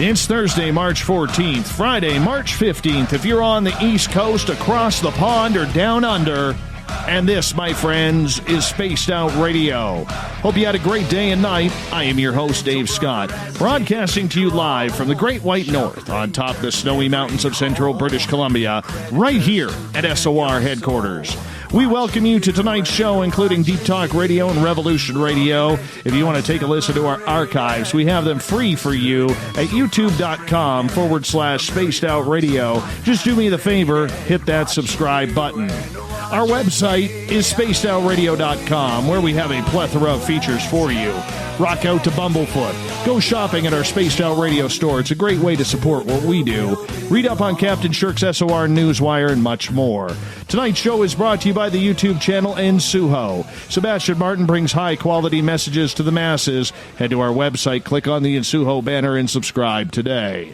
It's Thursday, March 14th, Friday, March 15th, if you're on the East Coast, across the pond, or down under. And this, my friends, is Spaced Out Radio. Hope you had a great day and night. I am your host, Dave Scott, broadcasting to you live from the Great White North on top of the snowy mountains of central British Columbia, right here at SOR headquarters. We welcome you to tonight's show, including Deep Talk Radio and Revolution Radio. If you want to take a listen to our archives, we have them free for you at youtube.com/Spaced Out Radio. Just do me the favor, hit that subscribe button. Our website is spacedoutradio.com, where we have a plethora of features for you. Rock out to Bumblefoot. Go shopping at our Spaced Out Radio store. It's a great way to support what we do. Read up on Captain Shirk's SOR Newswire and much more. Tonight's show is brought to you by the YouTube channel Ensuho. Sebastian Martin brings high-quality messages to the masses. Head to our website, click on the Ensuho banner, and subscribe today.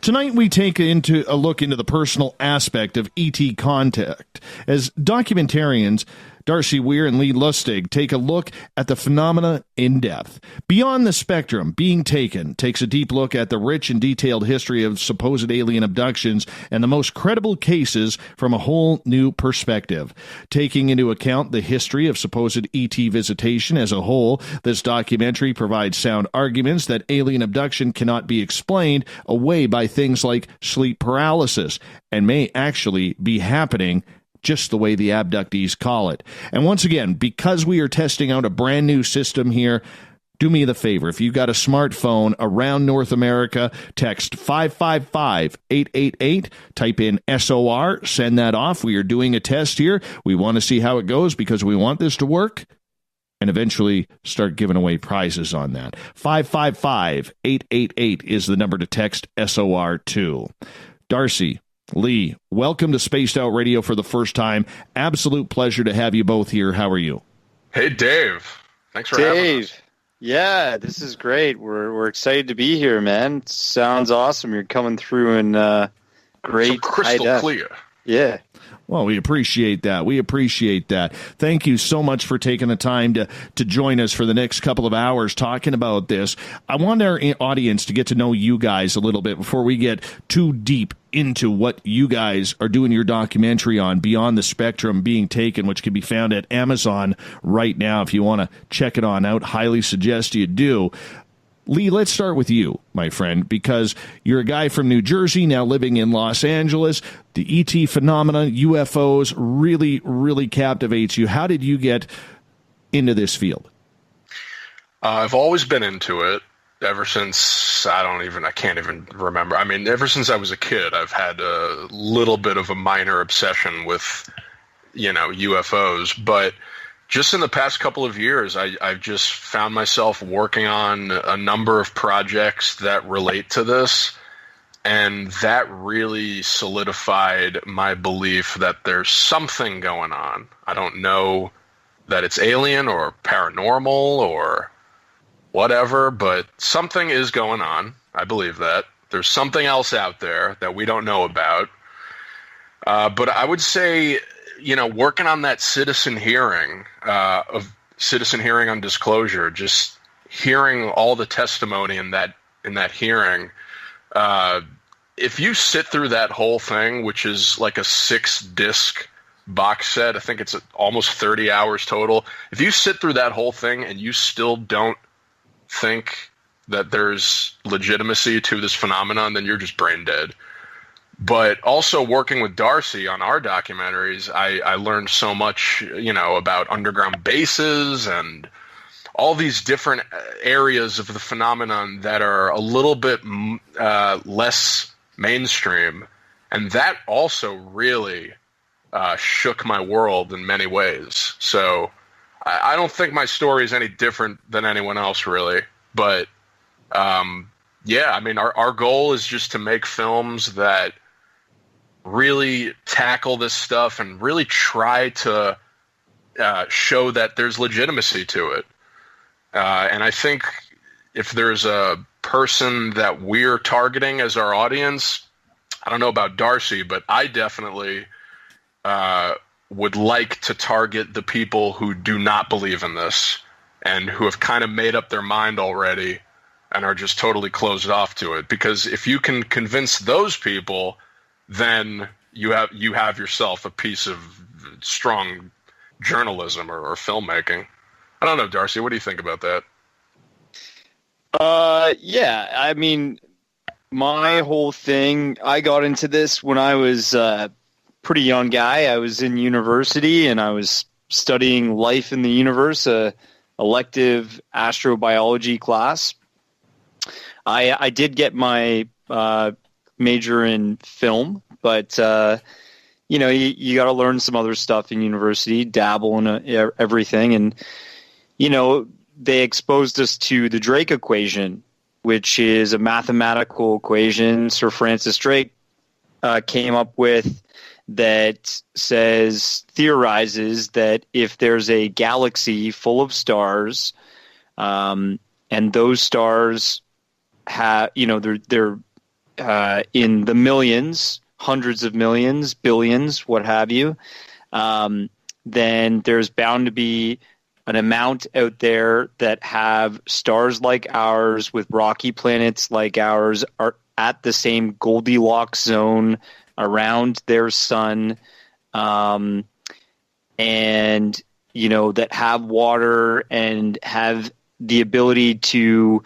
Tonight we take a look into the personal aspect of ET contact as documentarians Darcy Weir and Lustig take a look at the phenomena in depth. Beyond the Spectrum, Being Taken takes a deep look at the rich and detailed history of supposed alien abductions and the most credible cases from a whole new perspective. Taking into account the history of supposed ET visitation as a whole, this documentary provides sound arguments that alien abduction cannot be explained away by things like sleep paralysis and may actually be happening just the way the abductees call it. And once again, because we are testing out a brand new system here, do me the favor. If you've got a smartphone around North America, text 555-888, type in SOR, send that off. We are doing a test here. We want to see how it goes because we want this to work and eventually start giving away prizes on that. 555-888 is the number to text SOR to. Darcy, Lee, welcome to Spaced Out Radio for the first time. Absolute pleasure to have you both here. How are you? Hey, Dave. Thanks for having us. Yeah, this is great. We're excited to be here, man. Sounds awesome. You're coming through in great, so crystal clear. Yeah. Well, we appreciate that. We appreciate that. Thank you so much for taking the time to join us for the next couple of hours talking about this. I want our audience to get to know you guys a little bit before we get too deep into what you guys are doing your documentary on, Beyond the Spectrum, Being Taken, which can be found at Amazon right now. If you want to check it on out, highly suggest you do. Lee, let's start with you, my friend, because you're a guy from New Jersey, now living in Los Angeles. The ET phenomena, UFOs, really, really captivates you. How did you get into this field? I've always been into it ever since, I can't even remember. I mean, ever since I was a kid, I've had a little bit of a minor obsession with, UFOs, but just in the past couple of years, I've just found myself working on a number of projects that relate to this, and that really solidified my belief that there's something going on. I don't know that it's alien or paranormal or whatever, but something is going on. I believe that. There's something else out there that we don't know about. But I would say, working on that citizen hearing on disclosure, just hearing all the testimony in that hearing, if you sit through that whole thing, which is like a 6-disc box set, I think it's almost 30 hours total. If you sit through that whole thing and you still don't think that there's legitimacy to this phenomenon, then you're just brain dead. But also working with Darcy on our documentaries, I learned so much, about underground bases and all these different areas of the phenomenon that are a little bit less mainstream. And that also really shook my world in many ways. So I don't think my story is any different than anyone else, really. But, our goal is just to make films that really tackle this stuff and really try to show that there's legitimacy to it. And I think if there's a person that we're targeting as our audience, I don't know about Darcy, but I definitely would like to target the people who do not believe in this and who have kind of made up their mind already and are just totally closed off to it. Because if you can convince those people, then you have yourself a piece of strong journalism or filmmaking. I don't know, Darcy, what do you think about that? Yeah, I mean, my whole thing, I got into this when I was a pretty young guy. I was in university and I was studying life in the universe, a elective astrobiology class. I did get my major in film, but you know, you got to learn some other stuff in university, dabble in everything, and you know, they exposed us to the Drake equation, which is a mathematical equation Sir Francis Drake came up with that theorizes that if there's a galaxy full of stars, and those stars have, you know, they're in the millions, hundreds of millions, billions, what have you, then there's bound to be an amount out there that have stars like ours with rocky planets like ours are at the same Goldilocks zone around their sun, and, you know, that have water and have the ability to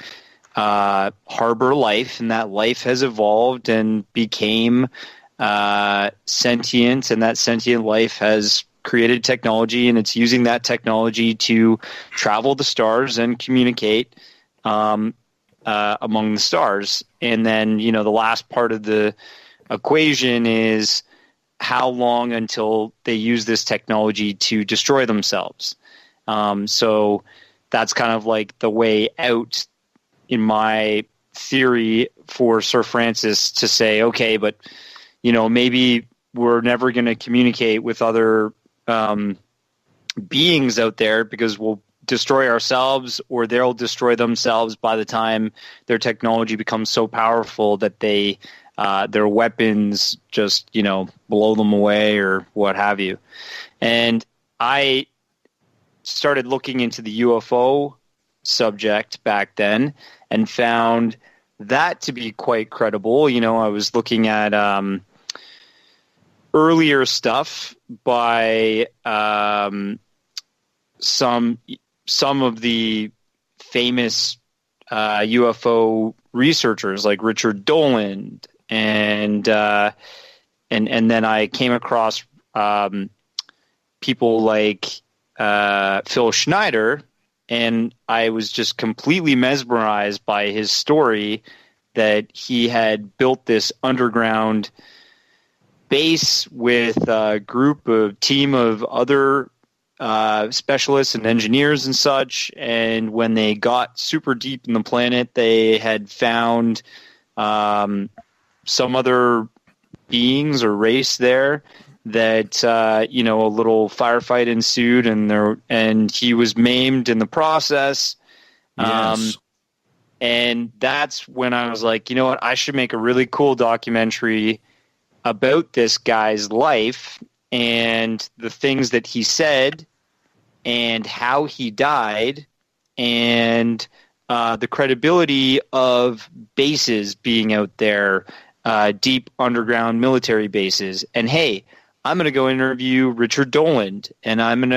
harbor life, and that life has evolved and became sentient, and that sentient life has created technology, and it's using that technology to travel the stars and communicate among the stars. And then, you know, the last part of the equation is how long until they use this technology to destroy themselves. So that's kind of like the way out in my theory for Sir Francis to say, okay, but, you know, maybe we're never going to communicate with other beings out there because we'll destroy ourselves, or they'll destroy themselves by the time their technology becomes so powerful that they their weapons just, you know, blow them away or what have you. And I started looking into the UFO subject back then and found that to be quite credible. You know, I was looking at earlier stuff by some of the famous UFO researchers like Richard Doland, and then I came across people like Phil Schneider, and I was just completely mesmerized by his story that he had built this underground base with a team of other specialists and engineers and such. And when they got super deep in the planet, they had found some other beings or race there that, you know, a little firefight ensued, and he was maimed in the process. Yes. And that's when I was like, you know what, I should make a really cool documentary about this guy's life and the things that he said and how he died, and the credibility of bases being out there, deep underground military bases. And hey, I'm going to go interview Richard Doland, and I'm going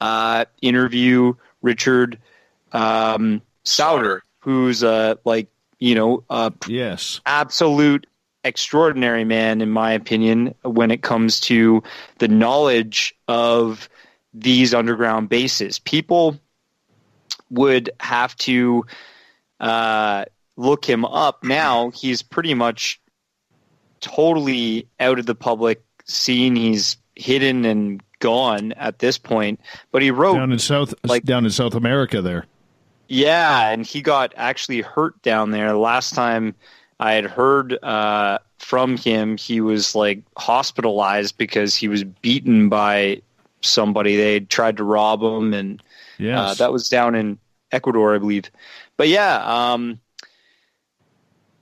to interview Richard Sauter, who's like, you know, Yes. absolute extraordinary man, in my opinion, when it comes to the knowledge of these underground bases. People would have to look him up now. He's pretty much totally out of the public scene. He's hidden and gone at this point. But he wrote down in South America there. Yeah, and he got actually hurt down there. Last time I had heard from him, he was like hospitalized because he was beaten by somebody. They had tried to rob him, and that was down in Ecuador, I believe. But yeah,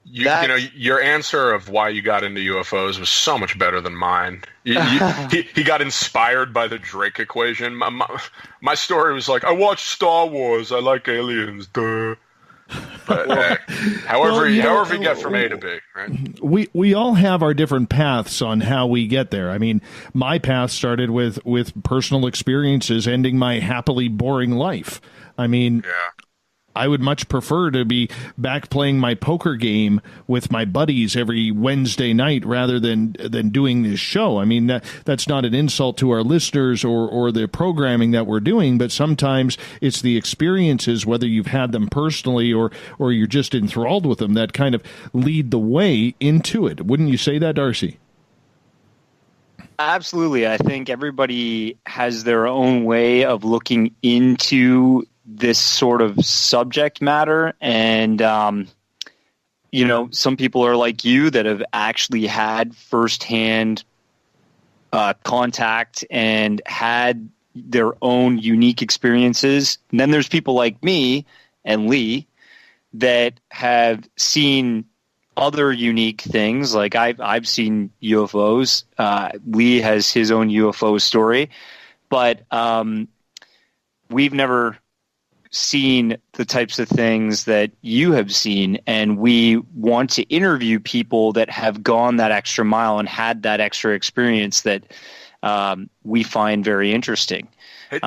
you know, your answer of why you got into UFOs was so much better than mine. He got inspired by the Drake equation. My story was like, I watched Star Wars. I like aliens. Duh. But however you get from A to B, right? We all have our different paths on how we get there. I mean, my path started with personal experiences ending my happily boring life. I mean, Yeah. I would much prefer to be back playing my poker game with my buddies every Wednesday night rather than doing this show. I mean, that's not an insult to our listeners or the programming that we're doing, but sometimes it's the experiences, whether you've had them personally or you're just enthralled with them, that kind of lead the way into it. Wouldn't you say that, Darcy? Absolutely. I think everybody has their own way of looking into this sort of subject matter. And, some people are like you that have actually had firsthand contact and had their own unique experiences. And then there's people like me and Lee that have seen other unique things. Like I've seen UFOs. Lee has his own UFO story, but we've never seen the types of things that you have seen, and we want to interview people that have gone that extra mile and had that extra experience that we find very interesting. Hey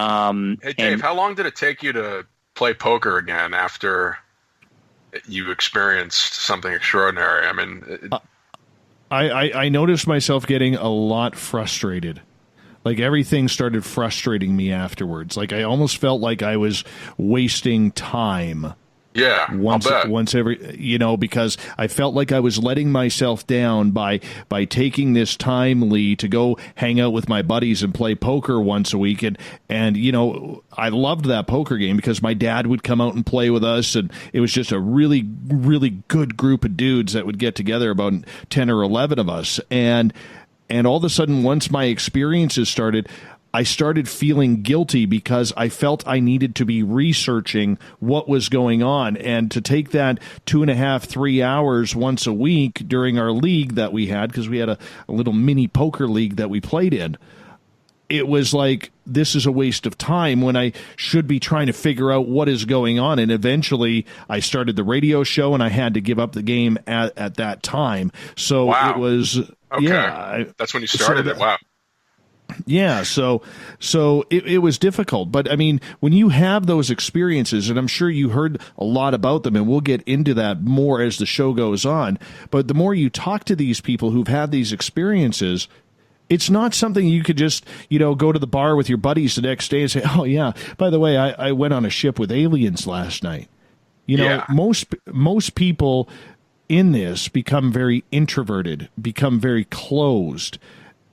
Dave, how long did it take you to play poker again after you experienced something extraordinary? I mean, I noticed myself getting a lot frustrated. Like, everything started frustrating me afterwards. Like, I almost felt like I was wasting time. Yeah, once every, because I felt like I was letting myself down by taking this time, Lee, to go hang out with my buddies and play poker once a week. And I loved that poker game because my dad would come out and play with us, and it was just a really, really good group of dudes that would get together, about 10 or 11 of us. And all of a sudden, once my experiences started, I started feeling guilty because I felt I needed to be researching what was going on. And to take that 2.5, 3 hours once a week during our league that we had, because we had a little mini poker league that we played in, it was like, this is a waste of time when I should be trying to figure out what is going on. And eventually I started the radio show, and I had to give up the game at that time. So wow. It was... Okay. Yeah, that's when you started it. Wow. Yeah, so it was difficult. But, I mean, when you have those experiences, and I'm sure you heard a lot about them, and we'll get into that more as the show goes on, but the more you talk to these people who've had these experiences, it's not something you could just, go to the bar with your buddies the next day and say, oh, yeah, by the way, I went on a ship with aliens last night. Yeah. Most people in this become very introverted, become very closed.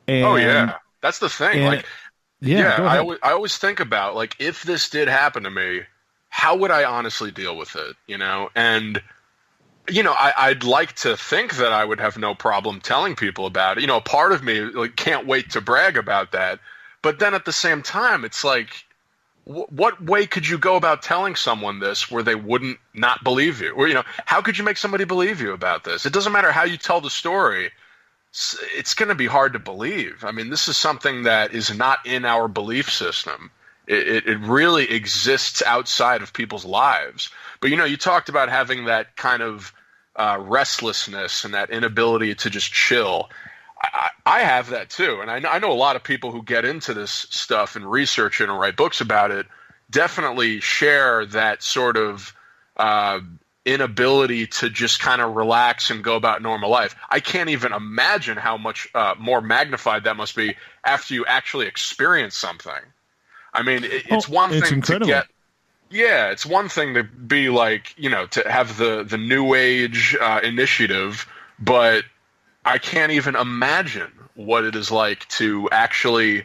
And, oh yeah, that's the thing. I always think about, like, if this did happen to me, how would I honestly deal with it? And I'd like to think that I would have no problem telling people about it. Part of me can't wait to brag about that, but then at the same time, it's like, what way could you go about telling someone this where they wouldn't not believe you? Or, how could you make somebody believe you about this? It doesn't matter how you tell the story. It's going to be hard to believe. I mean, this is something that is not in our belief system. It really exists outside of people's lives. But, you talked about having that kind of restlessness and that inability to just chill. I have that too, and I know a lot of people who get into this stuff and research it and write books about it definitely share that sort of inability to just kind of relax and go about normal life. I can't even imagine how much more magnified that must be after you actually experience something. I mean, it's one thing incredible. To get. Yeah, it's one thing to be like, to have the New Age initiative, but I can't even imagine what it is like to actually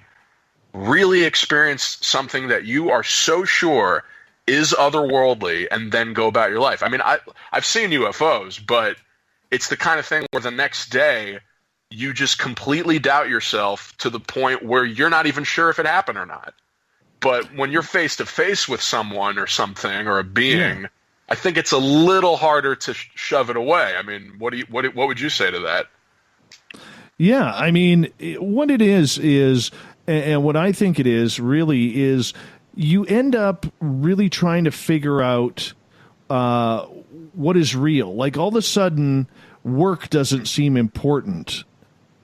really experience something that you are so sure is otherworldly and then go about your life. I mean, I've seen UFOs, but it's the kind of thing where the next day you just completely doubt yourself to the point where you're not even sure if it happened or not. But when you're face to face with someone or something or a being, I think it's a little harder to shove it away. I mean, what would you say to that? Yeah, I mean, what it is, and what I think it is, really is, you end up really trying to figure out what is real. Like all of a sudden, work doesn't seem important.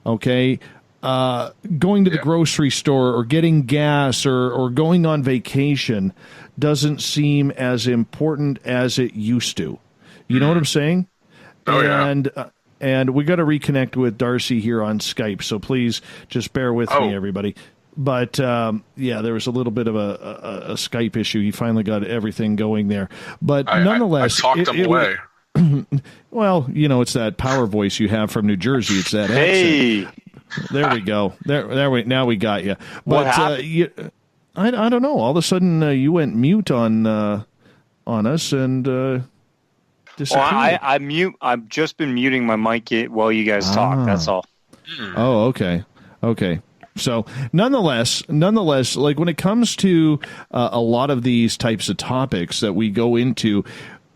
Okay, going to the grocery store or getting gas or going on vacation doesn't seem as important as it used to. You know what I'm saying? Oh, and we got to reconnect with Darcy here on Skype, so please just bear with me, everybody. But, there was a little bit of a Skype issue. He finally got everything going there. But nonetheless... I talked him away. Well, it's that power voice you have from New Jersey. It's that accent. Hey! There we go. Now we got you. But, what happened? I don't know. All of a sudden, you went mute on us and... I've just been muting my mic while you guys talk. That's all. Oh, okay. So, nonetheless, like when it comes to a lot of these types of topics that we go into,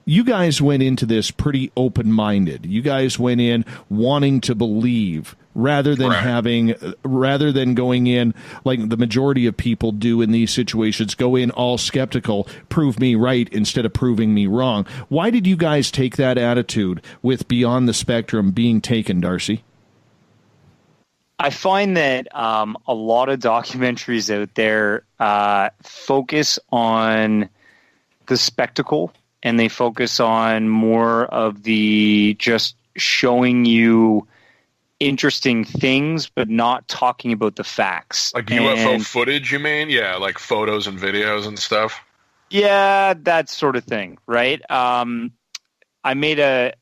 you guys went into this pretty open-minded. You guys went in wanting to believe rather than going in like the majority of people do in these situations, go in all skeptical, prove me right instead of proving me wrong. Why did you guys take that attitude with Beyond the Spectrum being taken, Darcy? I find that a lot of documentaries out there focus on the spectacle, and they focus on more of the just showing you interesting things, but not talking about the facts. Like UFO footage, you mean? Yeah, like photos and videos and stuff? Yeah, that sort of thing, right? I made a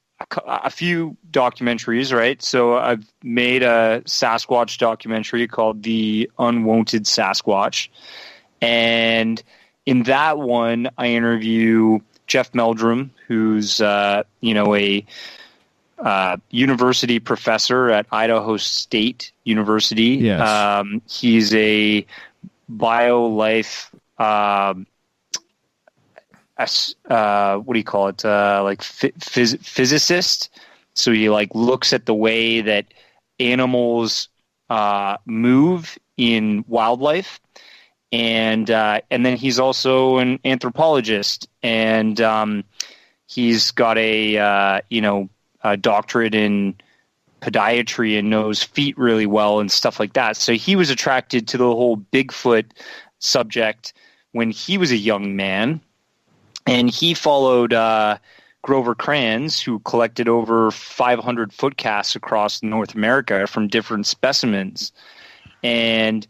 few documentaries, right? So I've made a Sasquatch documentary called The Unwanted Sasquatch. And in that one, I interview Jeff Meldrum, who's, a university professor at Idaho State University. Yes. He's a bio-life, physicist. So he looks at the way that animals move in wildlife. And then he's also an anthropologist, and he's got a doctorate in podiatry and knows feet really well and stuff like that. So he was attracted to the whole Bigfoot subject when he was a young man, and he followed Grover Kranz, who collected over 500 foot casts across North America from different specimens, and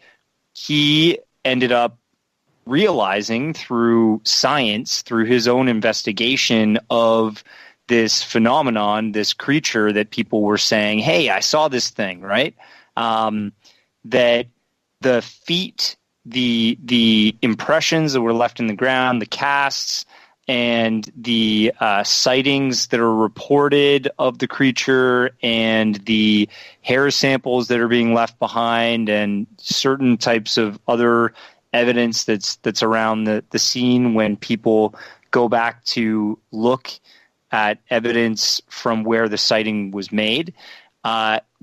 he ended up realizing through science, through his own investigation of this phenomenon, this creature that people were saying, hey, I saw this thing, right? That the feet, the impressions that were left in the ground, the casts, and the sightings that are reported of the creature, and the hair samples that are being left behind, and certain types of other evidence that's around the scene when people go back to look at evidence from where the sighting was made,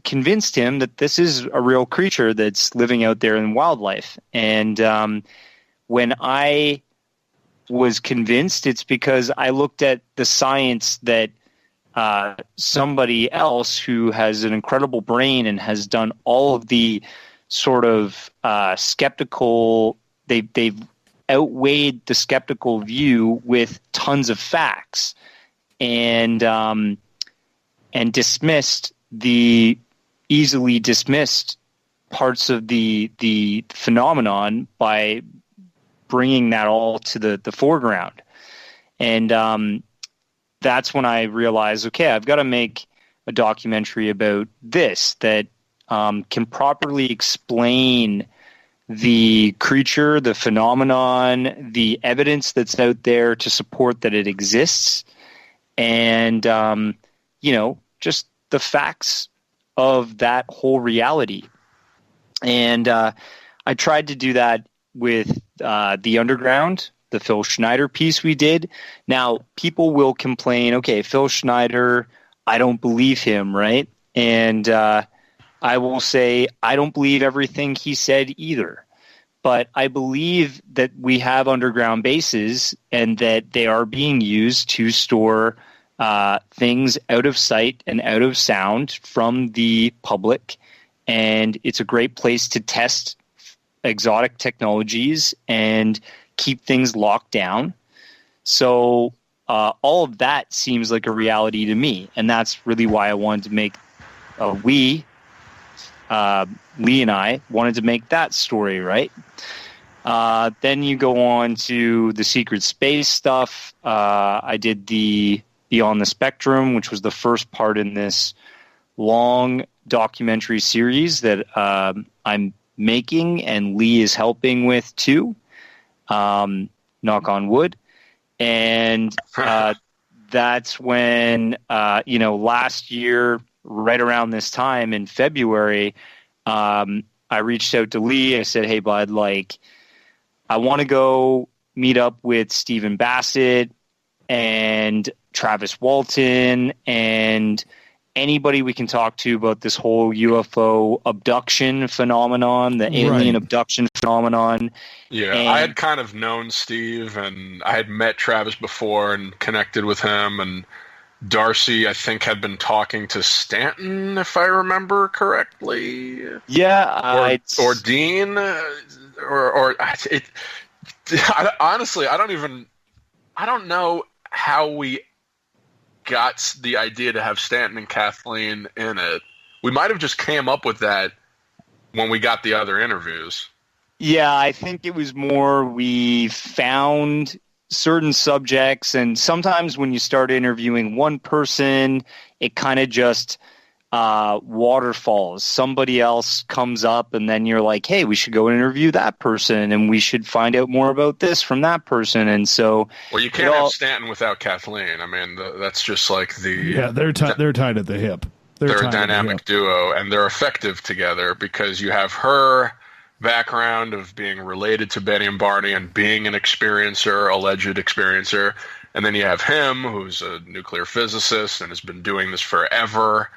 convinced him that this is a real creature that's living out there in wildlife. And when I was convinced, it's because I looked at the science that somebody else who has an incredible brain and has done all of the sort of skeptical, they've outweighed the skeptical view with tons of facts, and dismissed the easily dismissed parts of the phenomenon by bringing that all to the foreground. And that's when I realized, okay, I've got to make a documentary about this that can properly explain the creature, the phenomenon, the evidence that's out there to support that it exists, and just the facts of that whole reality. And I tried to do that with The Underground, the Phil Schneider piece we did. Now, people will complain, okay, Phil Schneider, I don't believe him, right? And I will say, I don't believe everything he said either. But I believe that we have underground bases and that they are being used to store things out of sight and out of sound from the public. And it's a great place to test exotic technologies and keep things locked down. So all of that seems like a reality to me. And that's really why I wanted to make Lee and I wanted to make that story, right? Then you go on to the secret space stuff. I did the Beyond the Spectrum, which was the first part in this long documentary series that I'm making and Lee is helping with too. Knock on wood. And that's when, last year, right around this time in February, I reached out to Lee. I said, hey, bud, I want to go meet up with Stephen Bassett and Travis Walton and anybody we can talk to about this whole UFO abduction phenomenon, the alien abduction phenomenon. Yeah, I had kind of known Steve, and I had met Travis before and connected with him, and Darcy, I think, had been talking to Stanton, if I remember correctly. Yeah, or Dean, honestly, I don't know how we got the idea to have Stanton and Kathleen in it. We might have just came up with that when we got the other interviews. Yeah, I think it was more we found certain subjects, and sometimes when you start interviewing one person, it kind of just waterfalls. Somebody else comes up, and then you're like, hey, we should go interview that person, and we should find out more about this from that person. And so, well, you can't have Stanton without Kathleen. I mean, that's just like they're tied at the hip. They're a dynamic duo, and they're effective together because you have her background of being related to Betty and Barney and being an experiencer, alleged experiencer, and then you have him, who's a nuclear physicist and has been doing this forever.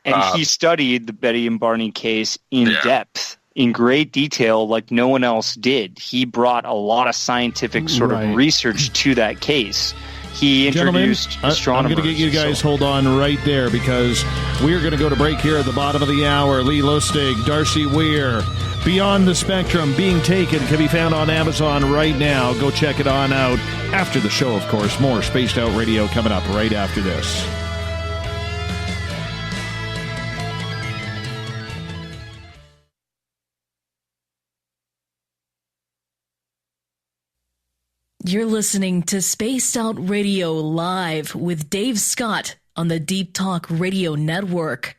And he studied the Betty and Barney case in depth, in great detail, like no one else did. He brought a lot of scientific sort of research to that case. He introduced astronomers. I'm going to get you guys hold on right there because we're going to go to break here at the bottom of the hour. Lee Lustig, Darcy Weir, Beyond the Spectrum, Being Taken, can be found on Amazon right now. Go check it on out. After the show, of course, more Spaced Out Radio coming up right after this. You're listening to Spaced Out Radio live with Dave Scott on the Deep Talk Radio Network.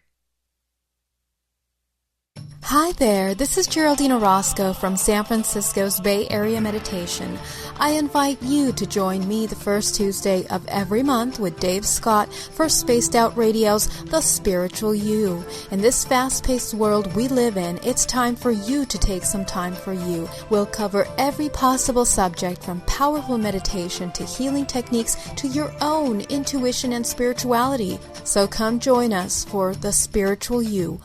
Hi there, this is Geraldine Orozco from San Francisco's Bay Area Meditation. I invite you to join me the first Tuesday of every month with Dave Scott for Spaced Out Radio's The Spiritual You. In this fast-paced world we live in, it's time for you to take some time for you. We'll cover every possible subject from powerful meditation to healing techniques to your own intuition and spirituality. So come join us for The Spiritual You.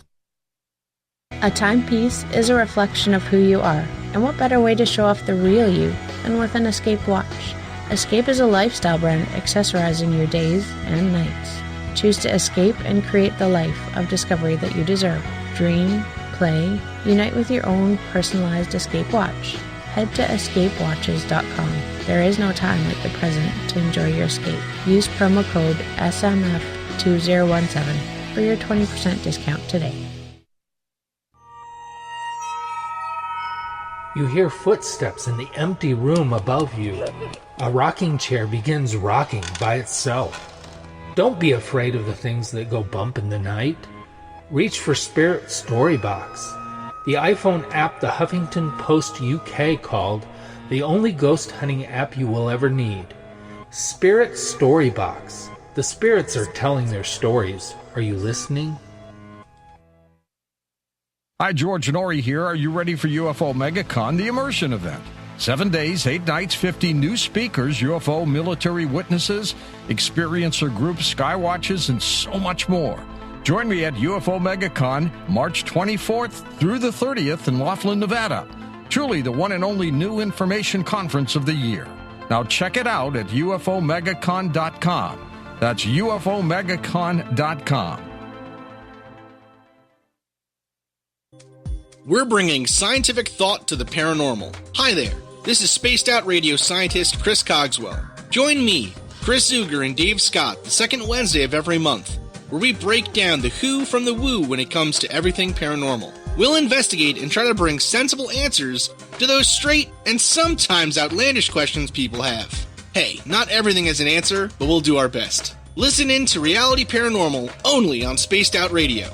A timepiece is a reflection of who you are, and what better way to show off the real you than with an Escape watch? Escape is a lifestyle brand accessorizing your days and nights. Choose to escape and create the life of discovery that you deserve. Dream, play, unite with your own personalized Escape watch. Head to escapewatches.com. There is no time like the present to enjoy your escape. Use promo code SMF2017 for your 20% discount today. You hear footsteps in the empty room above you. A rocking chair begins rocking by itself. Don't be afraid of the things that go bump in the night. Reach for Spirit Storybox, the iPhone app the Huffington Post UK called the only ghost hunting app you will ever need. Spirit Storybox. The spirits are telling their stories. Are you listening? Hi, George and Ori here. Are you ready for UFO Megacon, the immersion event? 7 days, 8 nights, 50 new speakers, UFO military witnesses, experiencer groups, skywatches, and so much more. Join me at UFO Megacon, March 24th through the 30th in Laughlin, Nevada. Truly the one and only new information conference of the year. Now check it out at ufomegacon.com. That's ufomegacon.com. We're bringing scientific thought to the paranormal. Hi there, this is Spaced Out Radio scientist Chris Cogswell. Join me, Chris Zuger, and Dave Scott the second Wednesday of every month, where we break down the who from the woo when it comes to everything paranormal. We'll investigate and try to bring sensible answers to those straight and sometimes outlandish questions people have. Hey, not everything has an answer, but we'll do our best. Listen in to Reality Paranormal only on Spaced Out Radio.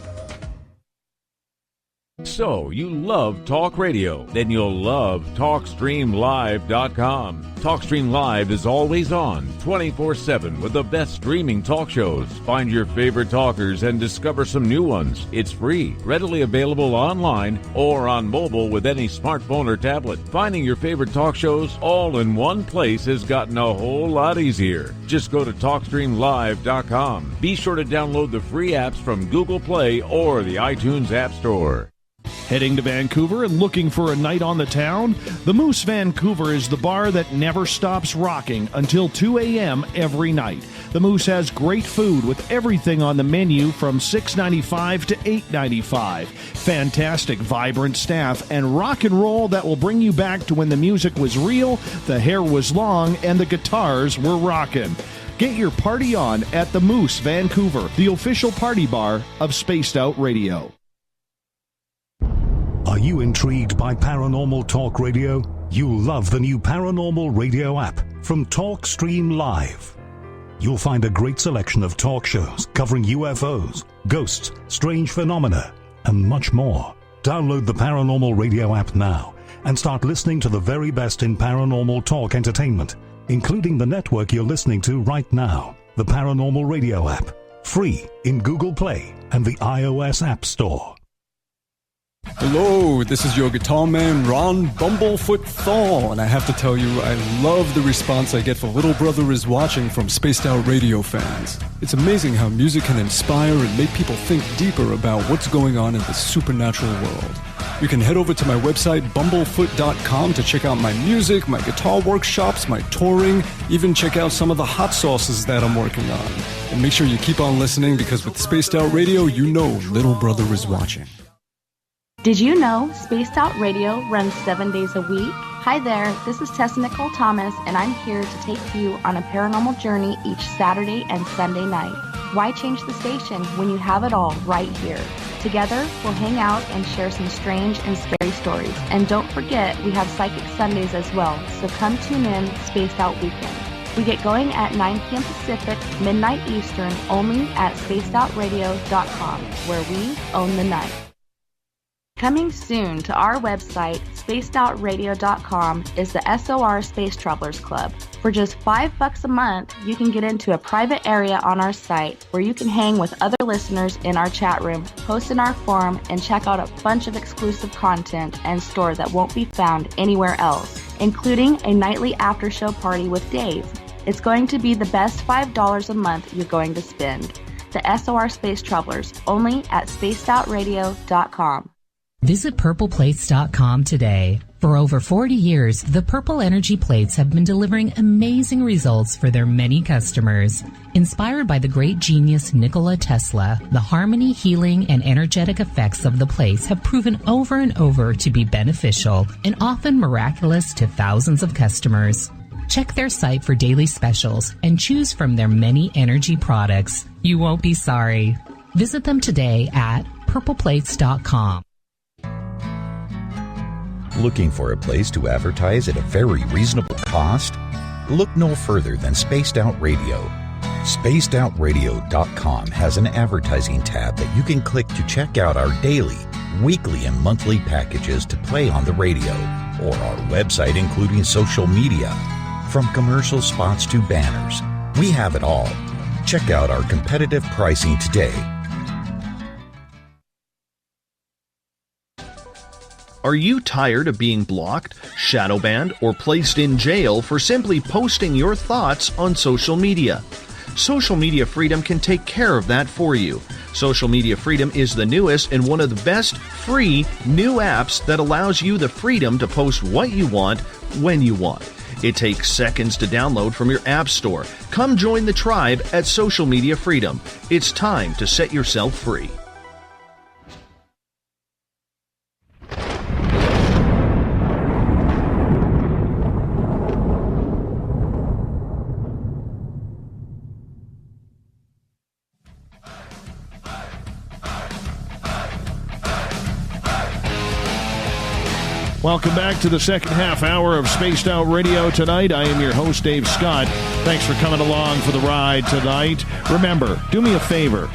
So, you love talk radio? Then you'll love TalkStreamLive.com. TalkStream Live is always on, 24/7, with the best streaming talk shows. Find your favorite talkers and discover some new ones. It's free, readily available online or on mobile with any smartphone or tablet. Finding your favorite talk shows all in one place has gotten a whole lot easier. Just go to TalkStreamLive.com. Be sure to download the free apps from Google Play or the iTunes App Store. Heading to Vancouver and looking for a night on the town? The Moose Vancouver is the bar that never stops rocking until 2 a.m. every night. The Moose has great food with everything on the menu from $6.95 to $8.95. Fantastic, vibrant staff and rock and roll that will bring you back to when the music was real, the hair was long, and the guitars were rocking. Get your party on at the Moose Vancouver, the official party bar of Spaced Out Radio. Are you intrigued by Paranormal Talk Radio? You'll love the new Paranormal Radio app from TalkStream Live. You'll find a great selection of talk shows covering UFOs, ghosts, strange phenomena, and much more. Download the Paranormal Radio app now and start listening to the very best in paranormal talk entertainment, including the network you're listening to right now, the Paranormal Radio app, free in Google Play and the iOS App Store. Hello, this is your guitar man, Ron Bumblefoot Thal, and I have to tell you, I love the response I get for Little Brother is Watching from Spaced Out Radio fans. It's amazing how music can inspire and make people think deeper about what's going on in the supernatural world. You can head over to my website, bumblefoot.com, to check out my music, my guitar workshops, my touring, even check out some of the hot sauces that I'm working on. And make sure you keep on listening, because with Spaced Out Radio, you know Little Brother is watching. Did you know Spaced Out Radio runs 7 days a week? Hi there, this is Tessa Nicole Thomas, and I'm here to take you on a paranormal journey each Saturday and Sunday night. Why change the station when you have it all right here? Together, we'll hang out and share some strange and scary stories. And don't forget, we have Psychic Sundays as well, so come tune in Spaced Out Weekend. We get going at 9 p.m. Pacific, midnight Eastern, only at spacedoutradio.com, where we own the night. Coming soon to our website, spacedoutradio.com, is the SOR Space Travelers Club. For just $5 a month, you can get into a private area on our site where you can hang with other listeners in our chat room, post in our forum, and check out a bunch of exclusive content and store that won't be found anywhere else, including a nightly after-show party with Dave. It's going to be the best $5 a month you're going to spend. The SOR Space Travelers, only at spacedoutradio.com. Visit purpleplates.com today. For over 40 years, the Purple Energy Plates have been delivering amazing results for their many customers. Inspired by the great genius Nikola Tesla, the harmony, healing, and energetic effects of the plates have proven over and over to be beneficial and often miraculous to thousands of customers. Check their site for daily specials and choose from their many energy products. You won't be sorry. Visit them today at purpleplates.com. Looking for a place to advertise at a very reasonable cost? Look no further than Spaced Out Radio. SpacedOutRadio.com has an advertising tab that you can click to check out our daily, weekly, and monthly packages to play on the radio, or our website including social media. From commercial spots to banners, we have it all. Check out our competitive pricing today. Are you tired of being blocked, shadow banned, or placed in jail for simply posting your thoughts on social media? Social Media Freedom can take care of that for you. Social Media Freedom is the newest and one of the best free new apps that allows you the freedom to post what you want when you want. It takes seconds to download from your app store. Come join the tribe at Social Media Freedom. It's time to set yourself free. Welcome back to the second half hour of Spaced Out Radio tonight. I am your host, Dave Scott. Thanks for coming along for the ride tonight. Remember, do me a favor.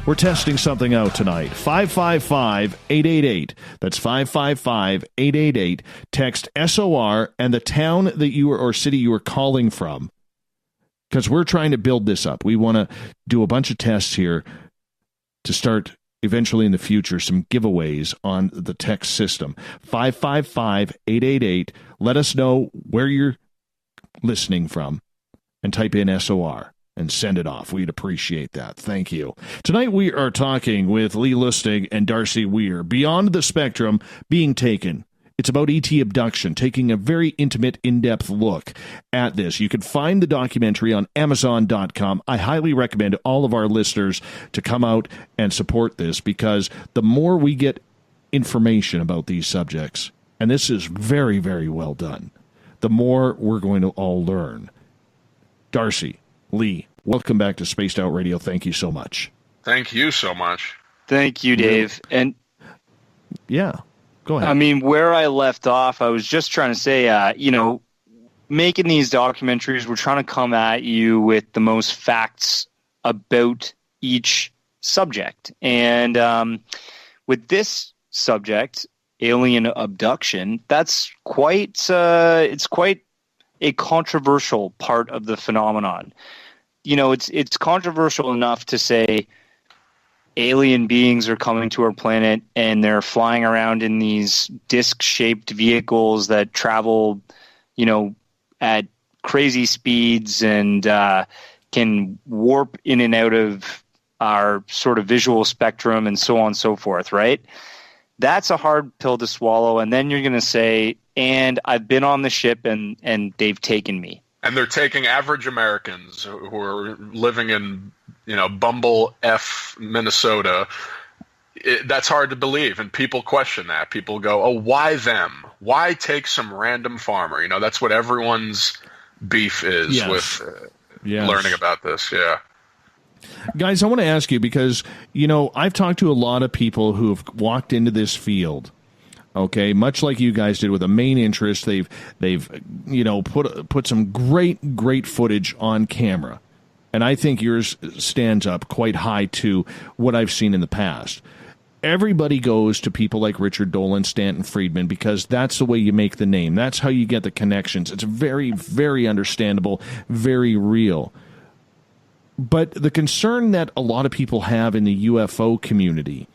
We're testing something out tonight. 555-888. That's 555-888. Text SOR and the town that you are, or city you are calling from. Because we're trying to build this up. We want to do a bunch of tests here to start eventually in the future some giveaways on the text system. 555-888. Let us know where you're listening from and type in SOR and send it off. We'd appreciate that. Thank you. Tonight we are talking with Lee Lustig and Darcy Weir. Beyond the Spectrum being taken. It's about ET abduction, taking a very intimate, in-depth look at this. You can find the documentary on Amazon.com. I highly recommend all of our listeners to come out and support this, because the more we get information about these subjects, and this is very, very well done, the more we're going to all learn. Darcy, Lee, welcome back to Spaced Out Radio. Thank you so much. Thank you so much. Thank you, Dave. And yeah. Go ahead. I mean, where I left off, I was just trying to say, making these documentaries, we're trying to come at you with the most facts about each subject. And with this subject, alien abduction, that's it's quite a controversial part of the phenomenon. It's controversial enough to say alien beings are coming to our planet and they're flying around in these disc-shaped vehicles that travel, at crazy speeds and can warp in and out of our sort of visual spectrum and so on and so forth, right? That's a hard pill to swallow. And then you're going to say, and I've been on the ship and they've taken me. And they're taking average Americans who are living in, Bumble F, Minnesota. That's hard to believe, and people question that. People go, oh, why them? Why take some random farmer? That's what everyone's beef is with learning about this. Yeah. Guys, I want to ask you, because, I've talked to a lot of people who have walked into this field. Okay, much like you guys did with a main interest, they've put some great footage on camera, and I think yours stands up quite high to what I've seen in the past. Everybody goes to people like Richard Dolan, Stanton Friedman, because that's the way you make the name. That's how you get the connections. It's very, very understandable, very real. But the concern that a lot of people have in the UFO community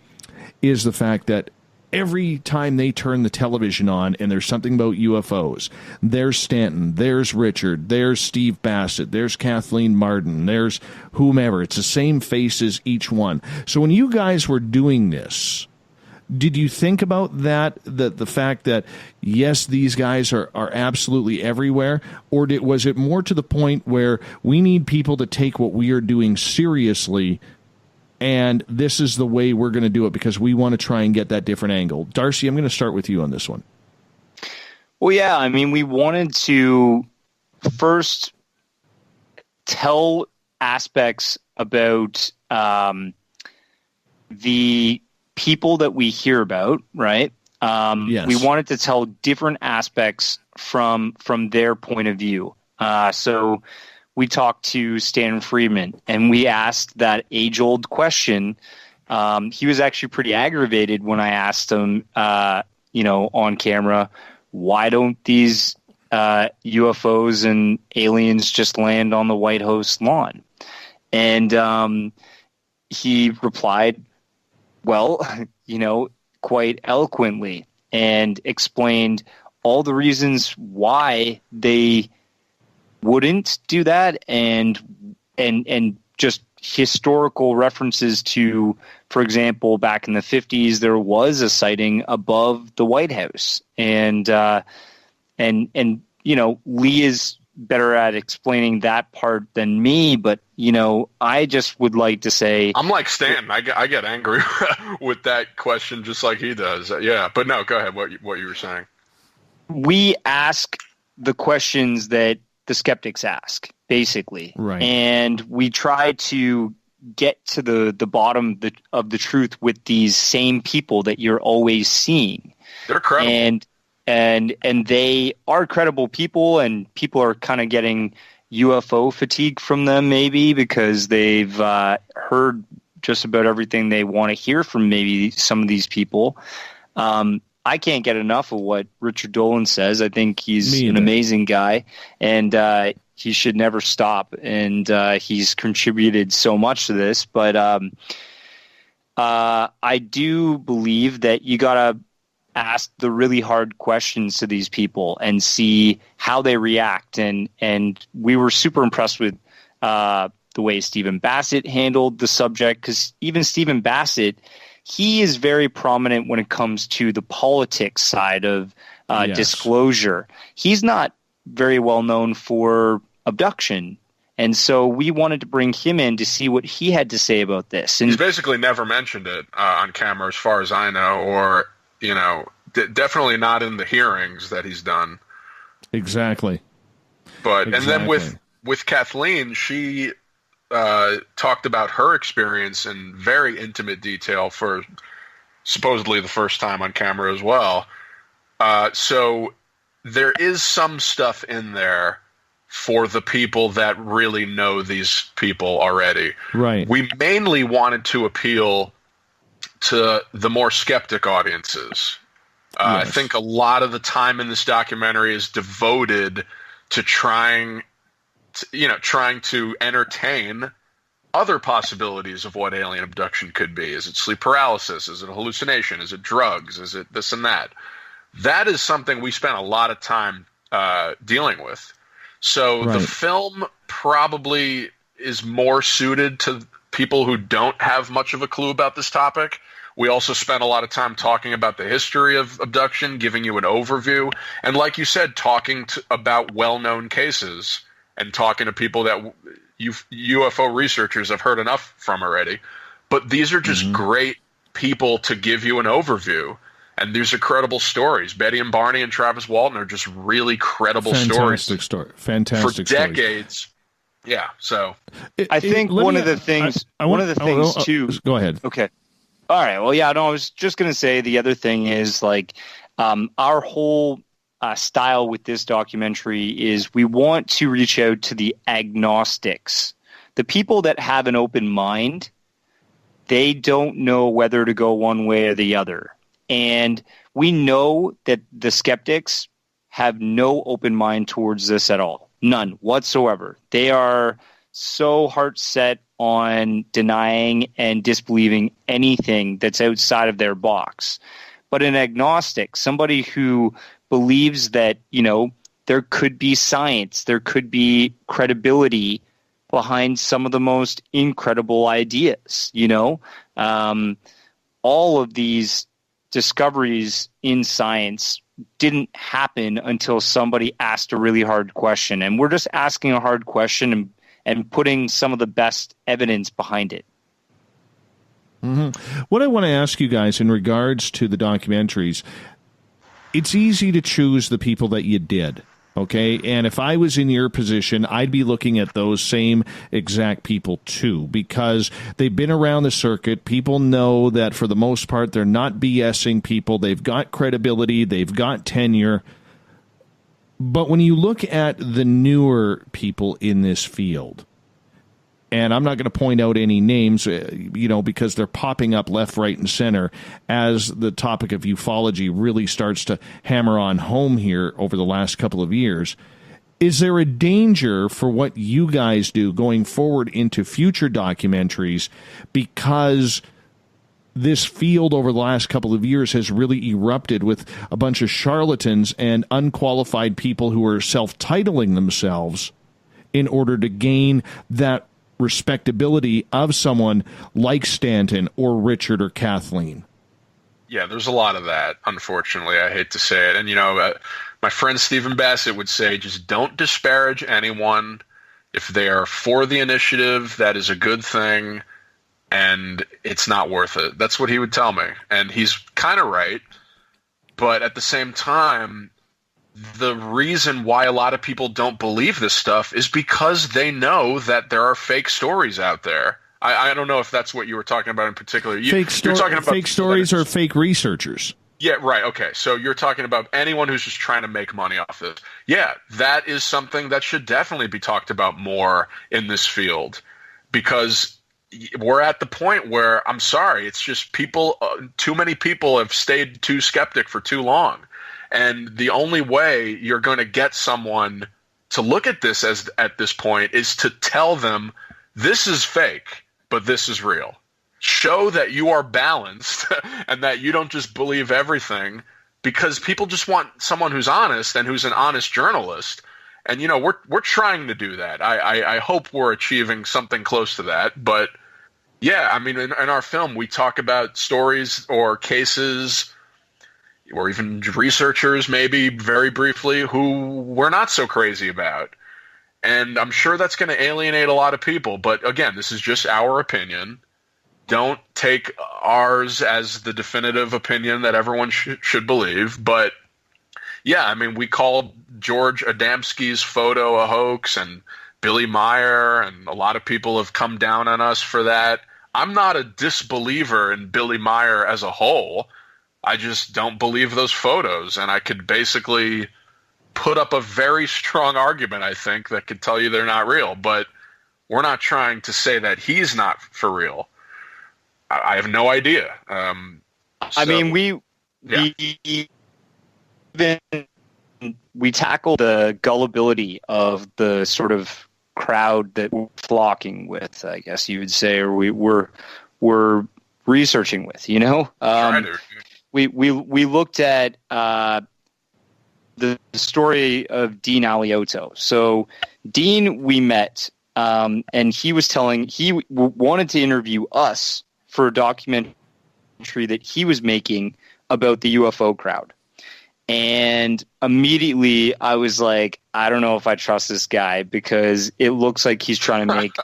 is the fact that every time they turn the television on and there's something about UFOs, there's Stanton, there's Richard, there's Steve Bassett, there's Kathleen Martin, there's whomever. It's the same faces, each one. So when you guys were doing this, did you think about that, the fact that, yes, these guys are absolutely everywhere? Or was it more to the point where we need people to take what we are doing seriously, and this is the way we're going to do it because we want to try and get that different angle? Darcy, I'm going to start with you on this one. Well, yeah, I mean, we wanted to first tell aspects about the people that we hear about, right? Yes. We wanted to tell different aspects from their point of view. So we talked to Stan Friedman, and we asked that age-old question. He was actually pretty aggravated when I asked him, on camera, why don't these UFOs and aliens just land on the White House lawn? And he replied, well, quite eloquently, and explained all the reasons why they wouldn't do that and and just historical references to, for example, back in the 50s, there was a sighting above the White House, and Lee is better at explaining that part than me, but I just would like to say I'm like Stanton. I get angry with that question just like he does. Yeah, but no, go ahead. What you were saying? We ask the questions that the skeptics ask, basically, right? And we try to get to the bottom of the truth with these same people that you're always seeing. They're credible. And they are credible people, and people are kind of getting UFO fatigue from them, maybe because they've heard just about everything they want to hear from maybe some of these people. I can't get enough of what Richard Dolan says. I think he's an amazing guy, and he should never stop. And he's contributed so much to this. But I do believe that you got to ask the really hard questions to these people and see how they react. And we were super impressed with the way Stephen Bassett handled the subject, because even Stephen Bassett, he is very prominent when it comes to the politics side of disclosure. He's not very well known for abduction. And so we wanted to bring him in to see what he had to say about this. And he's basically never mentioned it on camera as far as I know, or definitely not in the hearings that he's done. Exactly. And then with Kathleen, she talked about her experience in very intimate detail for supposedly the first time on camera as well. So there is some stuff in there for the people that really know these people already. Right. We mainly wanted to appeal to the more skeptic audiences. Yes. I think a lot of the time in this documentary is devoted to trying to entertain other possibilities of what alien abduction could be. Is it sleep paralysis? Is it a hallucination? Is it drugs? Is it this and that? That is something we spent a lot of time dealing with. So the film probably is more suited to people who don't have much of a clue about this topic. We also spent a lot of time talking about the history of abduction, giving you an overview, and like you said, talking about well-known cases and talking to people that UFO researchers have heard enough from already. But these are just great people to give you an overview, and these are credible stories. Betty and Barney and Travis Walton are just really credible stories. Fantastic for decades. Yeah, so I think one of the things too. Go ahead. Okay. All right. Well, yeah. No, I was just going to say the other thing is our whole style with this documentary is we want to reach out to the agnostics, the people that have an open mind. They don't know whether to go one way or the other, and we know that the skeptics have no open mind towards this at all. None whatsoever. They are so heart set on denying and disbelieving anything that's outside of their box. But an agnostic, somebody who believes that, there could be science, there could be credibility behind some of the most incredible ideas, all of these discoveries in science didn't happen until somebody asked a really hard question. And we're just asking a hard question and putting some of the best evidence behind it. What I want to ask you guys in regards to the documentaries, it's easy to choose the people that you did, okay? And if I was in your position, I'd be looking at those same exact people too, because they've been around the circuit. People know that for the most part, they're not BSing people. They've got credibility. They've got tenure. But when you look at the newer people in this field, and I'm not going to point out any names, because they're popping up left, right, and center as the topic of ufology really starts to hammer on home here over the last couple of years. Is there a danger for what you guys do going forward into future documentaries, because this field over the last couple of years has really erupted with a bunch of charlatans and unqualified people who are self-titling themselves in order to gain that respectability of someone like Stanton or Richard or Kathleen. Yeah, there's a lot of that, unfortunately. I hate to say it. And, my friend Stephen Bassett would say, just don't disparage anyone. If they are for the initiative, that is a good thing, and it's not worth it. That's what he would tell me. And he's kind of right. But at the same time, the reason why a lot of people don't believe this stuff is because they know that there are fake stories out there. I don't know if that's what you were talking about in particular. You're talking about fake stories or fake researchers. Yeah, right. Okay. So you're talking about anyone who's just trying to make money off this. Yeah, that is something that should definitely be talked about more in this field, because we're at the point where, I'm sorry, it's just people, too many people have stayed too skeptic for too long. And the only way you're going to get someone to look at this at this point is to tell them this is fake, but this is real. Show that you are balanced and that you don't just believe everything, because people just want someone who's honest and who's an honest journalist. And, we're trying to do that. I hope we're achieving something close to that. But, yeah, I mean, in our film, we talk about stories or cases or even researchers, maybe very briefly, who we're not so crazy about. And I'm sure that's going to alienate a lot of people. But, again, this is just our opinion. Don't take ours as the definitive opinion that everyone should believe. But, yeah, I mean, we called George Adamski's photo a hoax, and Billy Meyer, and a lot of people have come down on us for that. I'm not a disbeliever in Billy Meyer as a whole. I just don't believe those photos, and I could basically put up a very strong argument, I think, that could tell you they're not real. But we're not trying to say that he's not for real. I have no idea. I mean, we tackled the gullibility of the sort of crowd that we're flocking with, I guess you would say, or we're researching with. We looked at the story of Dean Aliotto. So Dean, we met, and he wanted to interview us for a documentary that he was making about the UFO crowd. And immediately I was like, I don't know if I trust this guy, because it looks like he's trying to make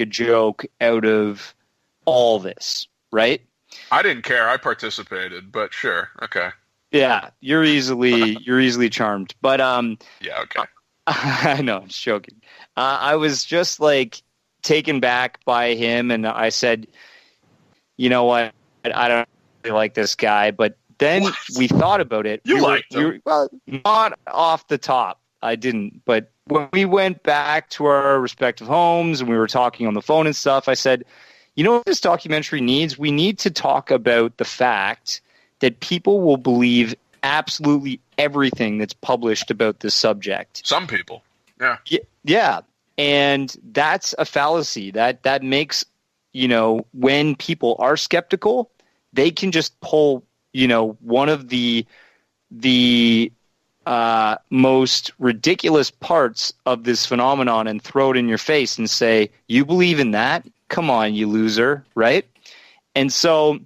a joke out of all this, right? I didn't care. I participated, but sure. Okay. Yeah, you're easily charmed. But yeah, okay. I know, I'm just joking. I was just like taken back by him, and I said, you know what, I don't really like this guy. But then we thought about it. You liked him? Well, not off the top. I didn't. But when we went back to our respective homes and we were talking on the phone and stuff, I said, you know what this documentary needs? We need to talk about the fact that people will believe absolutely everything that's published about this subject. Some people. Yeah. Yeah. And that's a fallacy. That makes, when people are skeptical, they can just pull, one of the most ridiculous parts of this phenomenon and throw it in your face and say, you believe in that? Come on, you loser, right? And so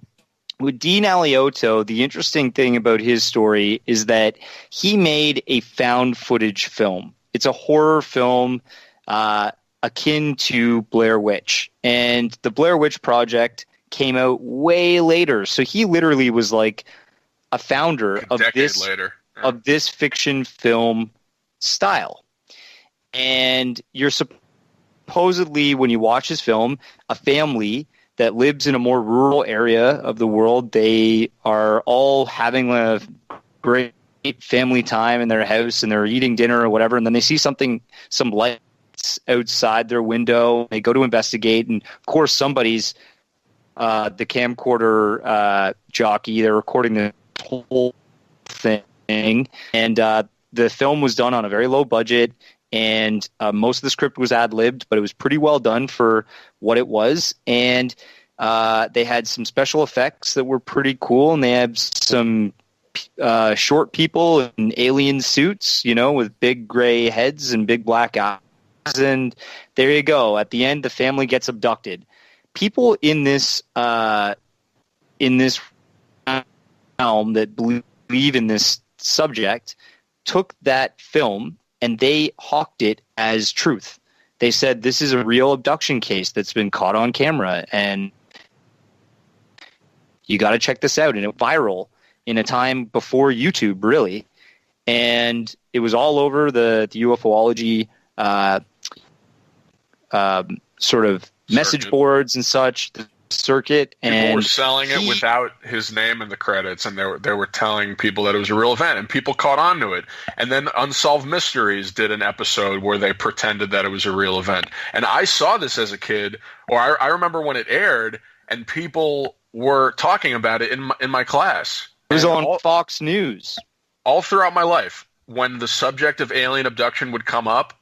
with Dean Aliotto, the interesting thing about his story is that he made a found footage film. It's a horror film akin to Blair Witch. And the Blair Witch Project came out way later. So he literally was like a founder of this fiction film style. And you're supposedly, when you watch his film, a family that lives in a more rural area of the world, they are all having a great family time in their house, and they're eating dinner or whatever, and then they see some lights outside their window. They go to investigate, and of course somebody's the camcorder jockey. They're recording the whole thing, and the film was done on a very low budget, and most of the script was ad-libbed, but it was pretty well done for what it was. And they had some special effects that were pretty cool, and they had some short people in alien suits, with big gray heads and big black and there you go. At the end, the family gets abducted. People in this realm that believe in this subject took that film and they hawked it as truth. They said this is a real abduction case that's been caught on camera, and you got to check this out. And it went viral in a time before YouTube, really. And it was all over the UFOlogy sort of message boards and such, the circuit. People were selling it without his name in the credits, and they were telling people that it was a real event, and people caught on to it. And then Unsolved Mysteries did an episode where they pretended that it was a real event. And I saw this as a kid, or I remember when it aired, and people were talking about it in my class. It was on Fox News. All throughout my life, when the subject of alien abduction would come up,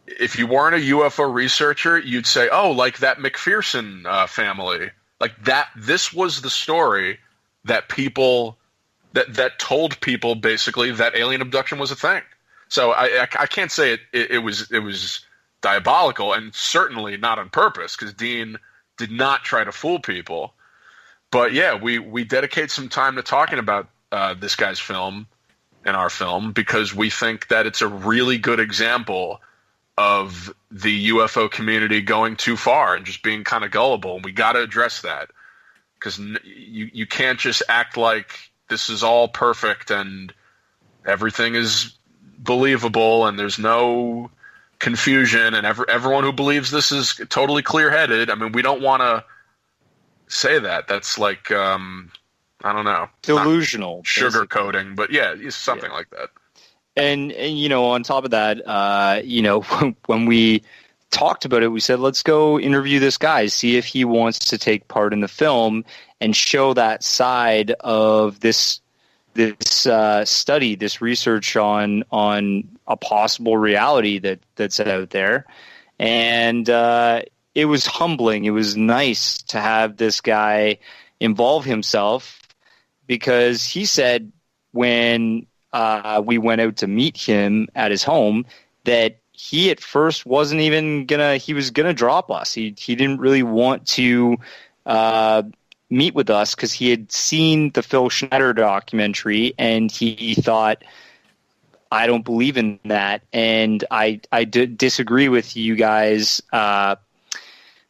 if you weren't a UFO researcher, you'd say, oh, like that McPherson family. Like that, this was the story that people, that told people basically that alien abduction was a thing. So I can't say it was diabolical, and certainly not on purpose, because Dean did not try to fool people. But yeah, we dedicate some time to talking about this guy's film and our film, because we think that it's a really good example of the UFO community going too far and just being kind of gullible. And we got to address that, because you can't just act like this is all perfect and everything is believable and there's no confusion and everyone who believes this is totally clear-headed. I mean, we don't want to say that. That's like, I don't know. Delusional. Sugarcoating, but yeah, something like that. And you know, on top of that, you know, when we talked about it, we said, let's go interview this guy, see if he wants to take part in the film and show that side of this study, this research on a possible reality that's out there. And it was humbling. It was nice to have this guy involve himself, because he said when we went out to meet him at his home that he at first wasn't even he was gonna drop us. He didn't really want to meet with us because he had seen the Phil Schneider documentary and he thought, I don't believe in that, and I disagree with you guys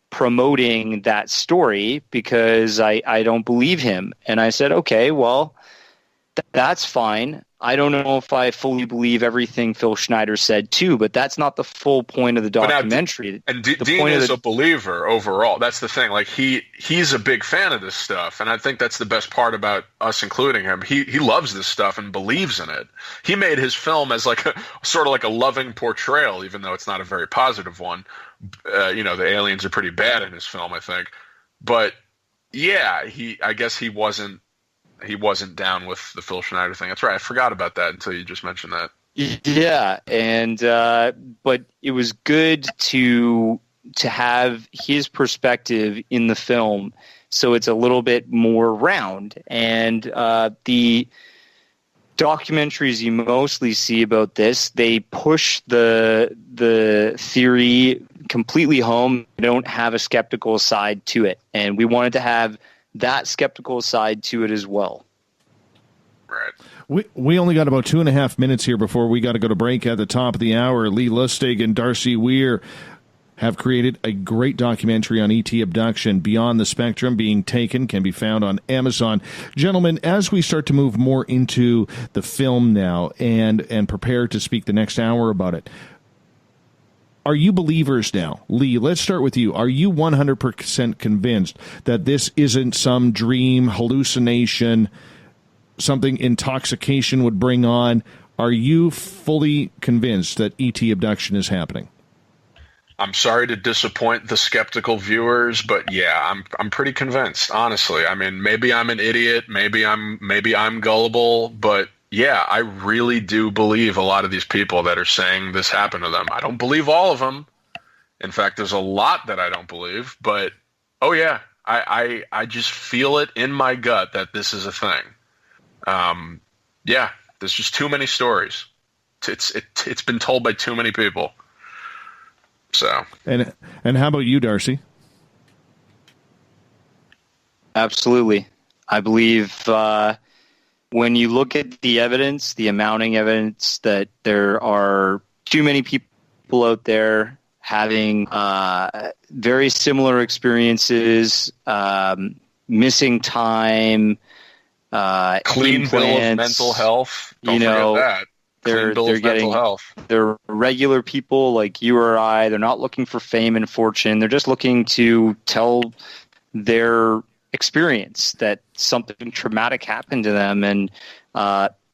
promoting that story because I don't believe him. And I said, okay, well, that's fine. I don't know if I fully believe everything Phil Schneider said too, but that's not the full point of the documentary. Dean is a believer overall. That's the thing. Like he's a big fan of this stuff, and I think that's the best part about us including him. He loves this stuff and believes in it. He made his film as like a sort of like a loving portrayal, even though it's not a very positive one. You know, the aliens are pretty bad in his film, I think. But yeah, I guess he wasn't down with the Phil Schneider thing. That's right. I forgot about that until you just mentioned that. Yeah, and but it was good to have his perspective in the film, so it's a little bit more round. And the documentaries you mostly see about this, they push the theory completely home. They don't have a skeptical side to it, and we wanted to have that skeptical side to it as well. Right. We only got about 2.5 minutes here before we got to go to break at the top of the hour. Lee Lustig and Darcy Weir have created a great documentary on ET abduction. Beyond the Spectrum Being Taken can be found on Amazon. Gentlemen, as we start to move more into the film now and prepare to speak the next hour about it, are you believers now? Lee, let's start with you. Are you 100% convinced that this isn't some dream, hallucination, something intoxication would bring on? Are you fully convinced that ET abduction is happening? I'm sorry to disappoint the skeptical viewers, but yeah, I'm pretty convinced, honestly. I mean, maybe I'm an idiot, maybe I'm gullible, but yeah, I really do believe a lot of these people that are saying this happened to them. I don't believe all of them. In fact, there's a lot that I don't believe, but oh yeah, I just feel it in my gut that this is a thing. Yeah, there's just too many stories. It's been told by too many people. So, and how about you, Darcy? Absolutely. I believe when you look at the evidence, the amounting evidence that there are too many people out there having very similar experiences, missing time, clean bill of mental health. Don't forget that. Clean bill of mental health. They're regular people like you or I. They're not looking for fame and fortune. They're just looking to tell their experience that something traumatic happened to them, and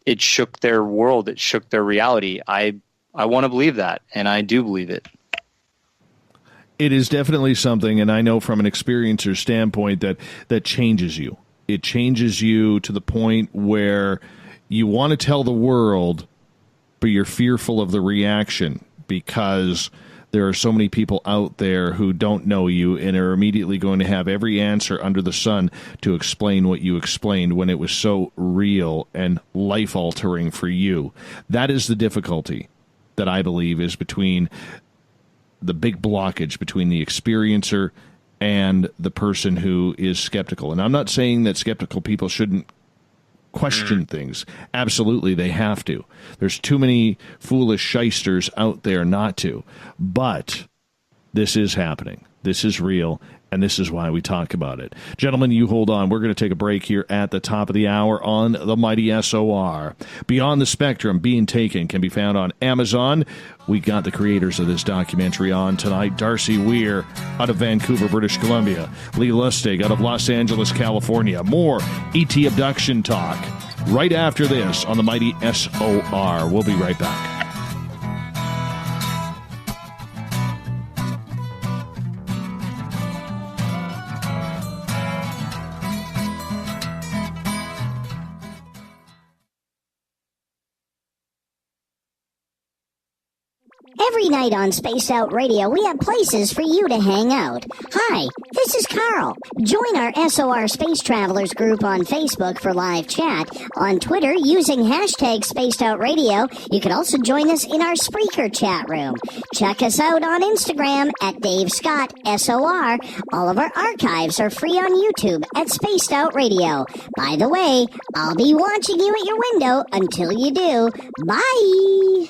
it shook their world. It shook their reality. I want to believe that, and I do believe it. It is definitely something, and I know from an experiencer standpoint that changes you. It changes you to the point where you want to tell the world, but you're fearful of the reaction because there are so many people out there who don't know you and are immediately going to have every answer under the sun to explain what you explained when it was so real and life-altering for you. That is the difficulty that I believe is between the big blockage between the experiencer and the person who is skeptical. And I'm not saying that skeptical people shouldn't question things. Absolutely, they have to. There's too many foolish shysters out there not to. But this is happening. This is real, and this is why we talk about it. Gentlemen, you hold on. We're going to take a break here at the top of the hour on the mighty SOR. Beyond the Spectrum, Being Taken, can be found on Amazon. We got the creators of this documentary on tonight. Darcy Weir out of Vancouver, British Columbia. Lee Lustig out of Los Angeles, California. More ET abduction talk right after this on the mighty SOR. We'll be right back. Every night on Spaced Out Radio, we have places for you to hang out. Hi, this is Carl. Join our SOR Space Travelers group on Facebook for live chat. On Twitter, using hashtag Spaced Out Radio, you can also join us in our Spreaker chat room. Check us out on Instagram at Dave Scott SOR. All of our archives are free on YouTube at Spaced Out Radio. By the way, I'll be watching you at your window until you do. Bye!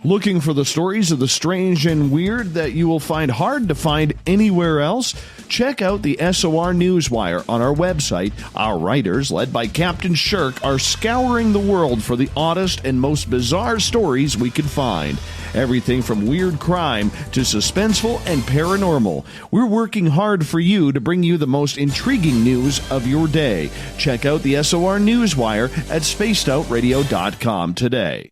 Looking for the stories of the strange and weird that you will find hard to find anywhere else? Check out the SOR Newswire on our website. Our writers, led by Captain Shirk, are scouring the world for the oddest and most bizarre stories we can find. Everything from weird crime to suspenseful and paranormal. We're working hard for you to bring you the most intriguing news of your day. Check out the SOR Newswire at spacedoutradio.com today.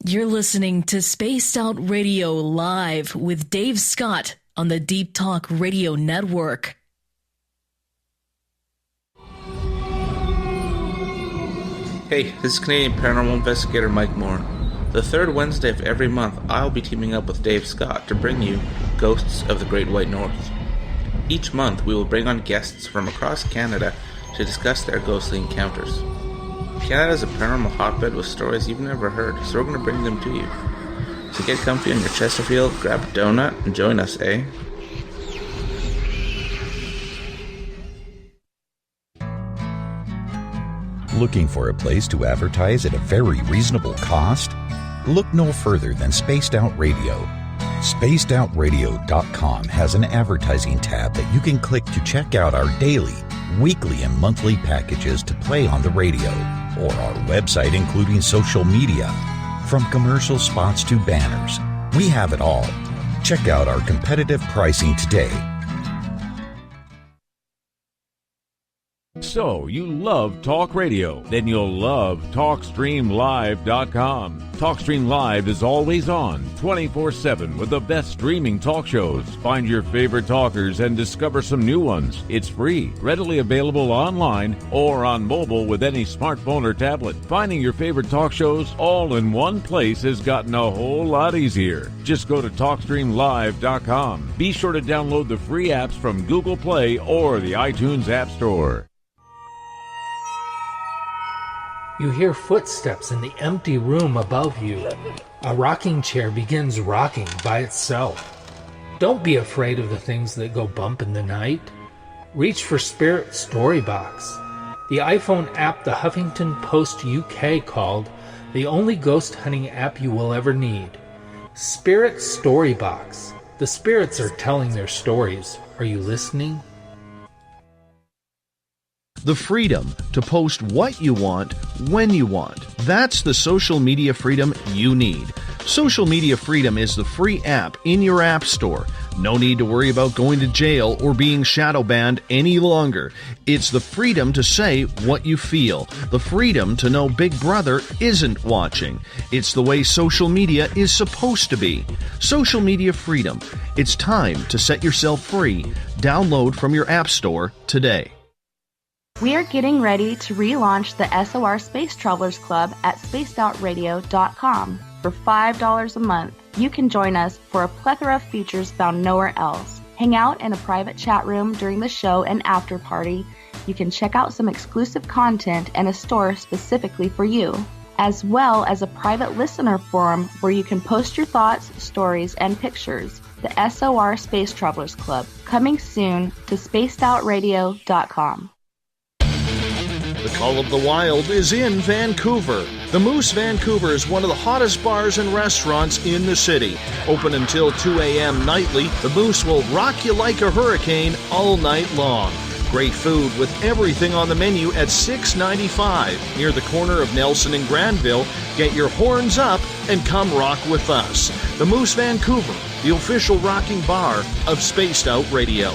You're listening to Spaced Out Radio Live with Dave Scott on the Deep Talk Radio Network. Hey, this is Canadian Paranormal Investigator Mike Moore. The third Wednesday of every month, I'll be teaming up with Dave Scott to bring you Ghosts of the Great White North. Each month, we will bring on guests from across Canada to discuss their ghostly encounters. Canada is a paranormal hotbed with stories you've never heard, so we're going to bring them to you. So get comfy on your Chesterfield, grab a donut, and join us, eh? Looking for a place to advertise at a very reasonable cost? Look no further than Spaced Out Radio. SpacedOutRadio.com has an advertising tab that you can click to check out our daily, weekly, and monthly packages to play on the radio, or our website including social media. From commercial spots to banners, we have it all. Check out our competitive pricing today. So, you love talk radio? Then you'll love TalkStreamLive.com. TalkStream Live is always on, 24/7, with the best streaming talk shows. Find your favorite talkers and discover some new ones. It's free, readily available online or on mobile with any smartphone or tablet. Finding your favorite talk shows all in one place has gotten a whole lot easier. Just go to TalkStreamLive.com. Be sure to download the free apps from Google Play or the iTunes App Store. You hear footsteps in the empty room above you. A rocking chair begins rocking by itself. Don't be afraid of the things that go bump in the night. Reach for Spirit Storybox, the iPhone app the Huffington Post UK called the only ghost hunting app you will ever need. Spirit Storybox. The spirits are telling their stories. Are you listening? The freedom to post what you want, when you want. That's the social media freedom you need. Social Media Freedom is the free app in your app store. No need to worry about going to jail or being shadow banned any longer. It's the freedom to say what you feel. The freedom to know Big Brother isn't watching. It's the way social media is supposed to be. Social Media Freedom. It's time to set yourself free. Download from your app store today. We are getting ready to relaunch the SOR Space Travelers Club at spacedoutradio.com. For $5 a month, you can join us for a plethora of features found nowhere else. Hang out in a private chat room during the show and after party. You can check out some exclusive content and a store specifically for you, as well as a private listener forum where you can post your thoughts, stories, and pictures. The SOR Space Travelers Club, coming soon to spacedoutradio.com. The Call of the Wild is in Vancouver. The Moose Vancouver is one of the hottest bars and restaurants in the city. Open until 2 a.m. nightly, the Moose will rock you like a hurricane all night long. Great food with everything on the menu at $6.95 near the corner of Nelson and Granville. Get your horns up and come rock with us. The Moose Vancouver, the official rocking bar of Spaced Out Radio.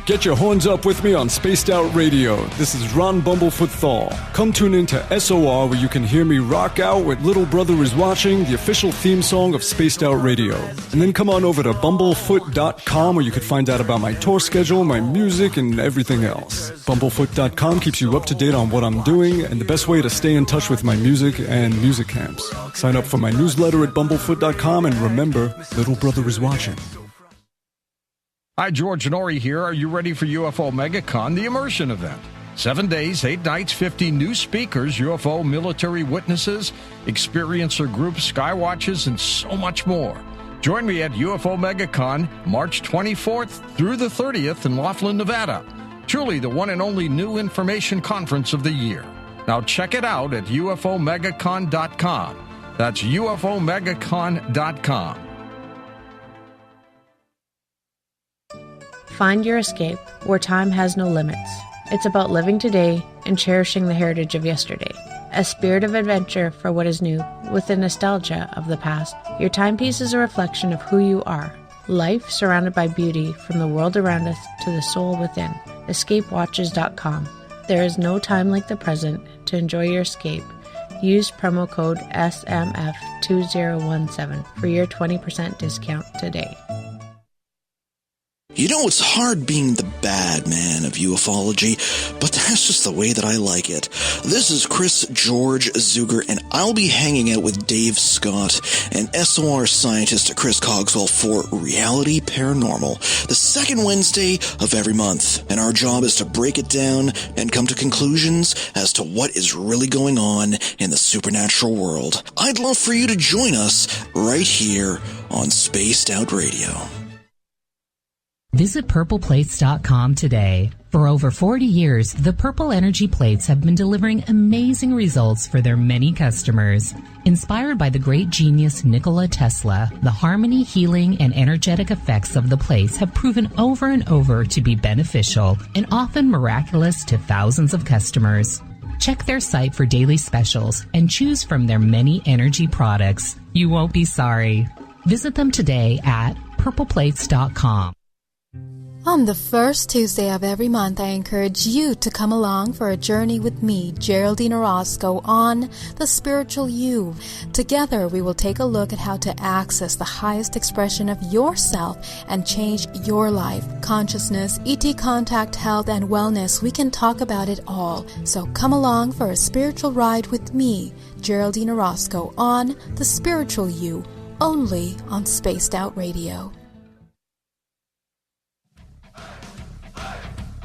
Get your horns up with me on Spaced Out Radio. This is Ron Bumblefoot Thal. Come tune in to SOR where you can hear me rock out with Little Brother is Watching, the official theme song of Spaced Out Radio. And then come on over to bumblefoot.com where you can find out about my tour schedule, my music, and everything else. Bumblefoot.com keeps you up to date on what I'm doing and the best way to stay in touch with my music and music camps. Sign up for my newsletter at bumblefoot.com and remember, Little Brother is Watching. Hi, George Norrie here. Are you ready for UFO Megacon, the immersion event? 7 days, 8 nights, 50 new speakers, UFO military witnesses, experiencer groups, skywatches, and so much more. Join me at UFO Megacon, March 24th through the 30th in Laughlin, Nevada. Truly the one and only new information conference of the year. Now check it out at UFOMegacon.com. That's UFOMegacon.com. Find your escape where time has no limits. It's about living today and cherishing the heritage of yesterday. A spirit of adventure for what is new, with the nostalgia of the past. Your timepiece is a reflection of who you are. Life surrounded by beauty from the world around us to the soul within. EscapeWatches.com. There is no time like the present to enjoy your escape. Use promo code SMF2017 for your 20% discount today. You know, it's hard being the bad man of ufology, but that's just the way that I like it. This is Chris George Zuger, and I'll be hanging out with Dave Scott and SOR scientist Chris Cogswell for Reality Paranormal, the second Wednesday of every month. And our job is to break it down and come to conclusions as to what is really going on in the supernatural world. I'd love for you to join us right here on Spaced Out Radio. Visit purpleplates.com today. For over 40 years, the Purple Energy Plates have been delivering amazing results for their many customers. Inspired by the great genius Nikola Tesla, the harmony, healing, and energetic effects of the plates have proven over and over to be beneficial and often miraculous to thousands of customers. Check their site for daily specials and choose from their many energy products. You won't be sorry. Visit them today at purpleplates.com. On the first Tuesday of every month, I encourage you to come along for a journey with me, Geraldine Orozco, on The Spiritual You. Together, we will take a look at how to access the highest expression of yourself and change your life. Consciousness, ET contact, health, and wellness, we can talk about it all. So come along for a spiritual ride with me, Geraldine Orozco, on The Spiritual You, only on Spaced Out Radio.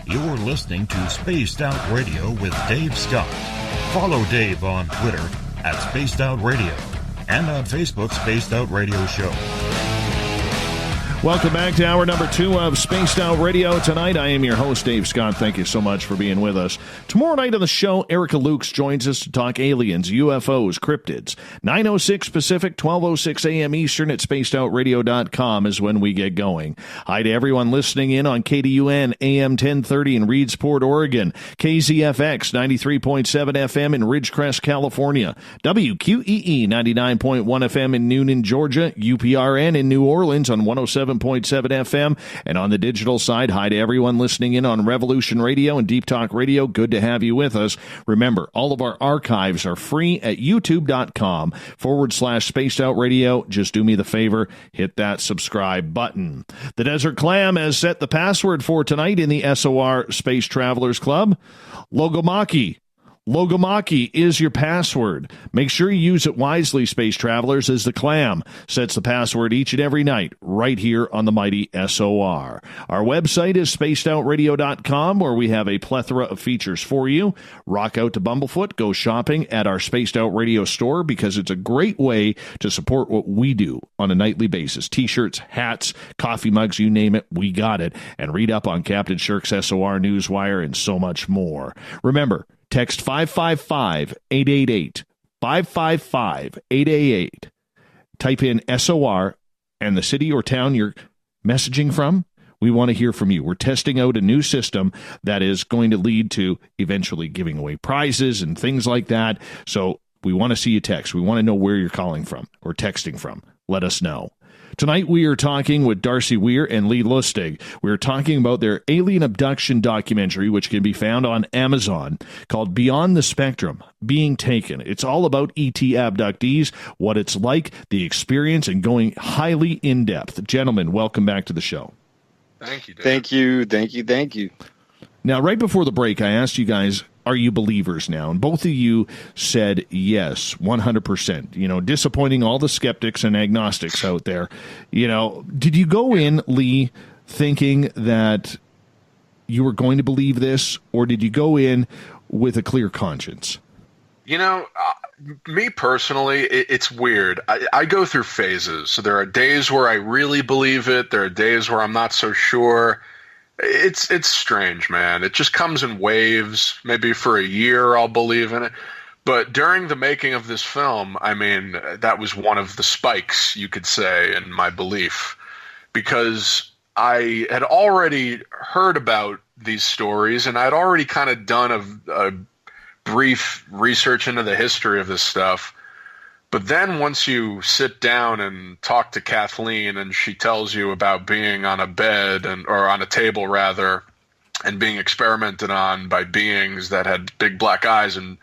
You're listening to Spaced Out Radio with Dave Scott. Follow Dave on Twitter at Spaced Out Radio and on Facebook, Spaced Out Radio Show. Welcome back to hour number 2 of Spaced Out Radio. Tonight, I am your host, Dave Scott. Thank you so much for being with us. Tomorrow night on the show, Erica Lukes joins us to talk aliens, UFOs, cryptids. 9:06 Pacific, 12:06 a.m. Eastern at spacedoutradio.com is when we get going. Hi to everyone listening in on KDUN AM 1030 in Reedsport, Oregon, KZFX 93.7 FM in Ridgecrest, California, WQEE 99.1 FM in Noonan, Georgia, UPRN in New Orleans on 107.7 FM, and on the digital side, hi to everyone listening in on Revolution Radio and Deep Talk Radio. Good to have you with us. Remember, all of our archives are free at youtube.com/Spaced Out Radio. Just do me the favor, hit that subscribe button. The Desert Clam has set the password for tonight in the SOR Space Travelers Club. Logomaki. Logomaki is your password. Make sure you use it wisely, Space Travelers, as the Clam sets the password each and every night right here on the mighty SOR. Our website is spacedoutradio.com, where we have a plethora of features for you. Rock out to Bumblefoot. Go shopping at our Spaced Out Radio store because it's a great way to support what we do on a nightly basis. T-shirts, hats, coffee mugs, you name it, we got it. And read up on Captain Shirk's SOR Newswire and so much more. Remember, text 555-888, 555-888. Type in SOR and the city or town you're messaging from. We want to hear from you. We're testing out a new system that is going to lead to eventually giving away prizes and things like that. So we want to see you text. We want to know where you're calling from or texting from. Let us know. Tonight, we are talking with Darcy Weir and Lee Lustig. We're talking about their alien abduction documentary, which can be found on Amazon, called Beyond the Spectrum, Being Taken. It's all about ET abductees, what it's like, the experience, and going highly in-depth. Gentlemen, welcome back to the show. Thank you, Dave. Thank you. Now, right before the break, I asked you guys, are you believers now? And both of you said yes, 100%. You know, disappointing all the skeptics and agnostics out there. You know, did you go in, Lee, thinking that you were going to believe this, or did you go in with a clear conscience? You know, me personally, it's weird. I go through phases. So there are days where I really believe it. There are days where I'm not so sure. It's strange, man. It just comes in waves. Maybe for a year I'll believe in it. But during the making of this film, I mean, that was one of the spikes, you could say, in my belief. Because I had already heard about these stories, and I'd already kind of done a brief research into the history of this stuff. But then once you sit down and talk to Kathleen and she tells you about being on a bed or on a table rather, and being experimented on by beings that had big black eyes, and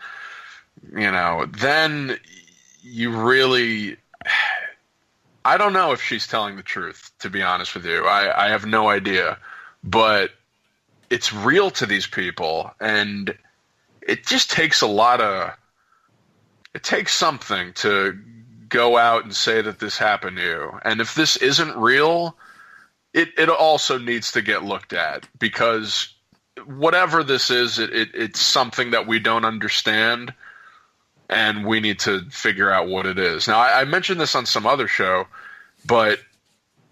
you know, then you really, I don't know if she's telling the truth, to be honest with you. I have no idea, but it's real to these people, and it just takes it takes something to go out and say that this happened to you. And if this isn't real, it also needs to get looked at, because whatever this is, it's something that we don't understand, and we need to figure out what it is. Now, I mentioned this on some other show, but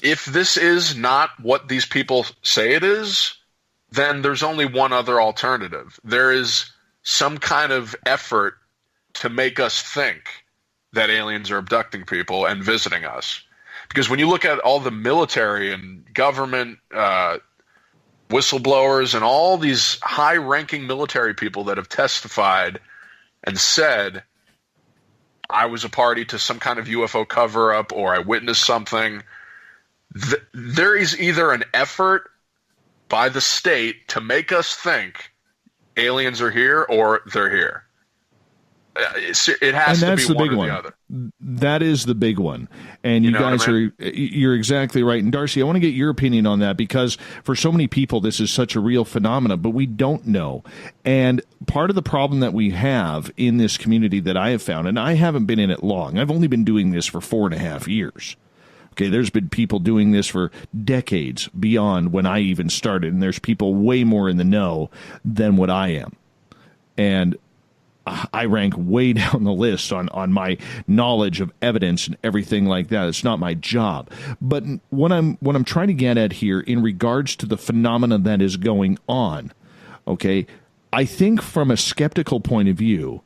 if this is not what these people say it is, then there's only one other alternative. There is some kind of effort to make us think that aliens are abducting people and visiting us. Because when you look at all the military and government whistleblowers and all these high-ranking military people that have testified and said, I was a party to some kind of UFO cover-up or I witnessed something, there is either an effort by the state to make us think aliens are here or they're here. It has to be one or the other. That is the big one. And you guys you're exactly right. And Darcy, I want to get your opinion on that, because for so many people, this is such a real phenomenon, but we don't know. And part of the problem that we have in this community that I have found, and I haven't been in it long, I've only been doing this for 4.5 years. Okay, there's been people doing this for decades beyond when I even started, and there's people way more in the know than what I am. And I rank way down the list on my knowledge of evidence and everything like that. It's not my job. But what I'm trying to get at here in regards to the phenomenon that is going on, okay, I think from a skeptical point of view,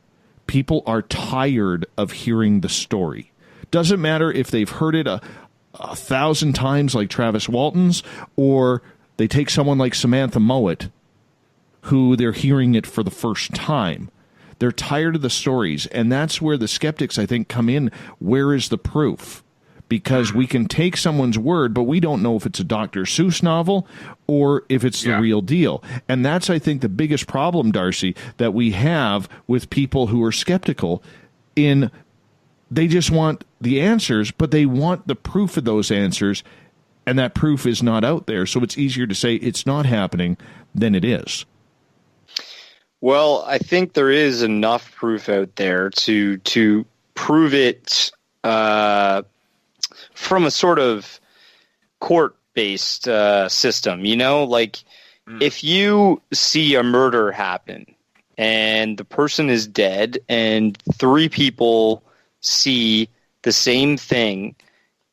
people are tired of hearing the story. Doesn't matter if they've heard it a 1,000 times like Travis Walton's, or they take someone like Samantha Mowat, who they're hearing it for the first time. They're tired of the stories, and that's where the skeptics, I think, come in. Where is the proof? Because we can take someone's word, but we don't know if it's a Dr. Seuss novel or if it's the real deal. And that's, I think, the biggest problem, Darcy, that we have with people who are skeptical. They just want the answers, but they want the proof of those answers, and that proof is not out there. So it's easier to say it's not happening than it is. Well, I think there is enough proof out there to prove it from a sort of court-based system. You know, like if you see a murder happen and the person is dead and 3 people see the same thing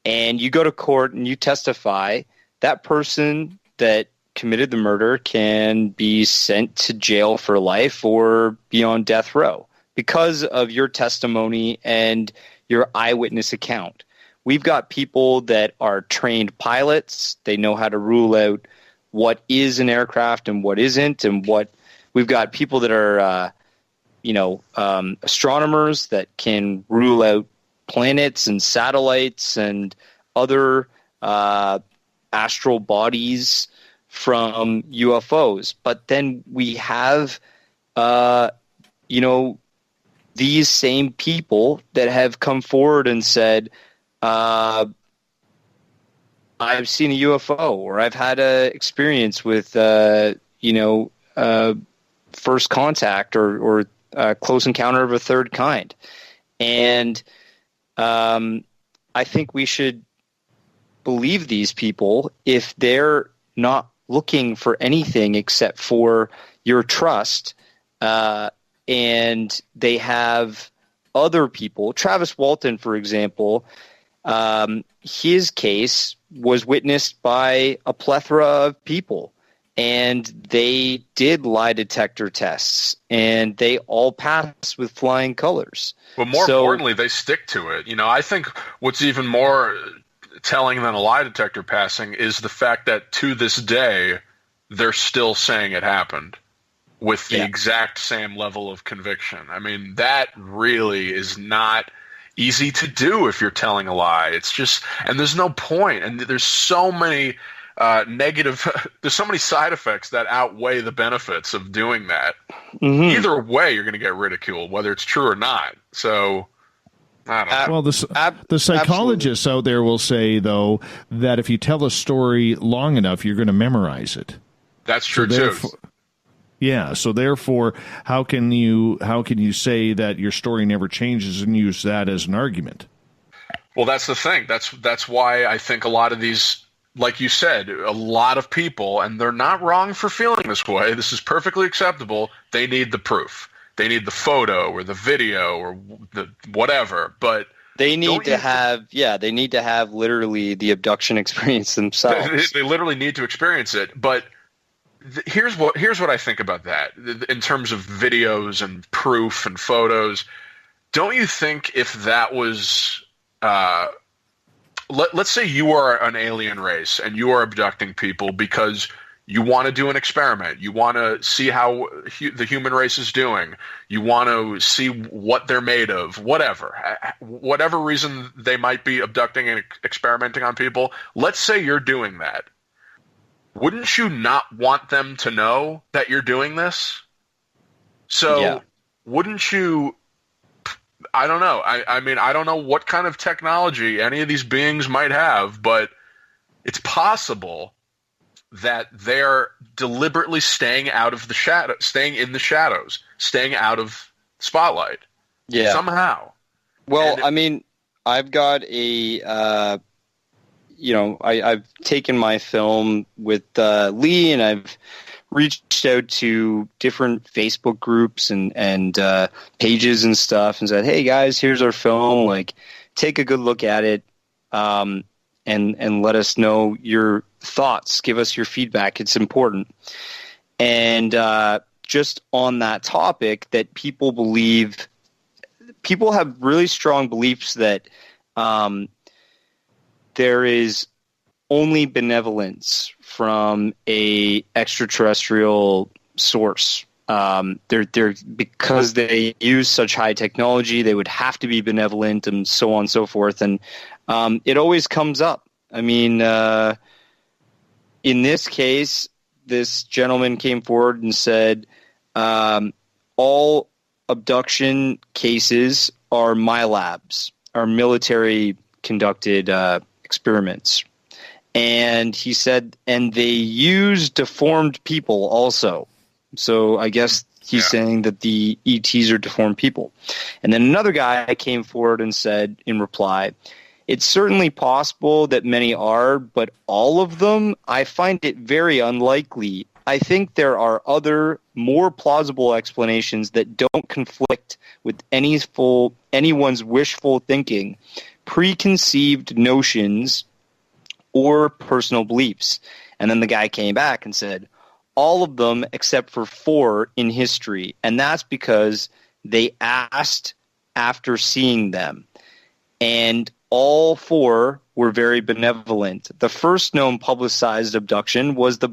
and you go to court and you testify, that person that committed the murder can be sent to jail for life or be on death row because of your testimony and your eyewitness account. We've got people that are trained pilots. They know how to rule out what is an aircraft and what isn't, and what we've got people that are astronomers that can rule out planets and satellites and other astral bodies from UFOs. But then we have, these same people that have come forward and said, I've seen a UFO, or I've had a experience with, first contact or close encounter of a third kind. And I think we should believe these people if they're not looking for anything except for your trust, and they have other people. Travis Walton, for example, his case was witnessed by a plethora of people, and they did lie detector tests, and they all passed with flying colors. But more importantly, they stick to it. You know, I think what's even more telling than a lie detector passing is the fact that to this day, they're still saying it happened with the exact same level of conviction. I mean, that really is not easy to do if you're telling a lie. It's just, and there's no point. And there's so many there's so many side effects that outweigh the benefits of doing that. Mm-hmm. Either way, you're going to get ridiculed, whether it's true or not. So, I don't know. Well, the psychologists out there will say, though, that if you tell a story long enough, you're going to memorize it. That's true, too. Yeah, so therefore, how can you say that your story never changes and use that as an argument? Well, that's the thing. That's why I think a lot of these, like you said, a lot of people, and they're not wrong for feeling this way. This is perfectly acceptable. They need the proof. They need the photo or the video or the whatever. But they need to have literally the abduction experience themselves. They literally need to experience it. But here's what I think about that in terms of videos and proof and photos. Don't you think if that was let's say you are an alien race and you are abducting people because you want to do an experiment. You want to see how the human race is doing. You want to see what they're made of, whatever reason they might be abducting and experimenting on people. Let's say you're doing that. Wouldn't you not want them to know that you're doing this? So wouldn't you, I don't know. I mean, I don't know what kind of technology any of these beings might have, but it's possible that they're deliberately staying out of the shadow, staying in the shadows, staying out of spotlight. Yeah. Somehow. Well, I mean, I've got a I've taken my film with Lee, and I've reached out to different Facebook groups and pages and stuff and said, hey guys, here's our film, like take a good look at it, and let us know your thoughts, give us your feedback, it's important. And just on that topic, that people have really strong beliefs that there is only benevolence from a extraterrestrial source. They're because they use such high technology, they would have to be benevolent, and so on and so forth. And it always comes up. I mean, in this case, this gentleman came forward and said, all abduction cases are MILABs, are military conducted experiments. And he said, and they use deformed people also. So I guess he's saying that the ETs are deformed people. And then another guy came forward and said in reply, it's certainly possible that many are, but all of them, I find it very unlikely. I think there are other, more plausible explanations that don't conflict with anyone's wishful thinking, preconceived notions, or personal beliefs. And then the guy came back and said, all of them except for 4 in history. And that's because they asked after seeing them. And all 4 were very benevolent. The first known publicized abduction was the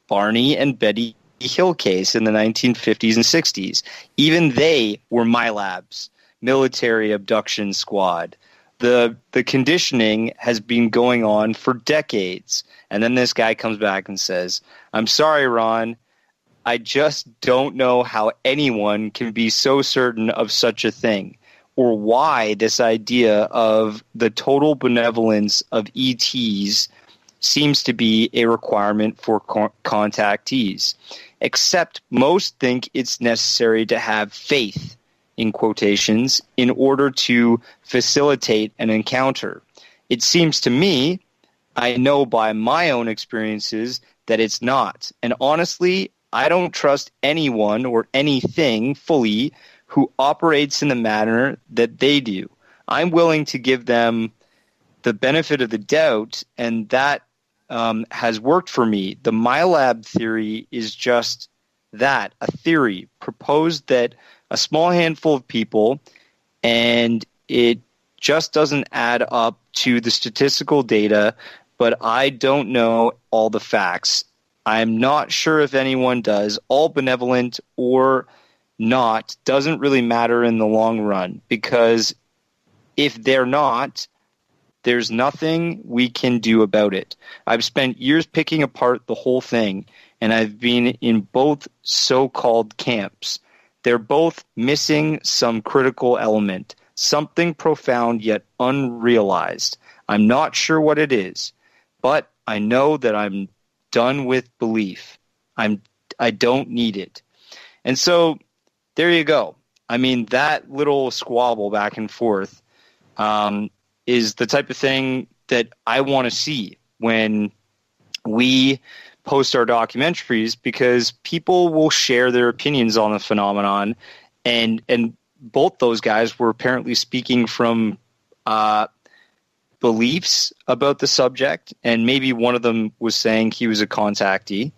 Barney and Betty Hill case in the 1950s and 60s. Even they were MILABs, military abduction squad. The conditioning has been going on for decades. And then this guy comes back and says, I'm sorry, Ron, I just don't know how anyone can be so certain of such a thing, or why this idea of the total benevolence of ETs seems to be a requirement for contactees, except most think it's necessary to have faith, in quotations, in order to facilitate an encounter. It seems to me, I know by my own experiences, that it's not. And honestly, I don't trust anyone or anything fully who operates in the manner that they do. I'm willing to give them the benefit of the doubt, and that has worked for me. The MILAB theory is just that, a theory proposed that a small handful of people, and it just doesn't add up to the statistical data, but I don't know all the facts. I'm not sure if anyone does. All benevolent or not doesn't really matter in the long run, because if they're not, there's nothing we can do about it. I've spent years picking apart the whole thing, and I've been in both so-called camps. They're both missing some critical element, something profound yet unrealized. I'm not sure what it is, but I know that I'm done with belief. I don't need it. And so there you go. I mean, that little squabble back and forth is the type of thing that I want to see when we post our documentaries, because people will share their opinions on the phenomenon, and both those guys were apparently speaking from beliefs about the subject, and maybe one of them was saying he was a contactee,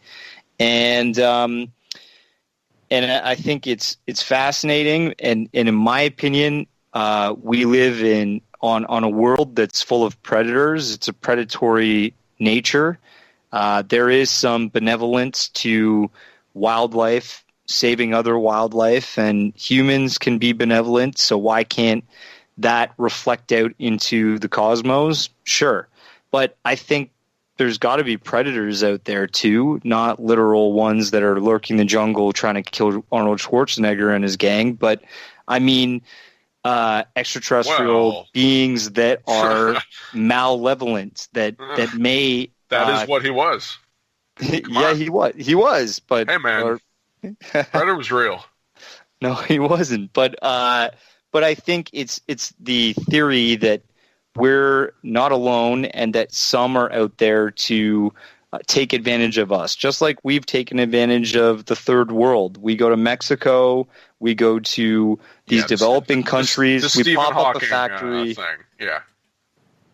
and I think it's fascinating, and in my opinion, we live on a world that's full of predators. It's a predatory nature. There is some benevolence to wildlife, saving other wildlife, and humans can be benevolent, so why can't that reflect out into the cosmos? Sure. But I think there's got to be predators out there too, not literal ones that are lurking in the jungle trying to kill Arnold Schwarzenegger and his gang, but I mean extraterrestrial beings that are malevolent, that may... That is what he was. Yeah, he was. But hey, man, Predator was real. No, he wasn't. But I think it's the theory that we're not alone and that some are out there to take advantage of us, just like we've taken advantage of the third world. We go to Mexico, we go to these developing countries, the we Stephen pop Hawking, up a factory. thing. Yeah.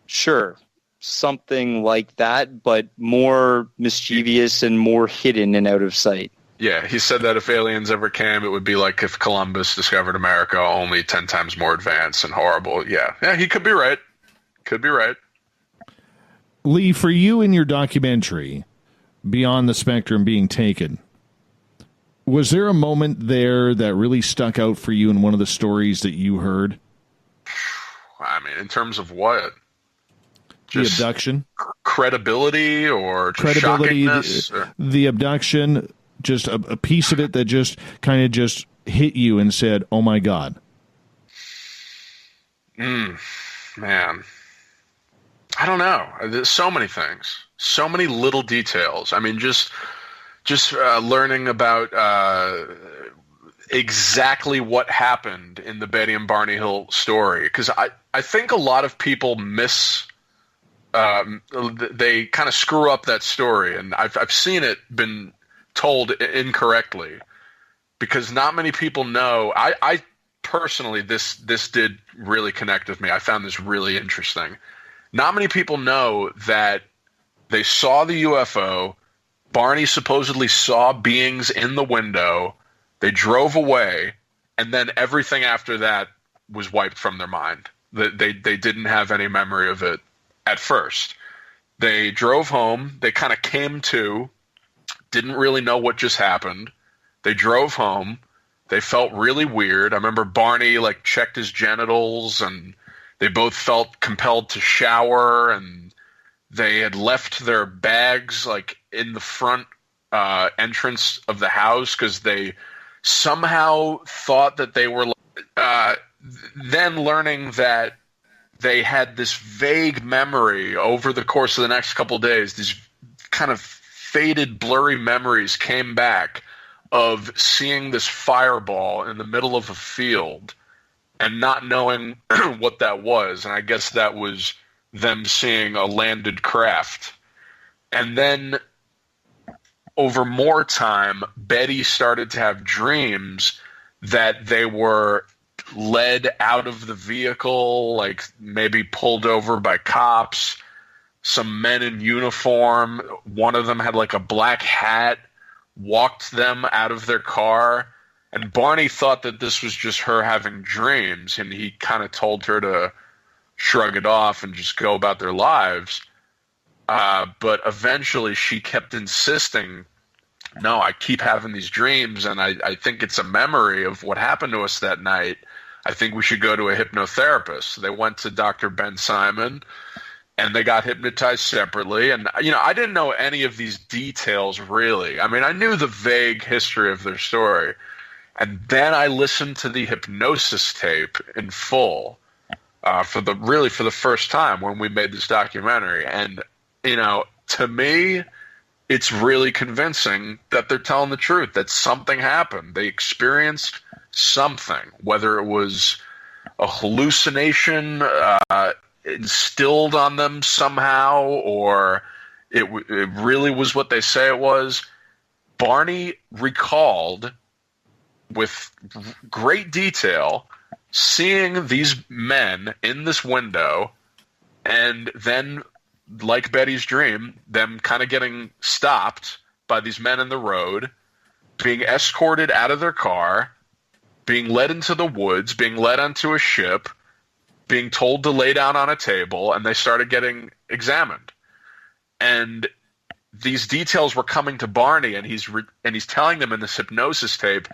Sure, something like that, but more mischievous and more hidden and out of sight. Yeah, he said that if aliens ever came, it would be like if Columbus discovered America, only 10 times more advanced and horrible. Yeah, he could be right. Could be right. Lee, for you in your documentary, Beyond the Spectrum Being Taken, was there a moment there that really stuck out for you in one of the stories that you heard? I mean, in terms of what? Just the abduction? Credibility or just shockingness? The abduction, just a piece of it that just kind of just hit you and said, oh my God. Man. I don't know. There's so many things, so many little details. I mean, just learning about exactly what happened in the Betty and Barney Hill story, because I think a lot of people they kind of screw up that story, and I've seen it been told incorrectly, because not many people know. I personally, this did really connect with me. I found this really interesting. Not many people know that they saw the UFO. Barney supposedly saw beings in the window. They drove away, and then everything after that was wiped from their mind. They didn't have any memory of it at first. They drove home. They kind of came to, didn't really know what just happened. They drove home. They felt really weird. I remember Barney checked his genitals, and they both felt compelled to shower, and they had left their bags in the front entrance of the house because they somehow thought that they were then learning that they had this vague memory over the course of the next couple of days. These kind of faded, blurry memories came back of seeing this fireball in the middle of a field and not knowing what that was. And I guess that was them seeing a landed craft. And then over more time, Betty started to have dreams that they were led out of the vehicle, maybe pulled over by cops, some men in uniform. One of them had a black hat, walked them out of their car. And Barney thought that this was just her having dreams, and he kind of told her to shrug it off and just go about their lives. But eventually she kept insisting, no, I keep having these dreams, and I think it's a memory of what happened to us that night. I think we should go to a hypnotherapist. They went to Dr. Ben Simon, and they got hypnotized separately. And, I didn't know any of these details, really. I mean, I knew the vague history of their story. And then I listened to the hypnosis tape in full for the first time when we made this documentary. And, to me, it's really convincing that they're telling the truth, that something happened. They experienced something, whether it was a hallucination instilled on them somehow, or it really was what they say it was. Barney recalled with great detail seeing these men in this window, and then, like Betty's dream, them kind of getting stopped by these men in the road, being escorted out of their car, being led into the woods, being led onto a ship, being told to lay down on a table, and they started getting examined. And these details were coming to Barney, and he's telling them in this hypnosis tape.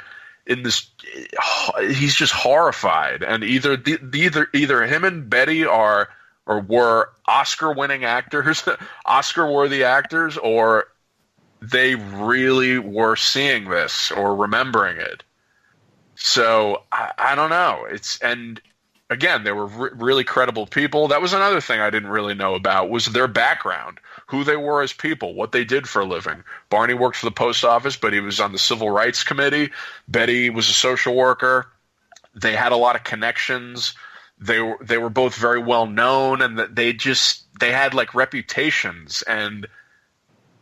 He's just horrified, and either him and Betty were Oscar-winning actors, Oscar-worthy actors, or they really were seeing this or remembering it. So I don't know. And again, they were really credible people. That was another thing I didn't really know about, was their background, who they were as people, what they did for a living. Barney worked for the post office, but he was on the Civil Rights Committee. Betty was a social worker. They had a lot of connections. they were both very well known, and that they had like reputations, and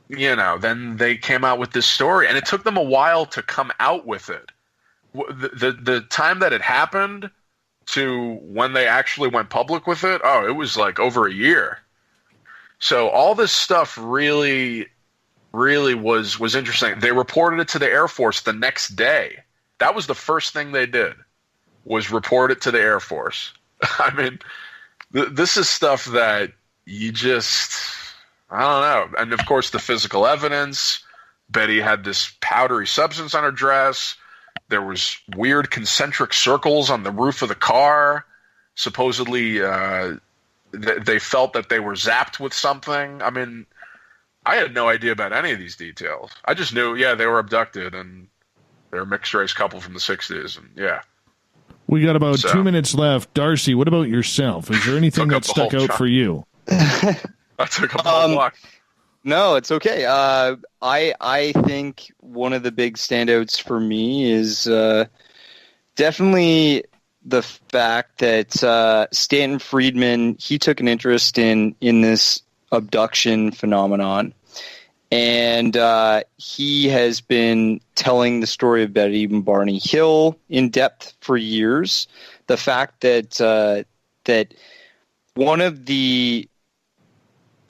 then they came out with this story, and it took them a while to come out with it. The time that it happened to when they actually went public with it, it was like over a year. So all this stuff really was interesting. They reported it to the Air Force the next day. That was the first thing they did, was report it to the Air Force. I mean, this is stuff that you just, I don't know. And of course, the physical evidence. Betty had this powdery substance on her dress. There was weird concentric circles on the roof of the car. Supposedly, they felt that they were zapped with something. I mean, I had no idea about any of these details. I just knew, they were abducted, and they're a mixed-race couple from the 60s, and We got about 2 minutes left. Darcy, what about yourself? Is there anything that stuck out for you? I took up the whole block. No, it's okay. I think one of the big standouts for me is definitely the fact that Stanton Friedman, he took an interest in this abduction phenomenon, and he has been telling the story of Betty and Barney Hill in depth for years. The fact that that one of the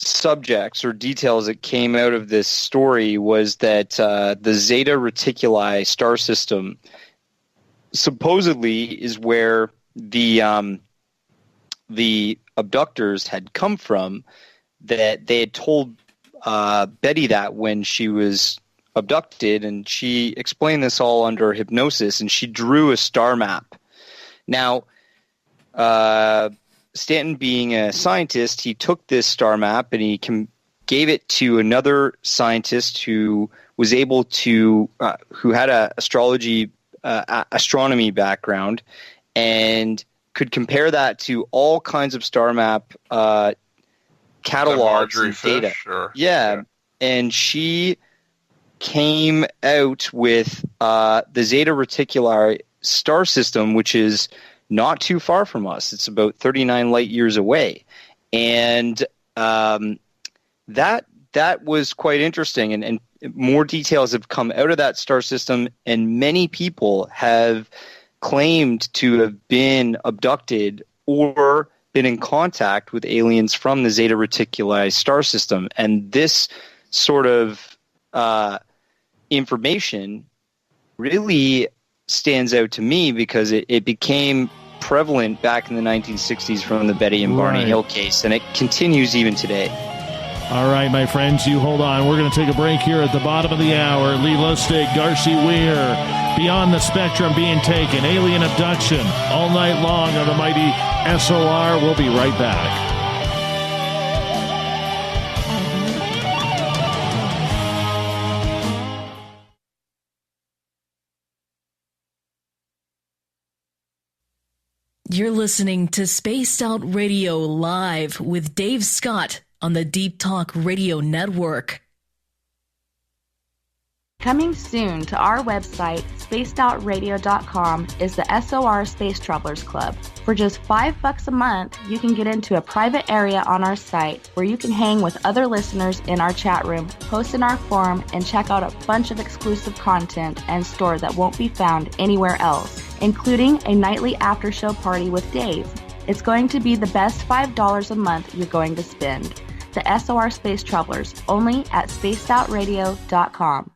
subjects or details that came out of this story was that the Zeta Reticuli star system supposedly is where the abductors had come from, that they had told Betty that when she was abducted, and she explained this all under hypnosis, and she drew a star map. Now, Stanton, being a scientist, he took this star map and he gave it to another scientist who was able to, who had a astronomy background, and could compare that to all kinds of star map catalogs and data. And she came out with the Zeta Reticuli star system, which is not too far from us. It's about 39 light years away. And that was quite interesting. And more details have come out of that star system, and many people have claimed to have been abducted or been in contact with aliens from the Zeta Reticuli star system. And this sort of information really stands out to me because it became prevalent back in the 1960s from the Betty and Barney Hill case, and it continues even today. All right, my friends, you hold on. We're going to take a break here at the bottom of the hour. Lee Lustig, Darcy Weir, Beyond the Spectrum being taken, alien abduction, all night long on the mighty SOR. We'll be right back. You're listening to Spaced Out Radio Live with Dave Scott on the Deep Talk Radio Network. Coming soon to our website, spacedoutradio.com, is the SOR Space Travelers Club. For just $5 a month, you can get into a private area on our site where you can hang with other listeners in our chat room, post in our forum, and check out a bunch of exclusive content and store that won't be found anywhere else, including a nightly after-show party with Dave. It's going to be the best $5 a month you're going to spend. The SOR Space Travelers, only at spacedoutradio.com.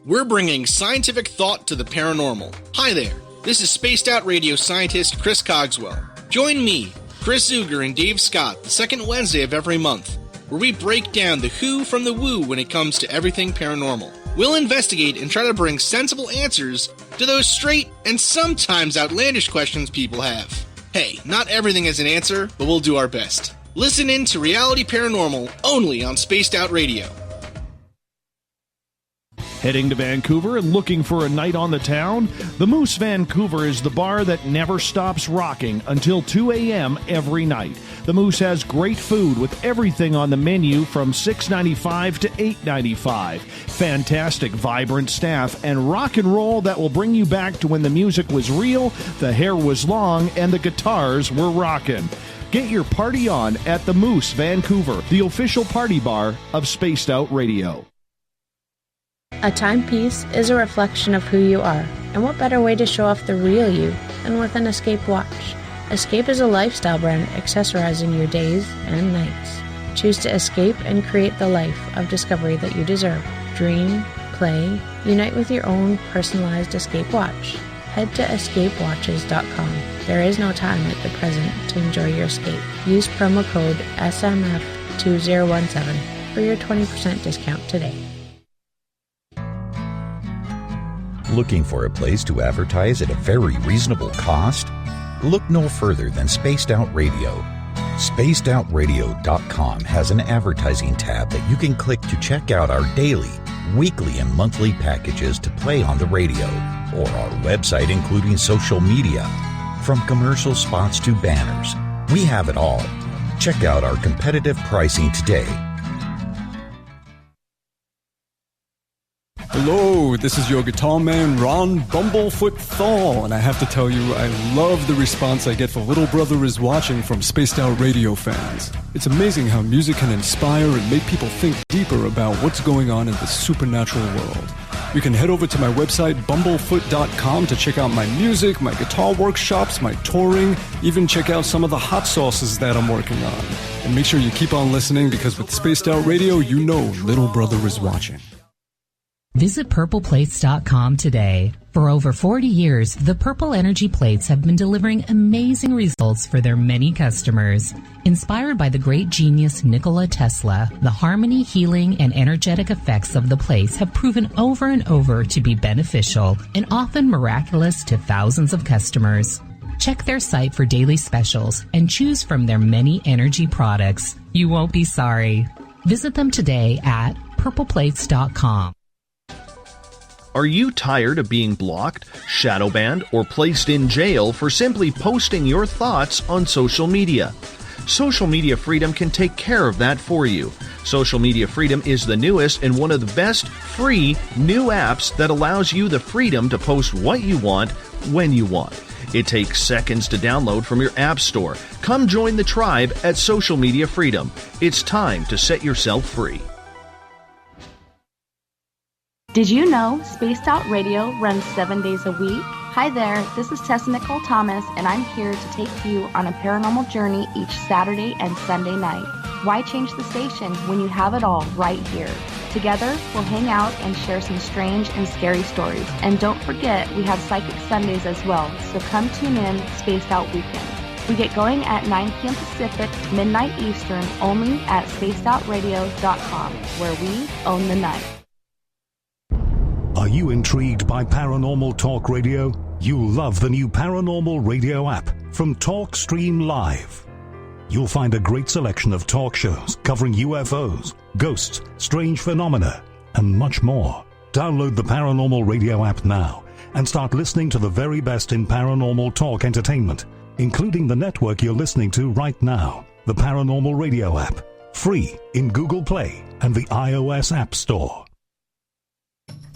We're bringing scientific thought to the paranormal. Hi there, this is Spaced Out Radio scientist Chris Cogswell. Join me, Chris Zuger, and Dave Scott the second Wednesday of every month, where we break down the who from the woo when it comes to everything paranormal. We'll investigate and try to bring sensible answers to those straight and sometimes outlandish questions people have. Hey, not everything has an answer, but we'll do our best. Listen in to Reality Paranormal only on Spaced Out Radio. Heading to Vancouver and looking for a night on the town? The Moose Vancouver is the bar that never stops rocking until 2 a.m. every night. The Moose has great food with everything on the menu from $6.95 to $8.95. Fantastic, vibrant staff and rock and roll that will bring you back to when the music was real, the hair was long, and the guitars were rocking. Get your party on at the Moose Vancouver, the official party bar of Spaced Out Radio. A timepiece is a reflection of who you are, and what better way to show off the real you than with an Escape watch. Escape is a lifestyle brand accessorizing your days and nights. Choose to escape and create the life of discovery that you deserve. Dream, play, unite with your own personalized Escape watch. Head to escapewatches.com. There is no time like the present to enjoy your escape. Use promo code SMF2017 for your 20% discount today. Looking for a place to advertise at a very reasonable cost? Look no further than Spaced Out Radio. SpacedOutRadio.com has an advertising tab that you can click to check out our daily, weekly, and monthly packages to play on the radio, or our website including social media. From commercial spots to banners, we have it all. Check out our competitive pricing today. Hello, this is your guitar man, Ron Bumblefoot Thal, and I have to tell you, I love the response I get for Little Brother is Watching from Spaced Out Radio fans. It's amazing how music can inspire and make people think deeper about what's going on in the supernatural world. You can head over to my website, bumblefoot.com, to check out my music, my guitar workshops, my touring, even check out some of the hot sauces that I'm working on. And make sure you keep on listening, because with Spaced Out Radio, you know Little Brother is watching. Visit purpleplates.com today. For over 40 years, the Purple Energy Plates have been delivering amazing results for their many customers. Inspired by the great genius Nikola Tesla, the harmony, healing, and energetic effects of the plates have proven over and over to be beneficial and often miraculous to thousands of customers. Check their site for daily specials and choose from their many energy products. You won't be sorry. Visit them today at purpleplates.com. Are you tired of being blocked, shadow banned, or placed in jail for simply posting your thoughts on social media? Social Media Freedom can take care of that for you. Social Media Freedom is the newest and one of the best free new apps that allows you the freedom to post what you want, when you want. It takes seconds to download from your app store. Come join the tribe at Social Media Freedom. It's time to set yourself free. Did you know Spaced Out Radio runs 7 days a week? Hi there, this is Tessa Nicole Thomas, and I'm here to take you on a paranormal journey each Saturday and Sunday night. Why change the station when you have it all right here? Together, we'll hang out and share some strange and scary stories. And don't forget, we have Psychic Sundays as well, so come tune in Spaced Out Weekend. We get going at 9 p.m. Pacific, midnight Eastern, only at spacedoutradio.com, where we own the night. Are you intrigued by Paranormal Talk Radio? You'll love the new Paranormal Radio app from TalkStream Live. You'll find a great selection of talk shows covering UFOs, ghosts, strange phenomena, and much more. Download the Paranormal Radio app now and start listening to the very best in paranormal talk entertainment, including the network you're listening to right now, the Paranormal Radio app, free in Google Play and the iOS App Store.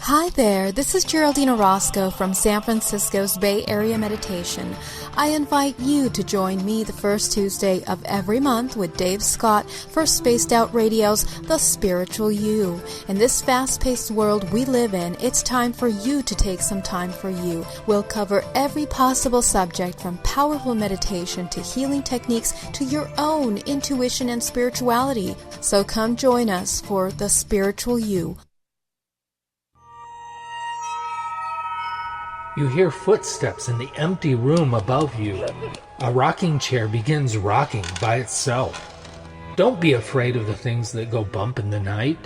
Hi there, this is Geraldine Orozco from San Francisco's Bay Area Meditation. I invite you to join me the first Tuesday of every month with Dave Scott for Spaced Out Radio's The Spiritual You. In this fast-paced world we live in, it's time for you to take some time for you. We'll cover every possible subject from powerful meditation to healing techniques to your own intuition and spirituality. So come join us for The Spiritual You. You hear footsteps in the empty room above you. A rocking chair begins rocking by itself. Don't be afraid of the things that go bump in the night.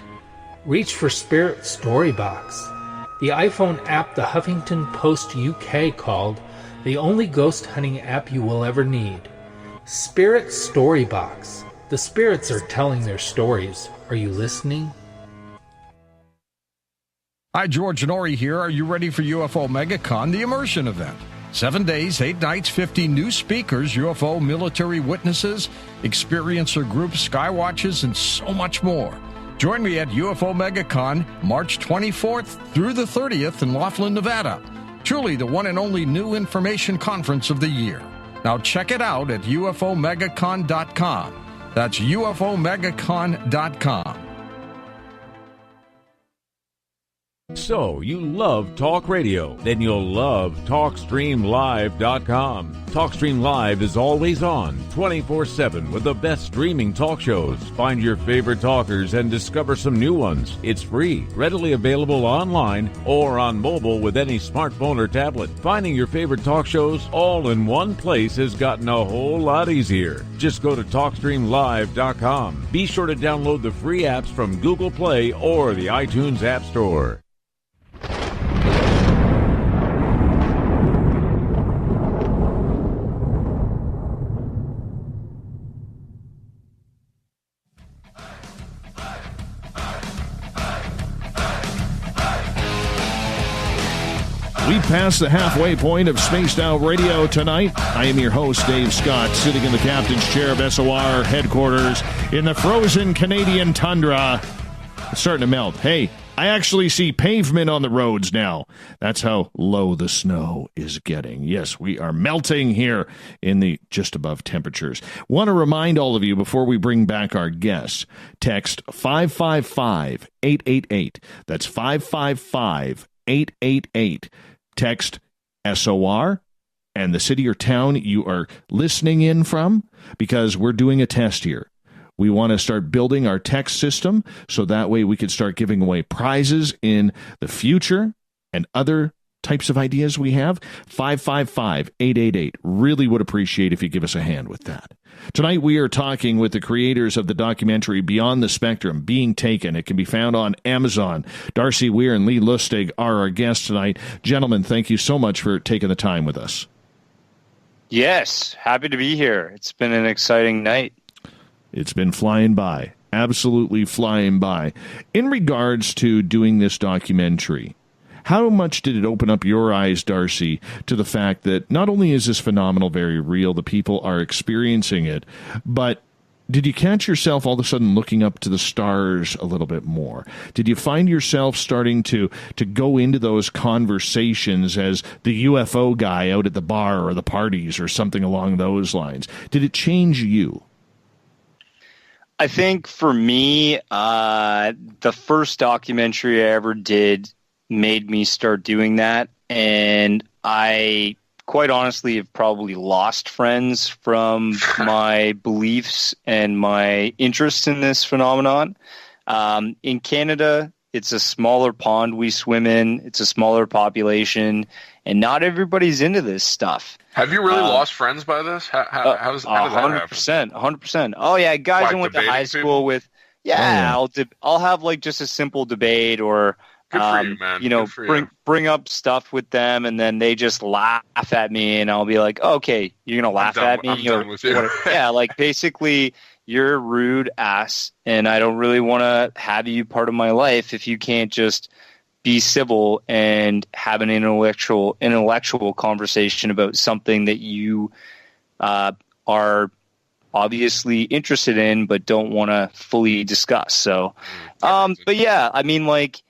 Reach for Spirit Storybox, the iPhone app the Huffington Post UK called the only ghost hunting app you will ever need. Spirit Storybox. The spirits are telling their stories. Are you listening? Hi, George Norrie here. Are you ready for UFO Megacon, the immersion event? 7 days, 8 nights, 50 new speakers, UFO military witnesses, experiencer groups, skywatches, and so much more. Join me at UFO Megacon, March 24th through the 30th in Laughlin, Nevada. Truly the one and only new information conference of the year. Now check it out at UFOMegacon.com. That's UFOMegacon.com. So, you love talk radio? Then you'll love TalkStreamLive.com. TalkStream Live is always on, 24/7, with the best streaming talk shows. Find your favorite talkers and discover some new ones. It's free, readily available online or on mobile with any smartphone or tablet. Finding your favorite talk shows all in one place has gotten a whole lot easier. Just go to TalkStreamLive.com. Be sure to download the free apps from Google Play or the iTunes App Store. We passed the halfway point of Spaced Out Radio tonight. I am your host, Dave Scott, sitting in the captain's chair of SOR headquarters in the frozen Canadian tundra. It's starting to melt. Hey, I actually see pavement on the roads now. That's how low the snow is getting. Yes, we are melting here in the just above temperatures. Want to remind all of you before we bring back our guests, text 555-888. That's 555-888. Text SOR and the city or town you are listening in from, because we're doing a test here. We want to start building our text system so that way we can start giving away prizes in the future and other types of ideas we have. 555-888. Really would appreciate if you give us a hand with that. Tonight we are talking with the creators of the documentary Beyond the Spectrum, Being Taken. It can be found on Amazon. Darcy Weir and Lee Lustig are our guests tonight. Gentlemen, thank you so much for taking the time with us. Yes, happy to be here. It's been an exciting night. It's been flying by, absolutely flying by. In regards to doing this documentary, how much did it open up your eyes, Darcy, to the fact that not only is this phenomenal very real, the people are experiencing it, but did you catch yourself all of a sudden looking up to the stars a little bit more? Did you find yourself starting to go into those conversations as the UFO guy out at the bar or the parties or something along those lines? Did it change you? I think for me, the first documentary I ever did made me start doing that, and I quite honestly have probably lost friends from my beliefs and my interest in this phenomenon. In Canada, it's a smaller pond we swim in, it's a smaller population, and not everybody's into this stuff. Have you really lost friends by this? How does that happen? 100%. Oh yeah, guys I went to high school with. Yeah, I'll have like just a simple debate or Good for you, man. Bring up stuff with them, and then they just laugh at me, and I'll be like, "Okay, you're gonna laugh at me." I'm done with you. Yeah, like basically, you're a rude ass, and I don't really want to have you part of my life if you can't just be civil and have an intellectual conversation about something that you are obviously interested in, but don't want to fully discuss. So, but yeah, I mean, like,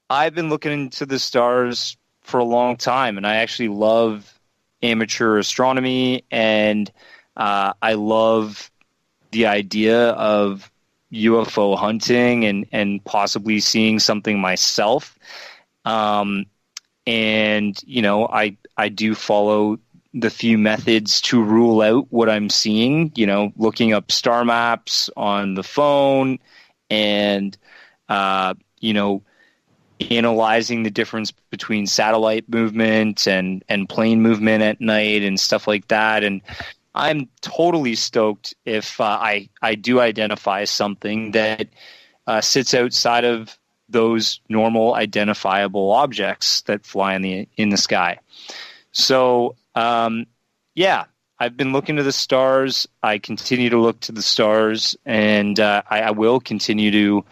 I've been looking into the stars for a long time, and I actually love amateur astronomy, and I love the idea of UFO hunting and possibly seeing something myself. And, you know, I do follow the few methods to rule out what I'm seeing, you know, looking up star maps on the phone and, you know, analyzing the difference between satellite movement and plane movement at night and stuff like that. And I'm totally stoked if I do identify something that sits outside of those normal identifiable objects that fly in the sky. So, yeah, I've been looking to the stars. I continue to look to the stars, and I will continue to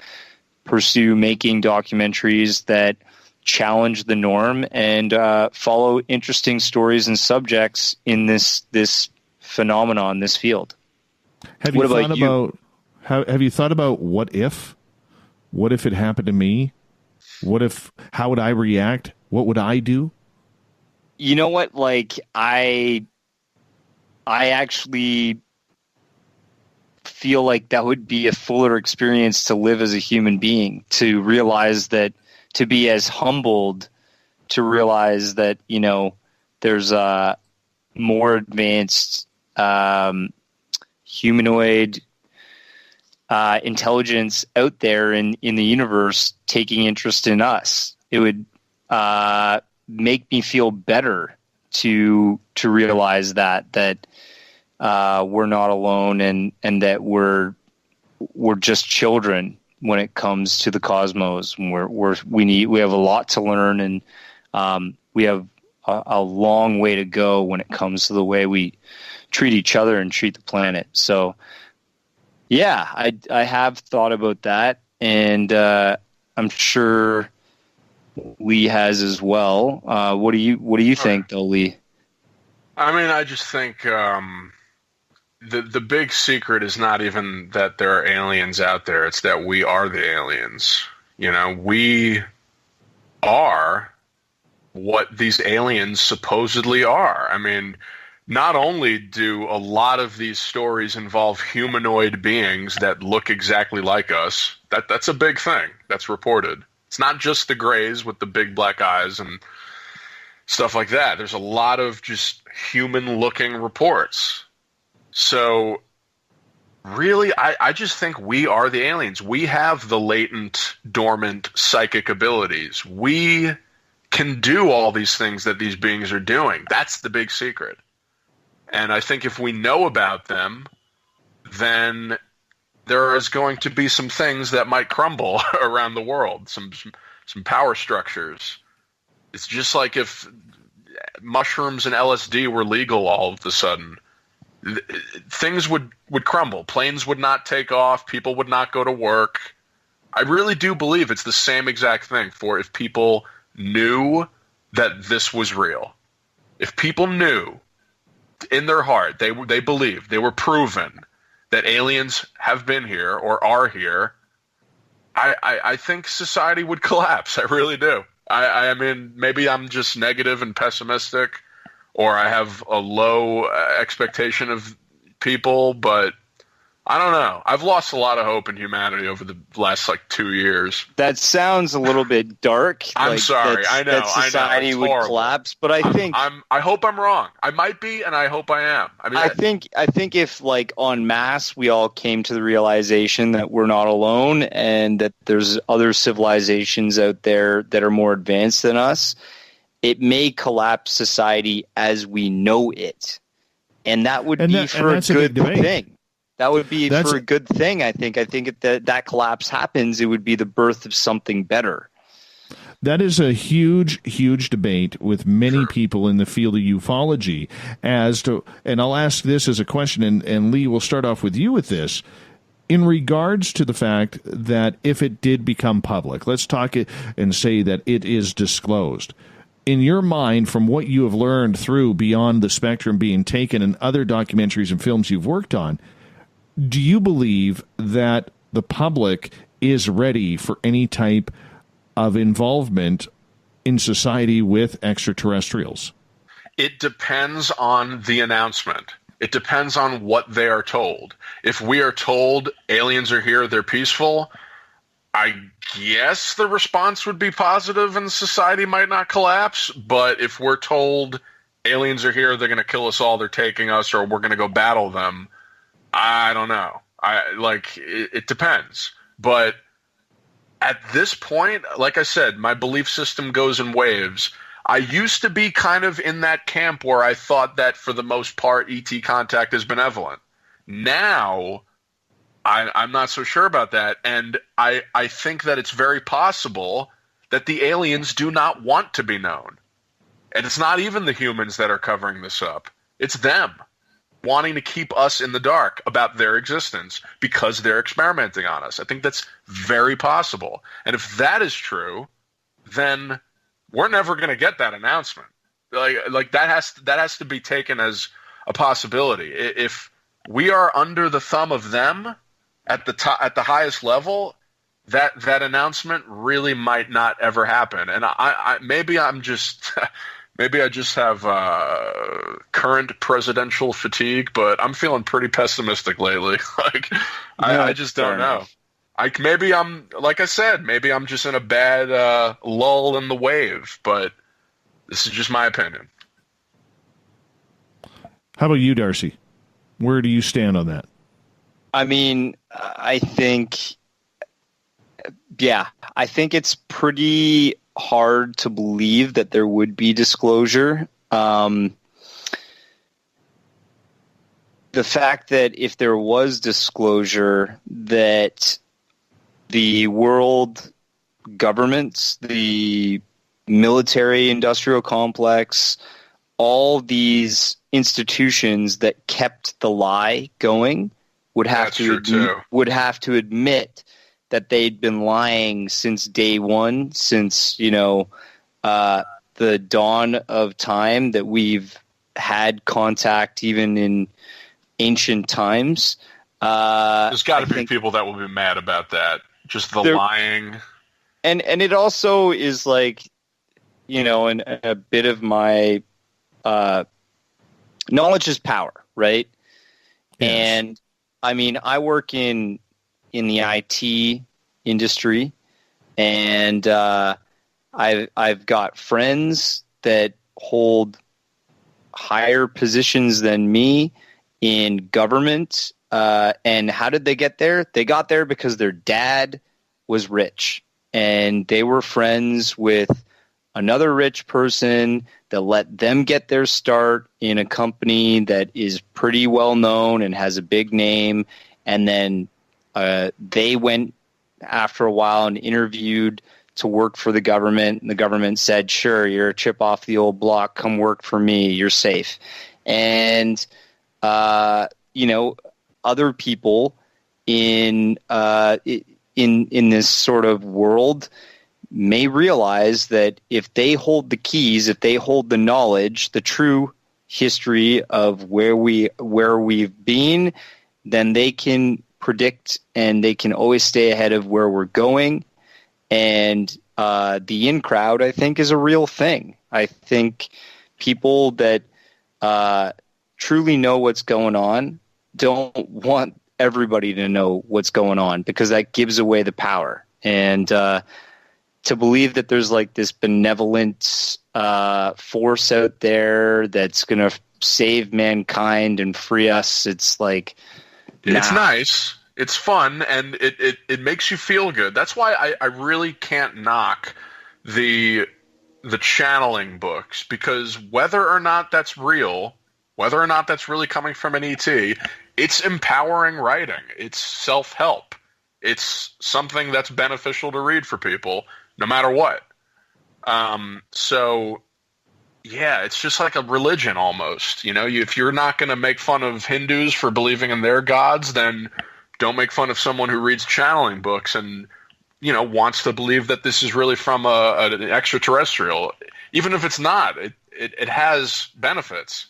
pursue making documentaries that challenge the norm and follow interesting stories and subjects in this phenomenon, this field. Have you thought about what if? What if it happened to me? How would I react? What would I do? You know what? Like, I actually feel like that would be a fuller experience to live as a human being, to realize that, to be as humbled, to realize that, you know, there's a more advanced humanoid intelligence out there in the universe taking interest in us. It would make me feel better to realize that we're not alone and that we're just children when it comes to the cosmos. We have a lot to learn, and we have a long way to go when it comes to the way we treat each other and treat the planet. So, yeah, I have thought about that, and I'm sure Lee has as well. What do you think, though, Lee? I mean, I just think the big secret is not even that there are aliens out there. It's that we are the aliens. You know, we are what these aliens supposedly are. I mean, not only do a lot of these stories involve humanoid beings that look exactly like us, that's a big thing that's reported. It's not just the Greys with the big black eyes and stuff like that. There's a lot of just human-looking reports. So, really, I just think we are the aliens. We have the latent, dormant psychic abilities. We can do all these things that these beings are doing. That's the big secret. And I think if we know about them, then there is going to be some things that might crumble around the world, some power structures. It's just like if mushrooms and LSD were legal all of a sudden. Things would crumble. Planes would not take off. People would not go to work. I really do believe it's the same exact thing for if people knew that this was real. If people knew in their heart, they believed, they were proven that aliens have been here or are here, I think society would collapse. I really do. I mean, maybe I'm just negative and pessimistic, or I have a low expectation of people, but I don't know. I've lost a lot of hope in humanity over the last 2 years. That sounds a little bit dark. I'm sorry. I know. That society would collapse, but I think I hope I'm wrong. I might be, and I hope I am. I mean, I think if en masse we all came to the realization that we're not alone and that there's other civilizations out there that are more advanced than us, it may collapse society as we know it, and that would be for a good thing. That would be for a good thing, I think. I think if that collapse happens, it would be the birth of something better. That is a huge, huge debate with many people in the field of ufology as to, and I'll ask this as a question, and Lee, we'll start off with you with this. In regards to the fact that if it did become public, let's talk it and say that it is disclosed. In your mind, from what you have learned through Beyond the Spectrum being taken and other documentaries and films you've worked on, do you believe that the public is ready for any type of involvement in society with extraterrestrials? It depends on the announcement. It depends on what they are told. If we are told aliens are here, they're peaceful, I guess the response would be positive and society might not collapse. But if we're told aliens are here, they're going to kill us all, they're taking us, or we're going to go battle them, I don't know. It depends. But at this point, like I said, my belief system goes in waves. I used to be kind of in that camp where I thought that for the most part, ET contact is benevolent. Now, I'm not so sure about that. And I think that it's very possible that the aliens do not want to be known. And it's not even the humans that are covering this up. It's them wanting to keep us in the dark about their existence because they're experimenting on us. I think that's very possible. And if that is true, then we're never going to get that announcement. Like that has to be taken as a possibility. If we are under the thumb of them at the highest level, that announcement really might not ever happen. And maybe I just have current presidential fatigue, but I'm feeling pretty pessimistic lately. I just don't know. Maybe I'm just in a bad lull in the wave, but this is just my opinion. How about you, Darcy? Where do you stand on that? I mean, I think it's pretty hard to believe that there would be disclosure. The fact that if there was disclosure, that the world governments, the military industrial complex, all these institutions that kept the lie going would have to admit that they'd been lying since day one, since the dawn of time, that we've had contact even in ancient times. There's got to be people that will be mad about that. Just the lying. And it also is like, and a bit of my knowledge is power, right? Yes. And I mean, I work in the IT industry, and I've got friends that hold higher positions than me in government. And how did they get there? They got there because their dad was rich, and they were friends with another rich person that let them get their start in a company that is pretty well known and has a big name. And then they went after a while and interviewed to work for the government. And the government said, sure, you're a chip off the old block. Come work for me. You're safe. And, other people in this sort of world may realize that if they hold the keys, if they hold the knowledge, the true history of where we've been, then they can predict and they can always stay ahead of where we're going. And the in crowd, I think, is a real thing. I think people that truly know what's going on don't want everybody to know what's going on, because that gives away the power. And to believe that there's like this benevolent force out there that's going to save mankind and free us, it's like, it's nice, it's fun, and it makes you feel good. That's why I really can't knock the channeling books, because whether or not that's real, whether or not that's really coming from an ET, it's empowering writing. It's self-help. It's something that's beneficial to read for people, no matter what. So, yeah, it's just like a religion almost. If you're not going to make fun of Hindus for believing in their gods, then don't make fun of someone who reads channeling books and, wants to believe that this is really from an extraterrestrial. Even if it's not, it has benefits.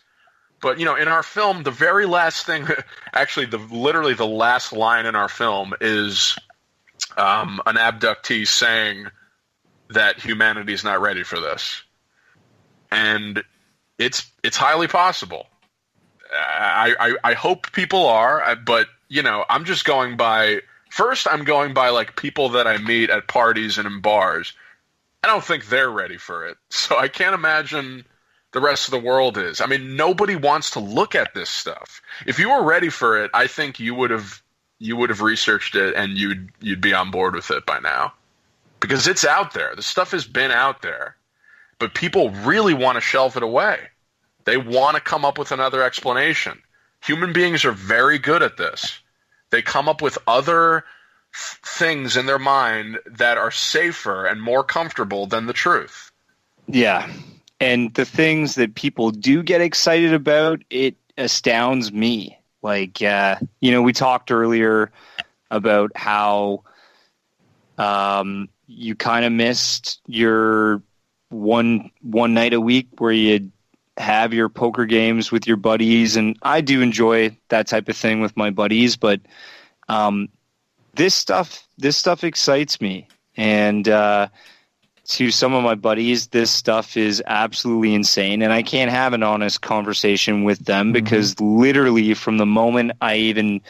But, in our film, the very last thing, actually, literally the last line in our film is an abductee saying that humanity is not ready for this. And it's highly possible. I hope people are, but, I'm just going by, first I'm going by, like, people that I meet at parties and in bars. I don't think they're ready for it. So I can't imagine the rest of the world is. I mean, nobody wants to look at this stuff. If you were ready for it, I think you would have researched it and you'd be on board with it by now. Because it's out there. The stuff has been out there. But people really want to shelve it away. They want to come up with another explanation. Human beings are very good at this. They come up with other things in their mind that are safer and more comfortable than the truth. Yeah. And the things that people do get excited about, it astounds me. Like, we talked earlier about how you kind of missed your one night a week where you have your poker games with your buddies, and I do enjoy that type of thing with my buddies, but this stuff excites me. And to some of my buddies, this stuff is absolutely insane, and I can't have an honest conversation with them because literally from the moment I even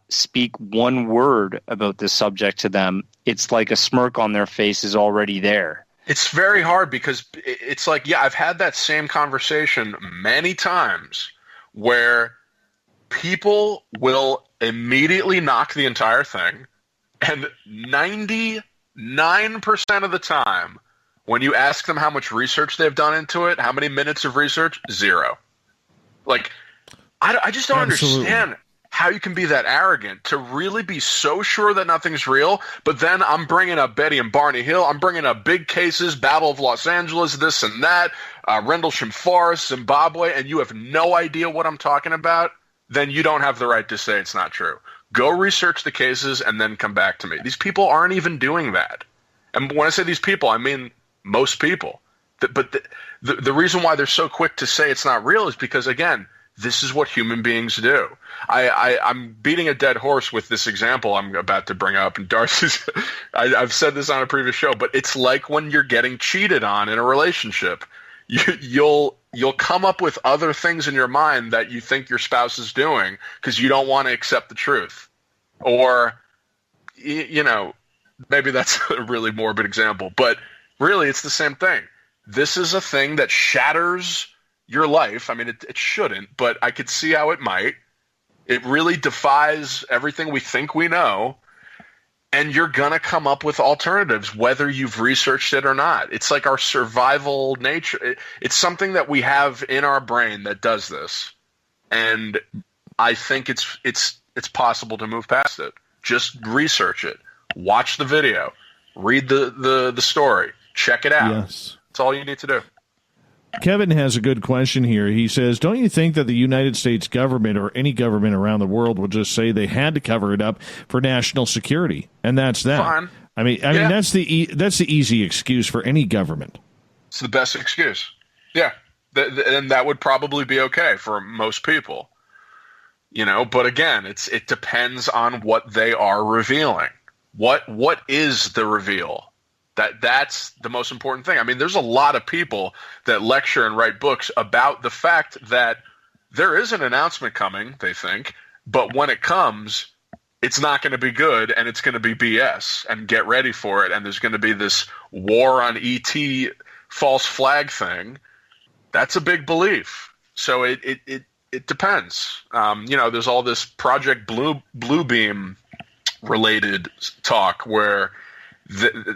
speak one word about this subject to them, it's like a smirk on their face is already there. It's very hard because it's like, yeah, I've had that same conversation many times where people will immediately knock the entire thing, and 99% of the time, when you ask them how much research they've done into it, how many minutes of research, 0. Like, I just don't understand how you can be that arrogant to really be so sure that nothing's real, but then I'm bringing up Betty and Barney Hill, I'm bringing up big cases, Battle of Los Angeles, this and that, Rendlesham Forest, Zimbabwe, and you have no idea what I'm talking about, then you don't have the right to say it's not true. Go research the cases and then come back to me. These people aren't even doing that. And when I say these people, I mean most people. But the reason why they're so quick to say it's not real is because, again, this is what human beings do. I'm beating a dead horse with this example I'm about to bring up, and Darcy's I've said this on a previous show, but it's like when you're getting cheated on in a relationship. You'll come up with other things in your mind that you think your spouse is doing because you don't want to accept the truth. Or, maybe that's a really morbid example, but really it's the same thing. This is a thing that shatters your life. I mean, it shouldn't, but I could see how it might. It really defies everything we think we know, and you're going to come up with alternatives, whether you've researched it or not. It's like our survival nature. It's something that we have in our brain that does this, and I think it's possible to move past it. Just research it. Watch the video. Read the story. Check it out. Yes. That's all you need to do. Kevin has a good question here. He says, don't you think that the United States government or any government around the world would just say they had to cover it up for national security? And that's that. Fine. I mean, that's the easy excuse for any government. It's the best excuse. Yeah. And that would probably be okay for most people. But again, it depends on what they are revealing. What is the reveal? That's the most important thing. I mean, there's a lot of people that lecture and write books about the fact that there is an announcement coming, they think, but when it comes, it's not going to be good and it's going to be BS, and get ready for it. And there's going to be this war on ET false flag thing. That's a big belief. So it depends. There's all this Project Bluebeam related talk where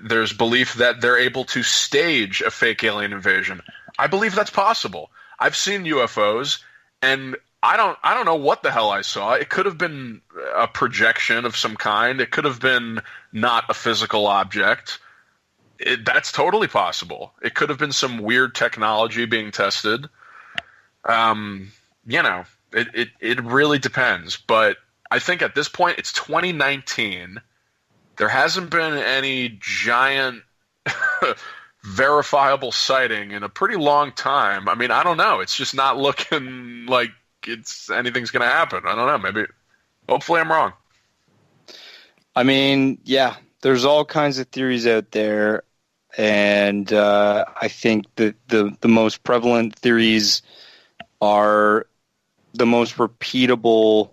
there's belief that they're able to stage a fake alien invasion. I believe that's possible. I've seen UFOs, and I don't know what the hell I saw. It could have been a projection of some kind. It could have been not a physical object. That's totally possible. It could have been some weird technology being tested. It really depends. But I think at this point, it's 2019. There hasn't been any giant verifiable sighting in a pretty long time. I mean, I don't know. It's just not looking like anything's going to happen. I don't know. Maybe, hopefully I'm wrong. I mean, yeah, there's all kinds of theories out there. And I think that the most prevalent theories are the most repeatable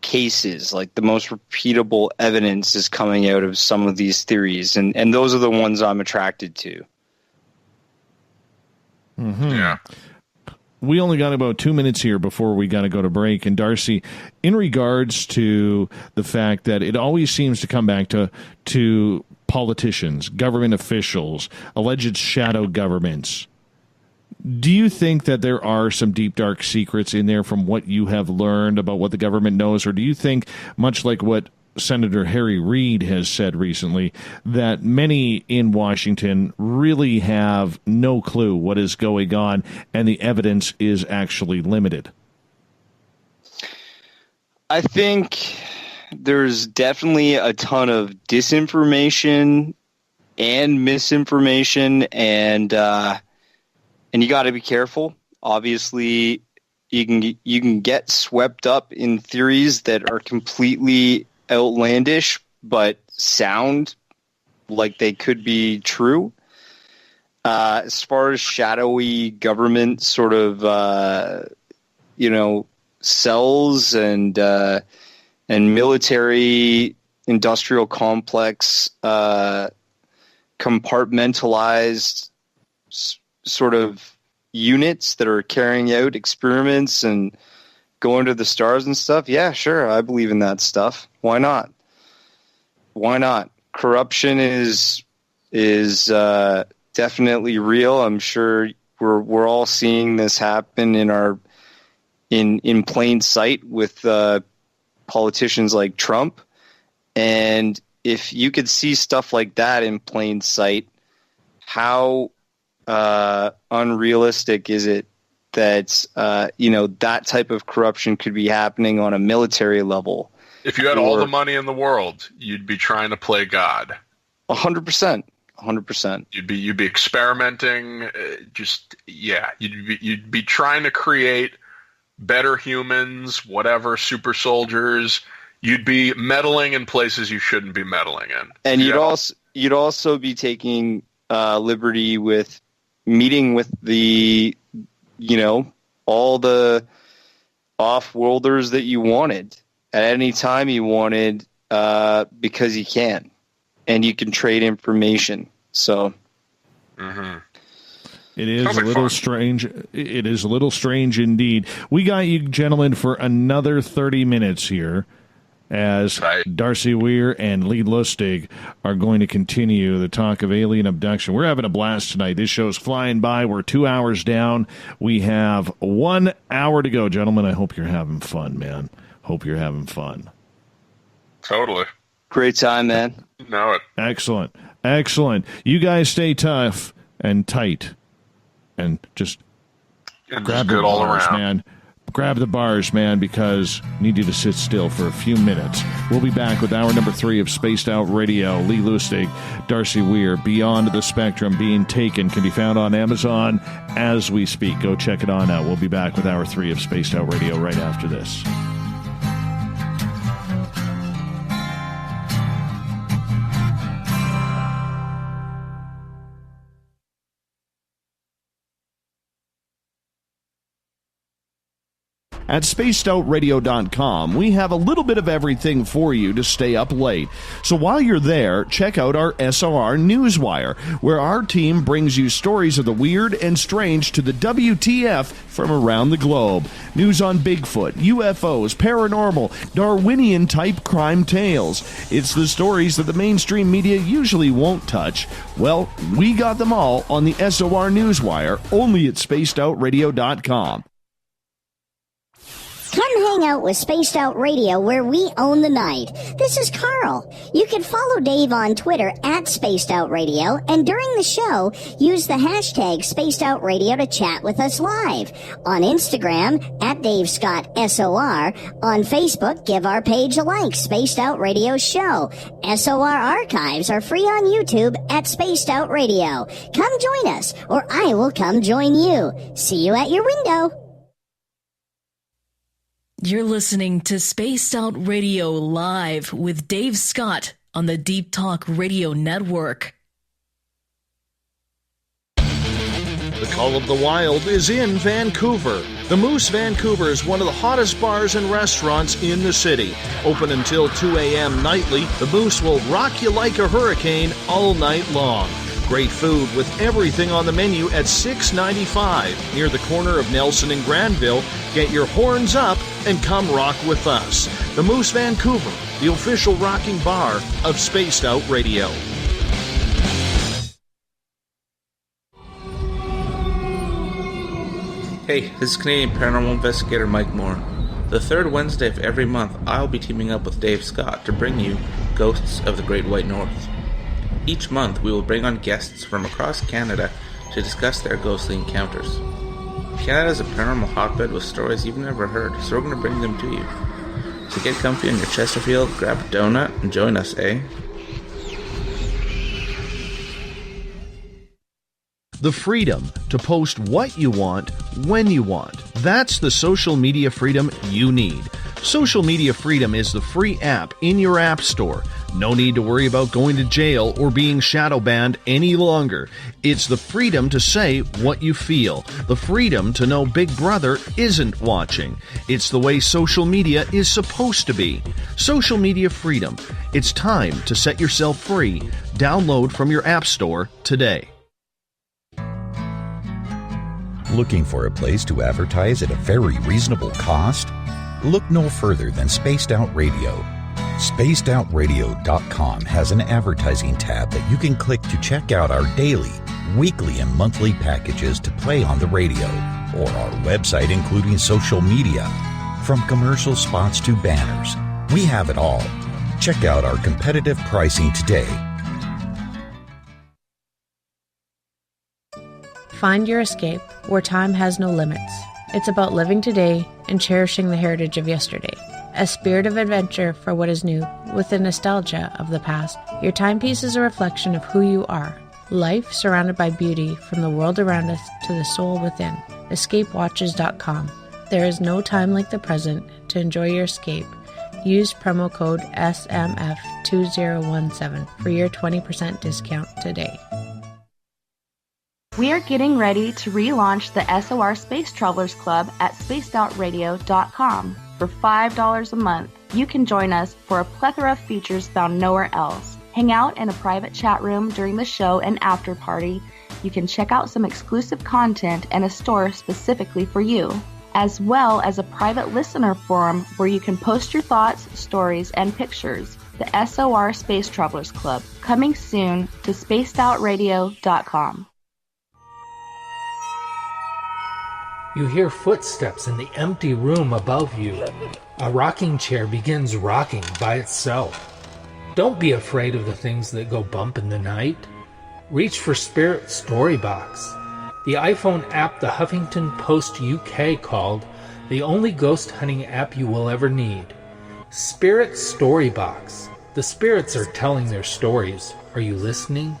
cases, like the most repeatable evidence is coming out of some of these theories, and those are the ones I'm attracted to. Mm-hmm. Yeah. We only got about 2 minutes here before we got to go to break. And Darcy, in regards to the fact that it always seems to come back to politicians, government officials, alleged shadow governments, do you think that there are some deep, dark secrets in there from what you have learned about what the government knows? Or do you think, much like what Senator Harry Reid has said recently, that many in Washington really have no clue what is going on and the evidence is actually limited? I think there's definitely a ton of disinformation and misinformation, and you got to be careful. Obviously, you can get swept up in theories that are completely outlandish but sound like they could be true. As far as shadowy government sort of cells and military industrial complex compartmentalized sort of units that are carrying out experiments and going to the stars and stuff. Yeah, sure. I believe in that stuff. Why not? Why not? Corruption is definitely real. I'm sure we're all seeing this happen in plain sight with politicians like Trump. And if you could see stuff like that in plain sight, how unrealistic is it that that type of corruption could be happening on a military level? If you had all the money in the world, you'd be trying to play God. 100%. 100%. You'd be experimenting. You'd be trying to create better humans, whatever, super soldiers. You'd be meddling in places you shouldn't be meddling in. And you'd also be taking liberty with meeting with the all the off-worlders that you wanted at any time you wanted, because you can, and you can trade information. So it is a little strange. It is a little strange indeed. We got you, gentlemen, for another 30 minutes here, as Darcy Weir and Lee Lustig are going to continue the talk of alien abduction. We're having a blast tonight. This show's flying by. We're 2 hours down. We have 1 hour to go. Gentlemen, I hope you're having fun, man. Hope you're having fun. Totally. Great time, man. Know it. Excellent. Excellent. You guys stay tough and tight. And just grab the bars, man. Grab the bars, man, because I need you to sit still for a few minutes. We'll be back with hour number 3 of Spaced Out Radio. Lee Lustig, Darcy Weir, Beyond the Spectrum, Being Taken, can be found on Amazon as we speak. Go check it on out. We'll be back with hour 3 of Spaced Out Radio right after this. At spacedoutradio.com, we have a little bit of everything for you to stay up late. So while you're there, check out our SOR Newswire, where our team brings you stories of the weird and strange to the WTF from around the globe. News on Bigfoot, UFOs, paranormal, Darwinian-type crime tales. It's the stories that the mainstream media usually won't touch. Well, we got them all on the SOR Newswire, only at spacedoutradio.com. Come hang out with Spaced Out Radio, where we own the night. This is Carl. You can follow Dave on Twitter at Spaced Out Radio, and during the show, use the hashtag Spaced Out Radio to chat with us live. On Instagram, at Dave Scott SOR. On Facebook, give our page a like, Spaced Out Radio Show. SOR archives are free on YouTube at Spaced Out Radio. Come join us, or I will come join you. See you at your window. You're listening to Spaced Out Radio Live with Dave Scott on the Deep Talk Radio Network. The Call of the Wild is in Vancouver. The Moose Vancouver is one of the hottest bars and restaurants in the city. Open until 2 a.m. nightly, the Moose will rock you like a hurricane all night long. Great food with everything on the menu at $6.95 near the corner of Nelson and Granville. Get your horns up and come rock with us. The Moose Vancouver, the official rocking bar of Spaced Out Radio. Hey, this is Canadian Paranormal Investigator Mike Moore. The third Wednesday of every month, I'll be teaming up with Dave Scott to bring you Ghosts of the Great White North. Each month, we will bring on guests from across Canada to discuss their ghostly encounters. Canada is a paranormal hotbed with stories you've never heard, so we're going to bring them to you. So get comfy on your Chesterfield, grab a donut, and join us, eh? The freedom to post what you want, when you want. That's the social media freedom you need. Social Media Freedom is the free app in your app store. No need to worry about going to jail or being shadow banned any longer. It's the freedom to say what you feel. The freedom to know Big Brother isn't watching. It's the way social media is supposed to be. Social Media Freedom. It's time to set yourself free. Download from your app store today. Looking for a place to advertise at a very reasonable cost? Look no further than Spaced Out Radio. SpacedOutRadio.com has an advertising tab that you can click to check out our daily, weekly, and monthly packages to play on the radio, or our website including social media. From commercial spots to banners, we have it all. Check out our competitive pricing today. Find your escape where time has no limits. It's about living today and cherishing the heritage of yesterday. A spirit of adventure for what is new, with the nostalgia of the past. Your timepiece is a reflection of who you are. Life surrounded by beauty from the world around us to the soul within. EscapeWatches.com. There is no time like the present to enjoy your escape. Use promo code SMF2017 for your 20% discount today. We are getting ready to relaunch the SOR Space Travelers Club at spacedoutradio.com. For $5 a month, you can join us for a plethora of features found nowhere else. Hang out in a private chat room during the show and after party. You can check out some exclusive content and a store specifically for you, as well as a private listener forum where you can post your thoughts, stories, and pictures. The SOR Space Travelers Club, coming soon to spacedoutradio.com. You hear footsteps in the empty room above you. A rocking chair begins rocking by itself. Don't be afraid of the things that go bump in the night. Reach for Spirit Storybox, the iPhone app the Huffington Post UK called the only ghost hunting app you will ever need. Spirit Storybox. The spirits are telling their stories. Are you listening?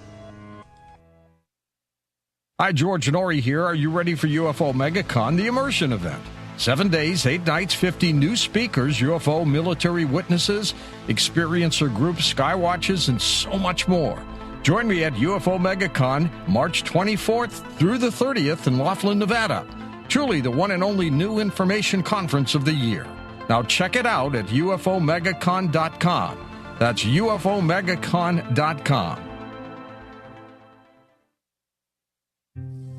Hi, George Norrie here. Are you ready for UFO Megacon, the immersion event? 7 days, 8 nights, 50 new speakers, UFO military witnesses, experiencer groups, skywatches, and so much more. Join me at UFO Megacon, March 24th through the 30th in Laughlin, Nevada. Truly the one and only new information conference of the year. Now check it out at UFOMegacon.com. That's UFOMegacon.com.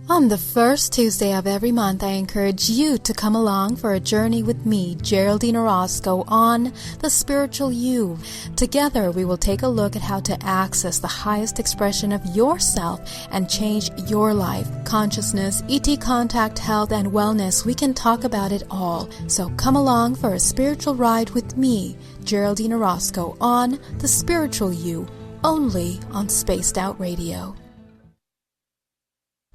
On the first Tuesday of every month, I encourage you to come along for a journey with me, Geraldine Orozco, on The Spiritual You. Together, we will take a look at how to access the highest expression of yourself and change your life. Consciousness, ET contact, health, and wellness, we can talk about it all. So come along for a spiritual ride with me, Geraldine Orozco, on The Spiritual You, only on Spaced Out Radio.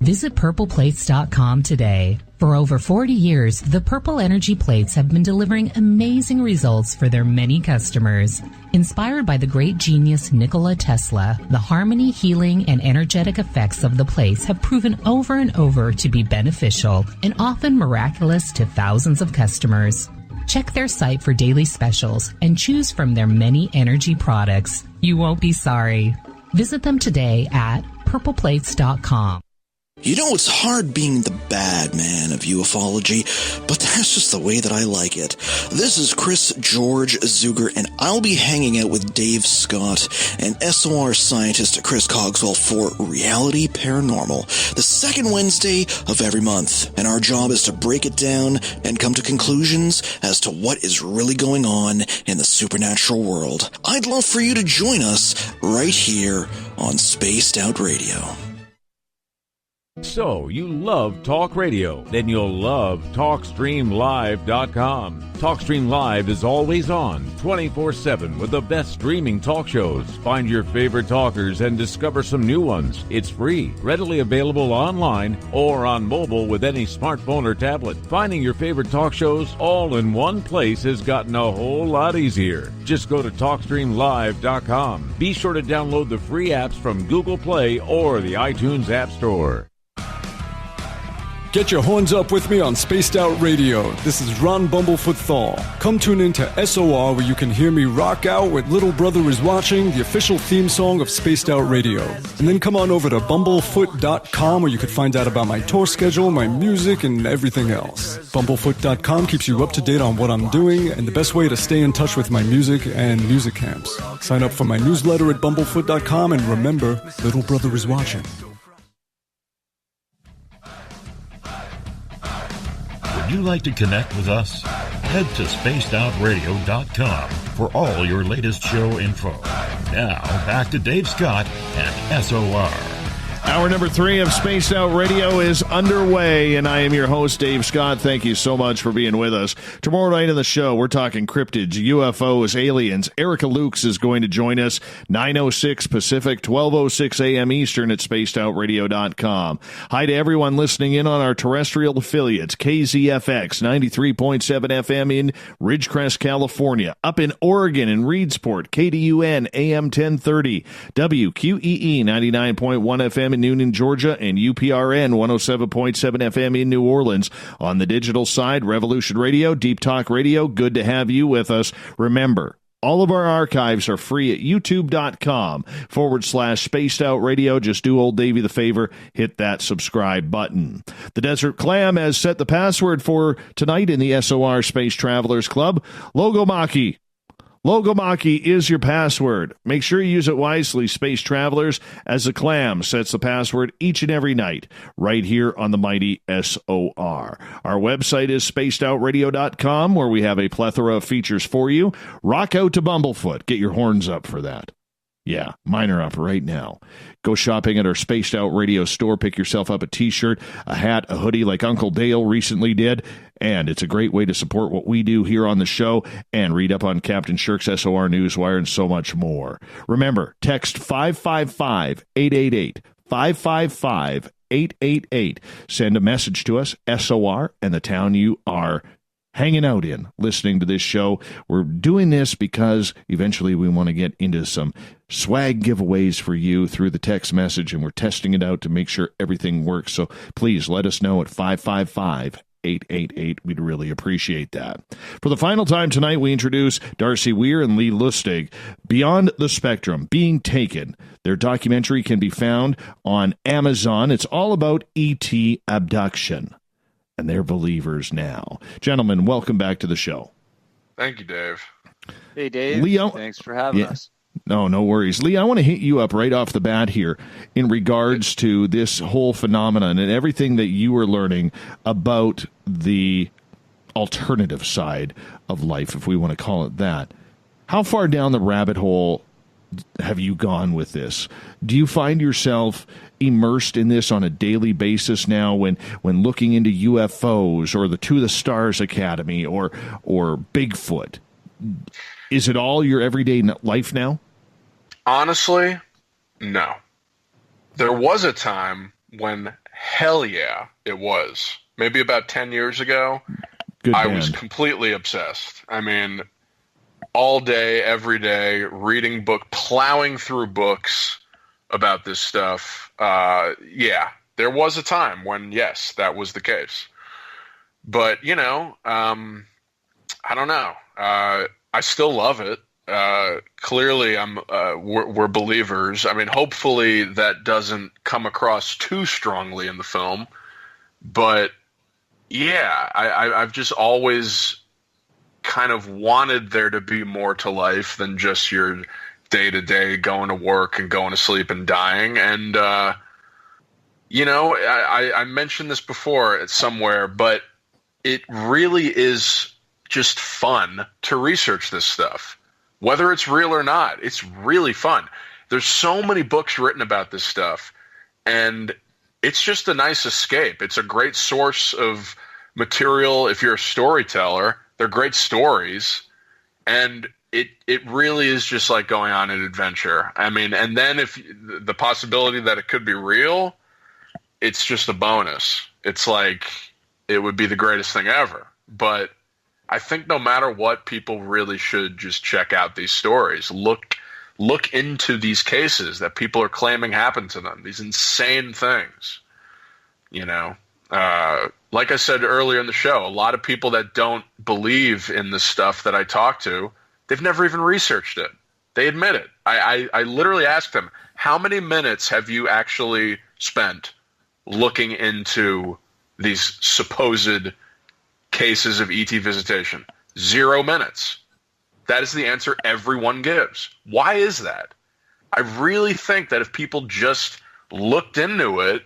Visit purpleplates.com today. For over 40 years, the Purple Energy Plates have been delivering amazing results for their many customers. Inspired by the great genius Nikola Tesla, the harmony, healing, and energetic effects of the plates have proven over and over to be beneficial and often miraculous to thousands of customers. Check their site for daily specials and choose from their many energy products. You won't be sorry. Visit them today at purpleplates.com. You know, it's hard being the bad man of ufology, but that's just the way that I like it. This is Chris George Zuger, and I'll be hanging out with Dave Scott and SOR scientist Chris Cogswell for Reality Paranormal, the second Wednesday of every month. And our job is to break it down and come to conclusions as to what is really going on in the supernatural world. I'd love for you to join us right here on Spaced Out Radio. So, you love talk radio? Then you'll love TalkStreamLive.com. TalkStream Live is always on, 24/7, with the best streaming talk shows. Find your favorite talkers and discover some new ones. It's free, readily available online or on mobile with any smartphone or tablet. Finding your favorite talk shows all in one place has gotten a whole lot easier. Just go to TalkStreamLive.com. Be sure to download the free apps from Google Play or the iTunes App Store. Get your horns up with me on Spaced Out Radio. This is Ron Bumblefoot Thaw. Come tune in to SOR where you can hear me rock out with Little Brother is Watching, the official theme song of Spaced Out Radio. And then come on over to bumblefoot.com where you can find out about my tour schedule, my music, and everything else. Bumblefoot.com keeps you up to date on what I'm doing and the best way to stay in touch with my music and music camps. Sign up for my newsletter at bumblefoot.com and remember, Little Brother is watching. Would you like to connect with us? Head to spacedoutradio.com for all your latest show info. Now, back to Dave Scott and SOR. Hour number 3 of Spaced Out Radio is underway, and I am your host, Dave Scott. Thank you so much for being with us. Tomorrow night on the show, we're talking cryptids, UFOs, aliens. Erica Lukes is going to join us, 9:06 Pacific, 12:06 a.m. Eastern at spacedoutradio.com. Hi to everyone listening in on our terrestrial affiliates, KZFX, 93.7 FM in Ridgecrest, California. Up in Oregon in Reedsport, KDUN, AM 1030, WQEE, 99.1 FM in Noonan, Georgia, and UPRN 107.7 FM in New Orleans. On the digital side, Revolution Radio, Deep Talk Radio, good to have you with us. Remember, all of our archives are free at youtube.com/Spaced Out Radio. Just do old Davey the favor, hit that subscribe button. The Desert Clam has set the password for tonight in the SOR Space Travelers Club. Logomaki. Logomaki is your password. Make sure you use it wisely, Space Travelers, as the Clam sets the password each and every night, right here on the mighty SOR. Our website is spacedoutradio.com, where we have a plethora of features for you. Rock out to Bumblefoot. Get your horns up for that. Yeah, mine are up right now. Go shopping at our Spaced Out Radio store. Pick yourself up a t-shirt, a hat, a hoodie like Uncle Dale recently did. And it's a great way to support what we do here on the show and read up on Captain Shirk's SOR Newswire and so much more. Remember, text 555-888, 555-888. Send a message to us, SOR, and the town you are hanging out in, listening to this show. We're doing this because eventually we want to get into some swag giveaways for you through the text message, and we're testing it out to make sure everything works. So please let us know at 555-888. We'd really appreciate that. For the final time tonight, we introduce Darcy Weir and Lee Lustig. Beyond the Spectrum, Being Taken. Their documentary can be found on Amazon. It's all about ET abduction. And they're believers now. Gentlemen, welcome back to the show. Thank you, Dave. Hey, Dave. Leo, thanks for having us. No worries. Lee, I want to hit you up right off the bat here in regards to this whole phenomenon and everything that you were learning about the alternative side of life, if we want to call it that. How far down the rabbit hole have you gone with this? Do you find yourself immersed in this on a daily basis now when looking into UFOs or the To the Stars Academy or Bigfoot? Is it all your everyday life now? Honestly, no. There was a time when, hell yeah, it was. Maybe about 10 years ago, I was completely obsessed. I mean, all day, every day, reading plowing through books about this stuff. Yeah, there was a time when, yes, that was the case. But, I don't know. I still love it. Clearly, we're believers. I mean, hopefully that doesn't come across too strongly in the film. But, yeah, I've just always kind of wanted there to be more to life than just your day-to-day going to work and going to sleep and dying. And, I mentioned this before somewhere, but it really is just fun to research this stuff. Whether it's real or not, it's really fun. There's so many books written about this stuff, and it's just a nice escape. It's a great source of material if you're a storyteller. They're great stories, and it really is just like going on an adventure. I mean, and then if the possibility that it could be real, it's just a bonus. It's like it would be the greatest thing ever. But I think no matter what, people really should just check out these stories. Look into these cases that people are claiming happened to them. These insane things. Like I said earlier in the show, a lot of people that don't believe in the stuff that I talk to, they've never even researched it. They admit it. I literally asked them, how many minutes have you actually spent looking into these supposed cases of ET visitation? 0 minutes. That is the answer everyone gives. Why is that? I really think that if people just looked into it,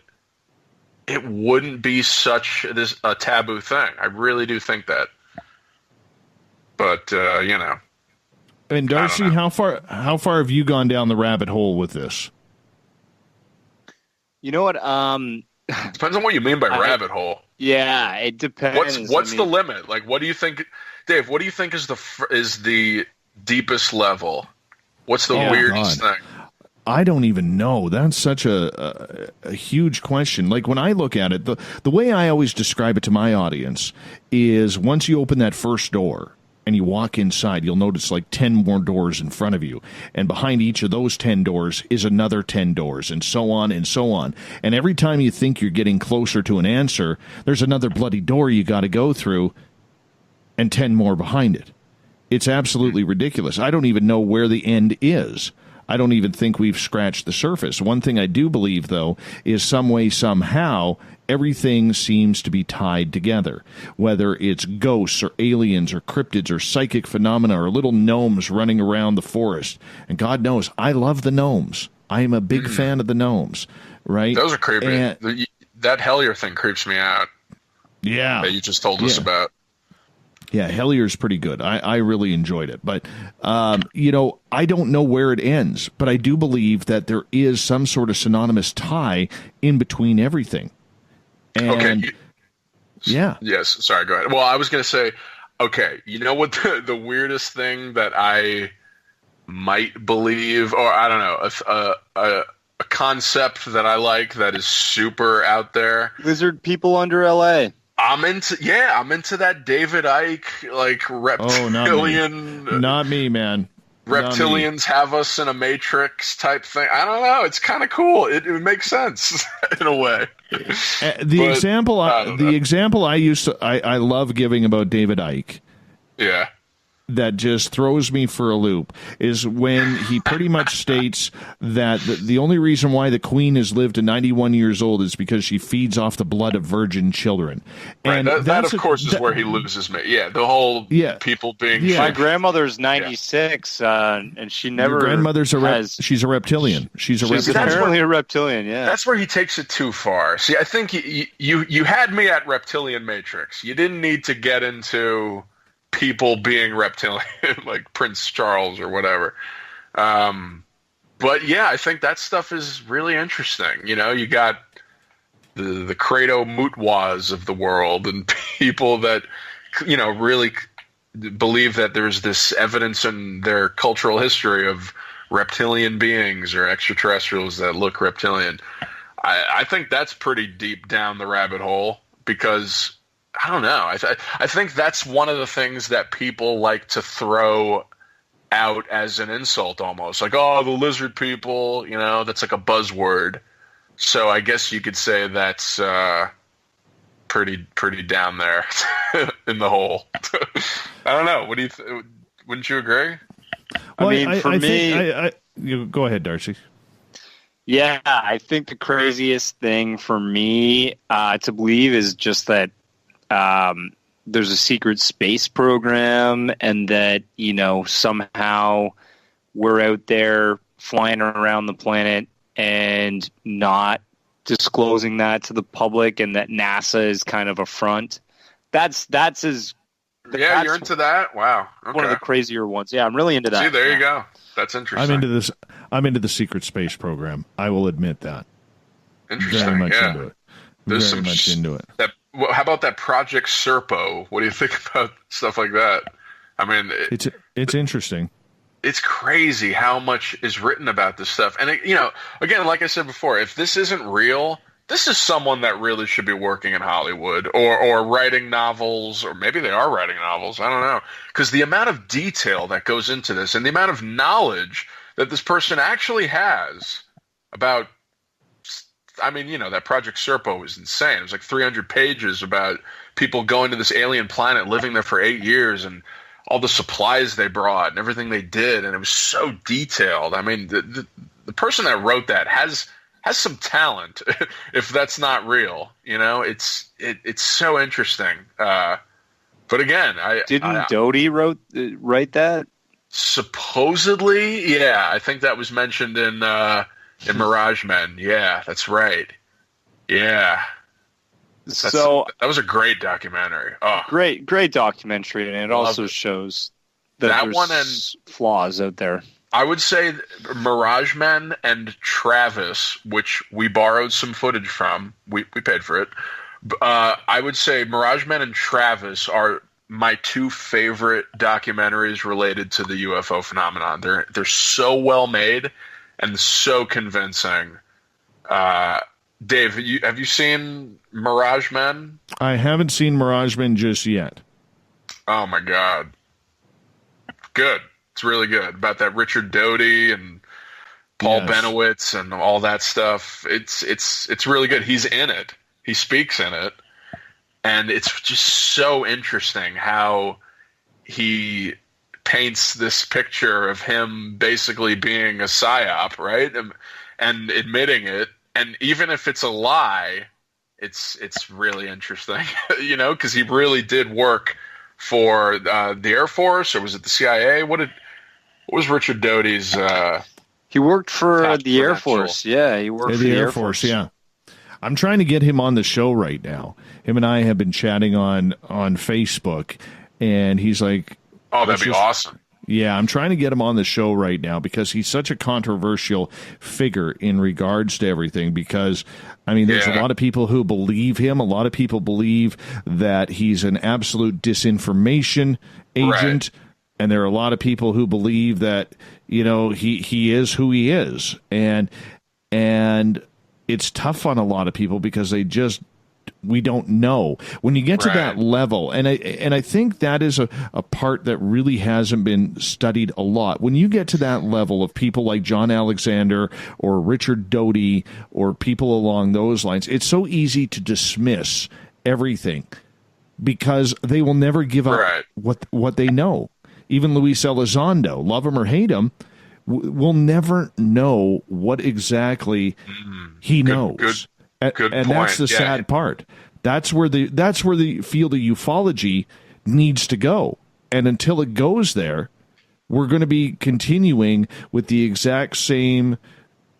it wouldn't be such a taboo thing. I really do think that. But you know. And Darcy, how far have you gone down the rabbit hole with this? You know what? Depends on what you mean by rabbit hole. Yeah, it depends. What's the limit? Like, what do you think, Dave? What do you think is the deepest level? What's the weirdest thing? I don't even know. That's such a huge question. Like, when I look at it, the way I always describe it to my audience is once you open that first door and you walk inside, you'll notice like 10 more doors in front of you. And behind each of those 10 doors is another 10 doors, and so on and so on. And every time you think you're getting closer to an answer, there's another bloody door you got to go through and 10 more behind it. It's absolutely ridiculous. I don't even know where the end is. I don't even think we've scratched the surface. One thing I do believe, though, is some way, somehow, everything seems to be tied together. Whether it's ghosts or aliens or cryptids or psychic phenomena or little gnomes running around the forest. And God knows, I love the gnomes. I am a big fan of the gnomes, right? Those are creepy. That Hellier thing creeps me out. Yeah. That you just told us about. Yeah, Hellier's pretty good. I really enjoyed it. But, you know, I don't know where it ends. But I do believe that there is some sort of synonymous tie in between everything. And, yeah. Yes, sorry, go ahead. Well, I was going to say, okay, you know what the weirdest thing that I might believe, or I don't know, a concept that I like that is super out there? Lizard people under LA. I'm into that David Icke, like, reptilian. Not me, man. Reptilians have us in a matrix type thing. I don't know. It's kind of cool. It makes sense in a way. The example I love giving about David Icke. Yeah. That just throws me for a loop is when he pretty much states that the only reason why the Queen has lived to 91 years old is because she feeds off the blood of virgin children. And right, that of course, is where he loses me. Yeah, the whole people being... Yeah. My grandmother's 96, and she never... Your grandmother's she's a reptilian. She's apparently a reptilian, yeah. That's where he takes it too far. See, I think you had me at reptilian matrix. You didn't need to get into... people being reptilian, like Prince Charles or whatever. But yeah, I think that stuff is really interesting. You know, you got the Credo Mutwas of the world and people that, you know, really believe that there's this evidence in their cultural history of reptilian beings or extraterrestrials that look reptilian. I think that's pretty deep down the rabbit hole because... I don't know. I think that's one of the things that people like to throw out as an insult almost. Like, oh, the lizard people, you know, that's like a buzzword. So I guess you could say that's pretty down there in the hole. I don't know. What do you wouldn't you agree? Well, I mean, for me... you go ahead, Darcy. Yeah, I think the craziest thing for me to believe is just that there's a secret space program and that, you know, somehow we're out there flying around the planet and not disclosing that to the public and that NASA is kind of a front. That's you're into that? Wow. Okay. One of the crazier ones. Yeah, I'm really into that. See, there you go. That's interesting. I'm into the secret space program. I will admit that. Interesting. Very much into it. There's very much into it. How about that Project Serpo? What do you think about stuff like that? I mean, it's interesting. It's crazy how much is written about this stuff. And, you know, again, like I said before, if this isn't real, this is someone that really should be working in Hollywood or writing novels, or maybe they are writing novels. I don't know. Because the amount of detail that goes into this and the amount of knowledge that this person actually has about I mean, you know, that Project Serpo was insane. It was like 300 pages about people going to this alien planet, living there for 8 years, and all the supplies they brought and everything they did, and it was so detailed. I mean, the person that wrote that has some talent, if that's not real. You know, it's so interesting. But again, didn't Doty write that? Supposedly, yeah. I think that was mentioned in Mirage Men. Yeah, that's right. Yeah. That was a great documentary. Oh, great documentary, and it also shows that there's one and flaws out there. I would say Mirage Men and Travis, which we borrowed some footage from. We paid for it. I would say Mirage Men and Travis are my two favorite documentaries related to the UFO phenomenon. They're so well made and so convincing. Dave, have you seen Mirage Men? I haven't seen Mirage Men just yet. Oh my God. Good. It's really good. About that Richard Doty and Paul Benowitz and all that stuff. It's really good. He's in it. He speaks in it. And it's just so interesting how he paints this picture of him basically being a psyop, right? And admitting it. And even if it's a lie, it's really interesting, you know, because he really did work for the Air Force, or was it the CIA? What was Richard Doty's? He worked for the Air Force. Yeah, he worked for the Air Force. Yeah. I'm trying to get him on the show right now. Him and I have been chatting on Facebook, and he's like, "Oh, that'd be awesome." Yeah, I'm trying to get him on the show right now because he's such a controversial figure in regards to everything. Because, I mean, there's a lot of people who believe him. A lot of people believe that he's an absolute disinformation agent. Right. And there are a lot of people who believe that, you know, he is who he is. And it's tough on a lot of people because we don't know. When you get to that level, and I think that is a part that really hasn't been studied a lot. When you get to that level of people like John Alexander or Richard Doty or people along those lines, it's so easy to dismiss everything because they will never give up what they know. Even Luis Elizondo, love him or hate him, will never know what exactly he knows. Good point. That's the sad part. That's where the field of ufology needs to go. And until it goes there, we're going to be continuing with the exact same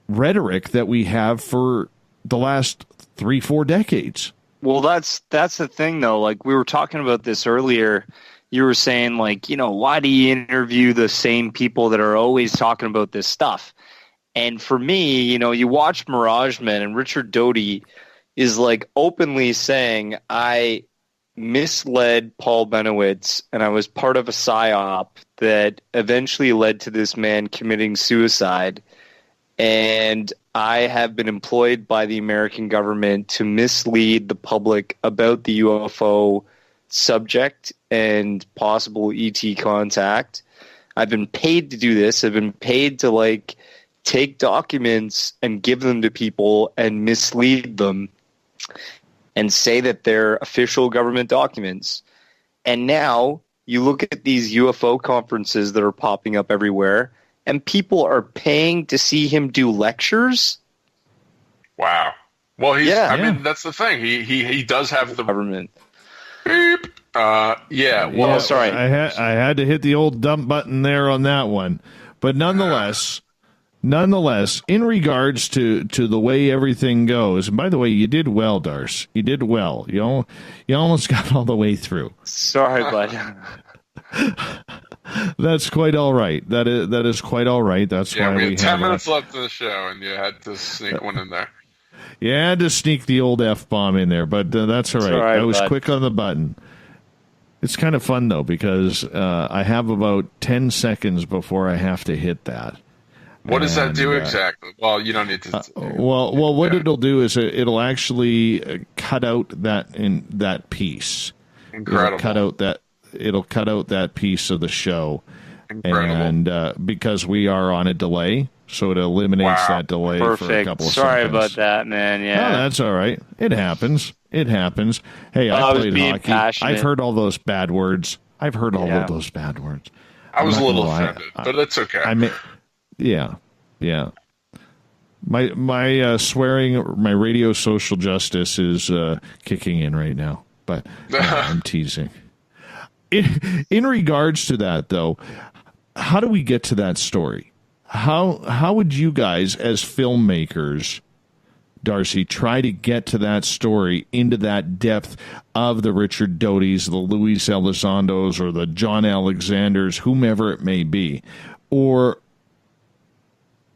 rhetoric that we have for the last 3-4 decades. Well, that's the thing, though. Like, we were talking about this earlier. You were saying, like, you know, why do you interview the same people that are always talking about this stuff? And for me, you know, you watch Mirage Men, and Richard Doty is like openly saying, I misled Paul Benowitz and I was part of a psyop that eventually led to this man committing suicide. And I have been employed by the American government to mislead the public about the UFO subject and possible ET contact. I've been paid to do this. I've been paid to, like, take documents and give them to people and mislead them and say that they're official government documents. And now you look at these UFO conferences that are popping up everywhere, and people are paying to see him do lectures. Wow. Well, I mean, that's the thing. He does have the government. Beep. Well, sorry. I had to hit the old dump button there on that one. But nonetheless, in regards to the way everything goes, and by the way, you did well, Darce. You did well. You almost got all the way through. Sorry, bud. That's quite all right. That is quite all right. That's why we had 10 minutes left in the show, and you had to sneak one in there. You had to sneak the old F-bomb in there, but that's all right. I was quick on the button. It's kind of fun, though, because I have about 10 seconds before I have to hit that. What does that do exactly? Well, you don't need to. What it'll do is it'll actually cut out that piece. Incredible. It'll cut out that piece of the show. Incredible. And because we are on a delay, so it eliminates that delay for a couple of Sorry seconds. about that, man. Yeah, No, that's all right. It happens. It happens. Hey, I played hockey. Passionate. I've heard all those bad words. I've heard all of those bad words. I was a little offended, but it's okay. Yeah. My swearing, my radio social justice is kicking in right now, but I'm teasing. In regards to that, though, how do we get to that story? How would you guys, as filmmakers, Darcy, try to get to that story, into that depth of the Richard Doty's, the Luis Elizondos, or the John Alexanders, whomever it may be? Or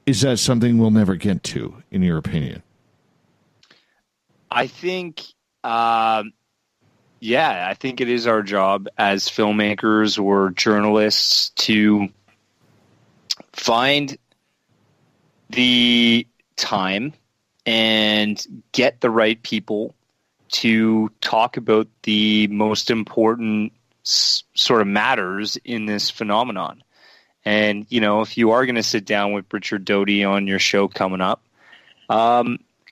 is that something we'll never get to, in your opinion? I think, I think it is our job as filmmakers or journalists to find the time and get the right people to talk about the most important sort of matters in this phenomenon. And, if you are going to sit down with Richard Doty on your show coming up,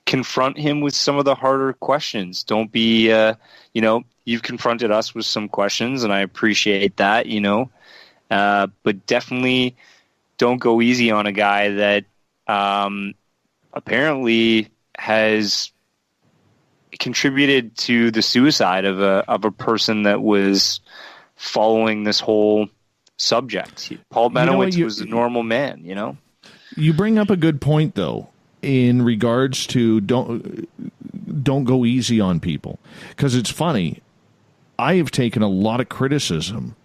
confront him with some of the harder questions. Don't be, you've confronted us with some questions, and I appreciate that, but definitely don't go easy on a guy that apparently has contributed to the suicide of a person that was following this whole subject. Paul Benowitz was a normal man, You bring up a good point, though, in regards to don't go easy on people. Because it's funny, I have taken a lot of criticism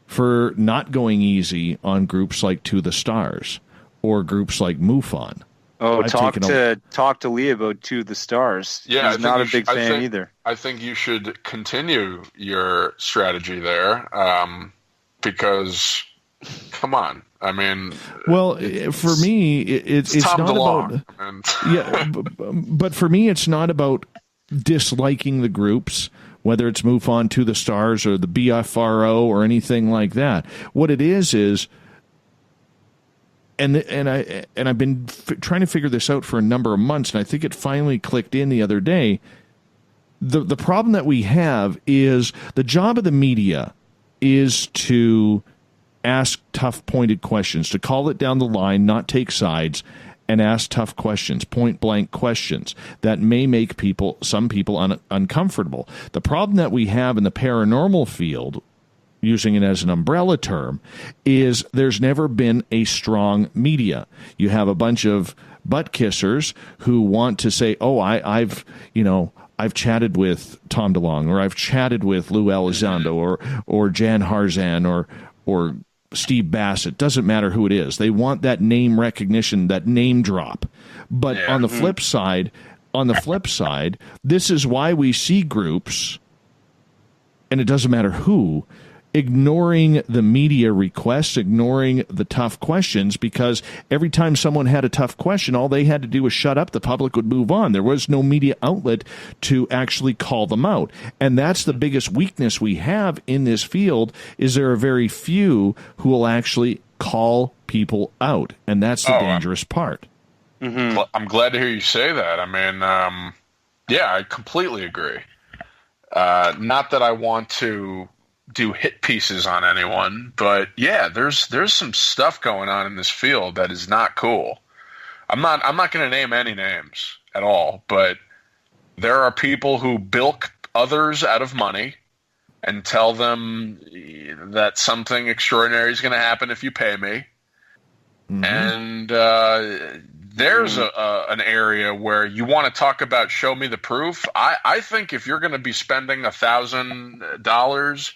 for not going easy on groups like To the Stars or groups like MUFON. Oh, talk to Lee about To the Stars. Yeah, he's not a big fan either. I think you should continue your strategy there, because, come on. I mean, well, for me, it's Tom not DeLonge, about but for me, it's not about disliking the groups, whether it's MUFON, To the Stars, or the BFRO, or anything like that. What it is, and I've been trying to figure this out for a number of months, and I think it finally clicked in the other day. The problem that we have is the job of the media is to ask tough, pointed questions, to call it down the line, not take sides, and ask tough questions, point-blank questions that may make some people uncomfortable. The problem that we have in the paranormal field, using it as an umbrella term, is there's never been a strong media. You have a bunch of butt kissers who want to say, oh, I've chatted with Tom DeLonge, or I've chatted with Lou Elizondo, or Jan Harzan, or Steve Bassett. Doesn't matter who it is. They want that name recognition, that name drop. But on the flip side, this is why we see groups, and it doesn't matter who, ignoring the media requests, ignoring the tough questions, because every time someone had a tough question, all they had to do was shut up. The public would move on. There was no media outlet to actually call them out. And that's the biggest weakness we have in this field, is there are very few who will actually call people out. And that's the dangerous part. Mm-hmm. I'm glad to hear you say that. I mean, I completely agree. Not that I want to do hit pieces on anyone, but there's some stuff going on in this field that is not cool. I'm not going to name any names at all, but there are people who bilk others out of money and tell them that something extraordinary is going to happen if you pay me. Mm-hmm. And there's an area where you want to talk about show me the proof. I think if you're going to be spending $1,000,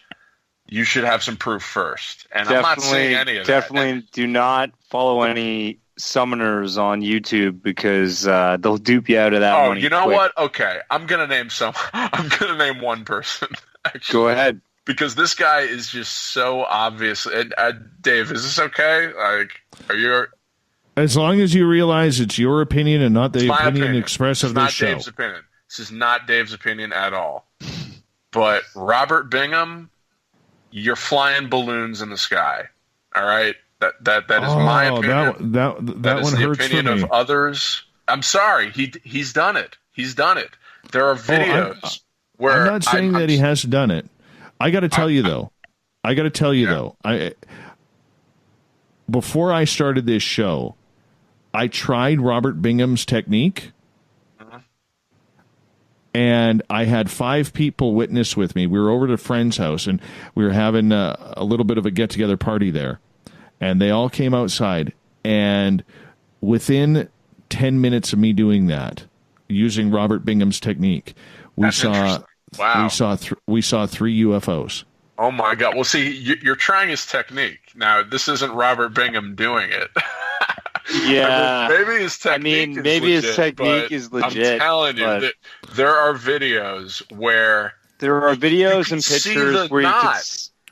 you should have some proof first. And I'm not seeing any of that. Definitely do not follow any summoners on YouTube, because they'll dupe you out of that money. Oh, you know quick. what? Okay, I'm going to name one person. Actually, go ahead. Because this guy is just so obvious. And Dave, is this okay? Like, are you? As long as you realize it's your opinion and not the opinion expressed of this show. Dave's opinion. This is not Dave's opinion at all. But Robert Bingham, you're flying balloons in the sky. All right? That is my opinion. That is one the hurts opinion for me. of others. I'm sorry. He's done it. He's done it. There are videos where I'm not saying that he has done it. I got to tell you though. Before I started this show, I tried Robert Bingham's technique. And I had 5 people witness with me. We were over at a friend's house, and we were having a little bit of a get-together party there. And they all came outside. And within 10 minutes of me doing that, using Robert Bingham's technique, we saw 3 UFOs. Oh, my God. Well, see, you're trying his technique. Now, this isn't Robert Bingham doing it. Yeah. Maybe his technique is legit. I'm telling you, that there are videos where... There are videos and pictures where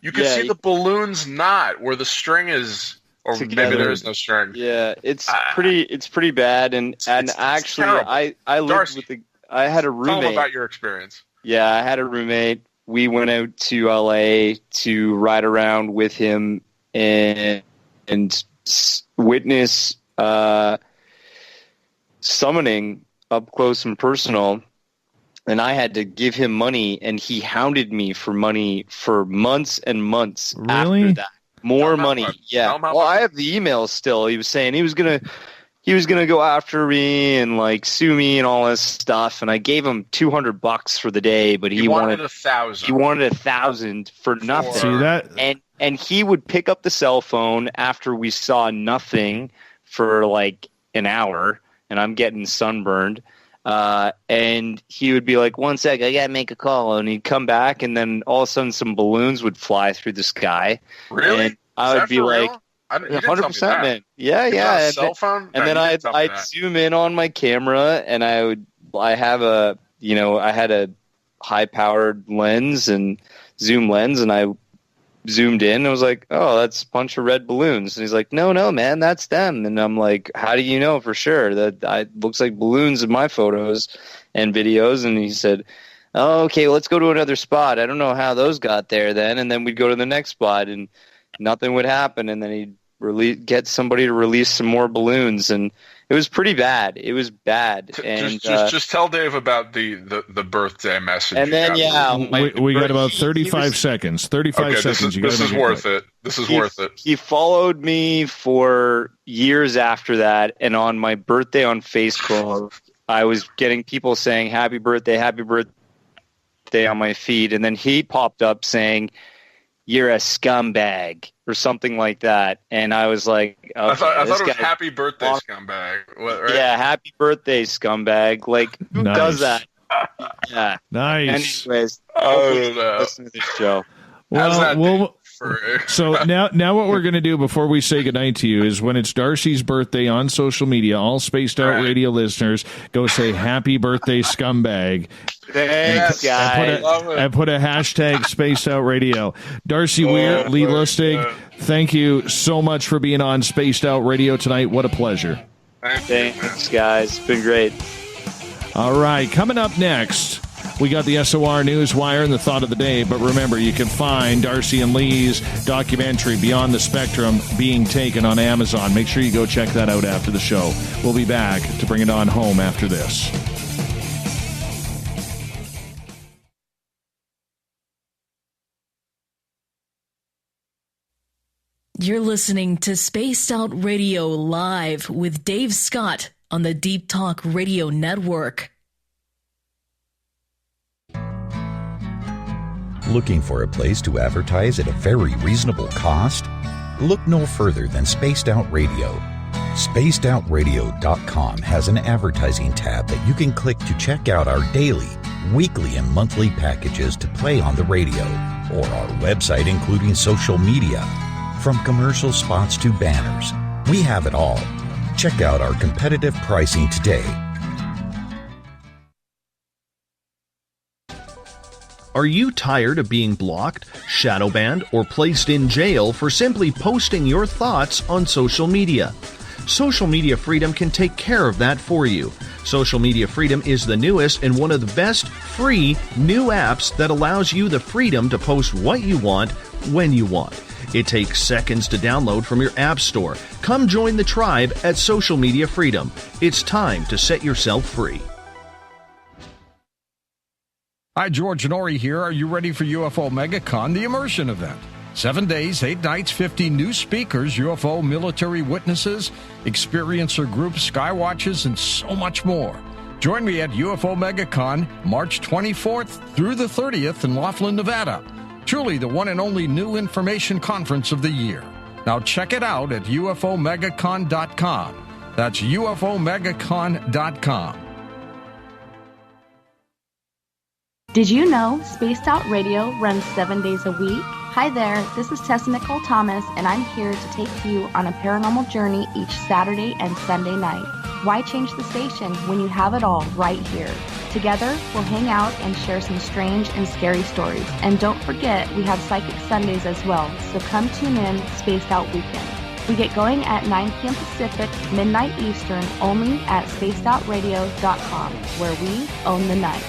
you can see the balloon's knot where the string is... Or together. Maybe there is no string. Yeah, it's pretty bad. And actually, I lived with I had a roommate. Tell them about your experience. Yeah, I had a roommate. We went out to LA to ride around with him and witness summoning up close and personal. And I had to give him money, and he hounded me for money for months and months after that. More money. Yeah. Well, I have the emails still. He was saying he was gonna go after me and like sue me and all this stuff. And I gave him $200 for the day, but he wanted 1,000. He wanted 1,000 for nothing. See that? And he would pick up the cell phone after we saw nothing for like an hour, and I'm getting sunburned. And he would be like, 1 sec, I gotta make a call. And he'd come back, and then all of a sudden some balloons would fly through the sky. Really? And I would be like, 100%, man. Yeah. Cell phone? And then I'd zoom in on my camera, and I had a high powered lens and zoom lens, and I zoomed in and I was like, oh, that's a bunch of red balloons. And he's like, no, man, that's them. And I'm like, how do you know for sure? That looks like balloons in my photos and videos. And he said, oh, okay, let's go to another spot. I don't know how those got there then. And then we'd go to the next spot and nothing would happen. And then he'd get somebody to release some more balloons. And it was pretty bad. It was bad. And just tell Dave about the birthday message. And then we got about 35 seconds. 35 seconds. This is worth it. This is worth it. He followed me for years after that, and on my birthday on Facebook, I was getting people saying happy birthday on my feed, and then he popped up saying, you're a scumbag or something like that. And I was like, okay, I thought it was happy birthday scumbag. What, right? Yeah, happy birthday scumbag. Like, who does that? Yeah. Nice. Anyways, listen to this show. So now what we're going to do before we say goodnight to you is when it's Darcy's birthday on social media, all Spaced Out Radio listeners go say happy birthday scumbag. Thanks, guys. And put a hashtag Spaced Out Radio. Darcy Weir, Lee Lustig, thank you so much for being on Spaced Out Radio tonight. What a pleasure. Thanks, guys. It's been great. All right, coming up next, we got the SOR News Wire and the Thought of the Day. But remember, you can find Darcy and Lee's documentary, Beyond the Spectrum, being taken on Amazon. Make sure you go check that out after the show. We'll be back to bring it on home after this. You're listening to Spaced Out Radio Live with Dave Scott on the Deep Talk Radio Network. Looking for a place to advertise at a very reasonable cost? Look no further than Spaced Out Radio. SpacedOutRadio.com has an advertising tab that you can click to check out our daily, weekly, and monthly packages to play on the radio, or our website including social media. From commercial spots to banners, we have it all. Check out our competitive pricing today. Are you tired of being blocked, shadow banned, or placed in jail for simply posting your thoughts on social media? Social Media Freedom can take care of that for you. Social Media Freedom is the newest and one of the best free new apps that allows you the freedom to post what you want, when you want. It takes seconds to download from your app store. Come join the tribe at Social Media Freedom. It's time to set yourself free. Hi, George Norrie here. Are you ready for UFO Megacon, the immersion event? 7 days, 8 nights, 50 new speakers, UFO military witnesses, experiencer groups, skywatches, and so much more. Join me at UFO Megacon, March 24th through the 30th in Laughlin, Nevada. Truly the one and only new information conference of the year. Now check it out at UFOMegacon.com. That's UFOMegacon.com. Did you know Spaced Out Radio runs 7 days a week? Hi there, this is Tessa Nicole Thomas, and I'm here to take you on a paranormal journey each Saturday and Sunday night. Why change the station when you have it all right here? Together, we'll hang out and share some strange and scary stories. And don't forget, we have Psychic Sundays as well, so come tune in Spaced Out Weekend. We get going at 9 p.m. Pacific, midnight Eastern, only at spacedoutradio.com, where we own the night.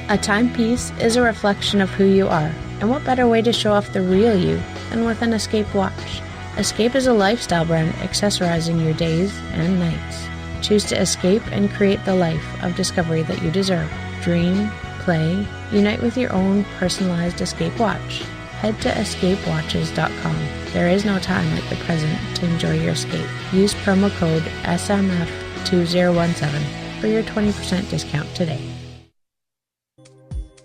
A timepiece is a reflection of who you are, and what better way to show off the real you than with an Escape watch? Escape is a lifestyle brand accessorizing your days and nights. Choose to escape and create the life of discovery that you deserve. Dream, play, unite with your own personalized Escape watch. Head to escapewatches.com. There is no time like the present to enjoy your escape. Use promo code SMF2017 for your 20% discount today.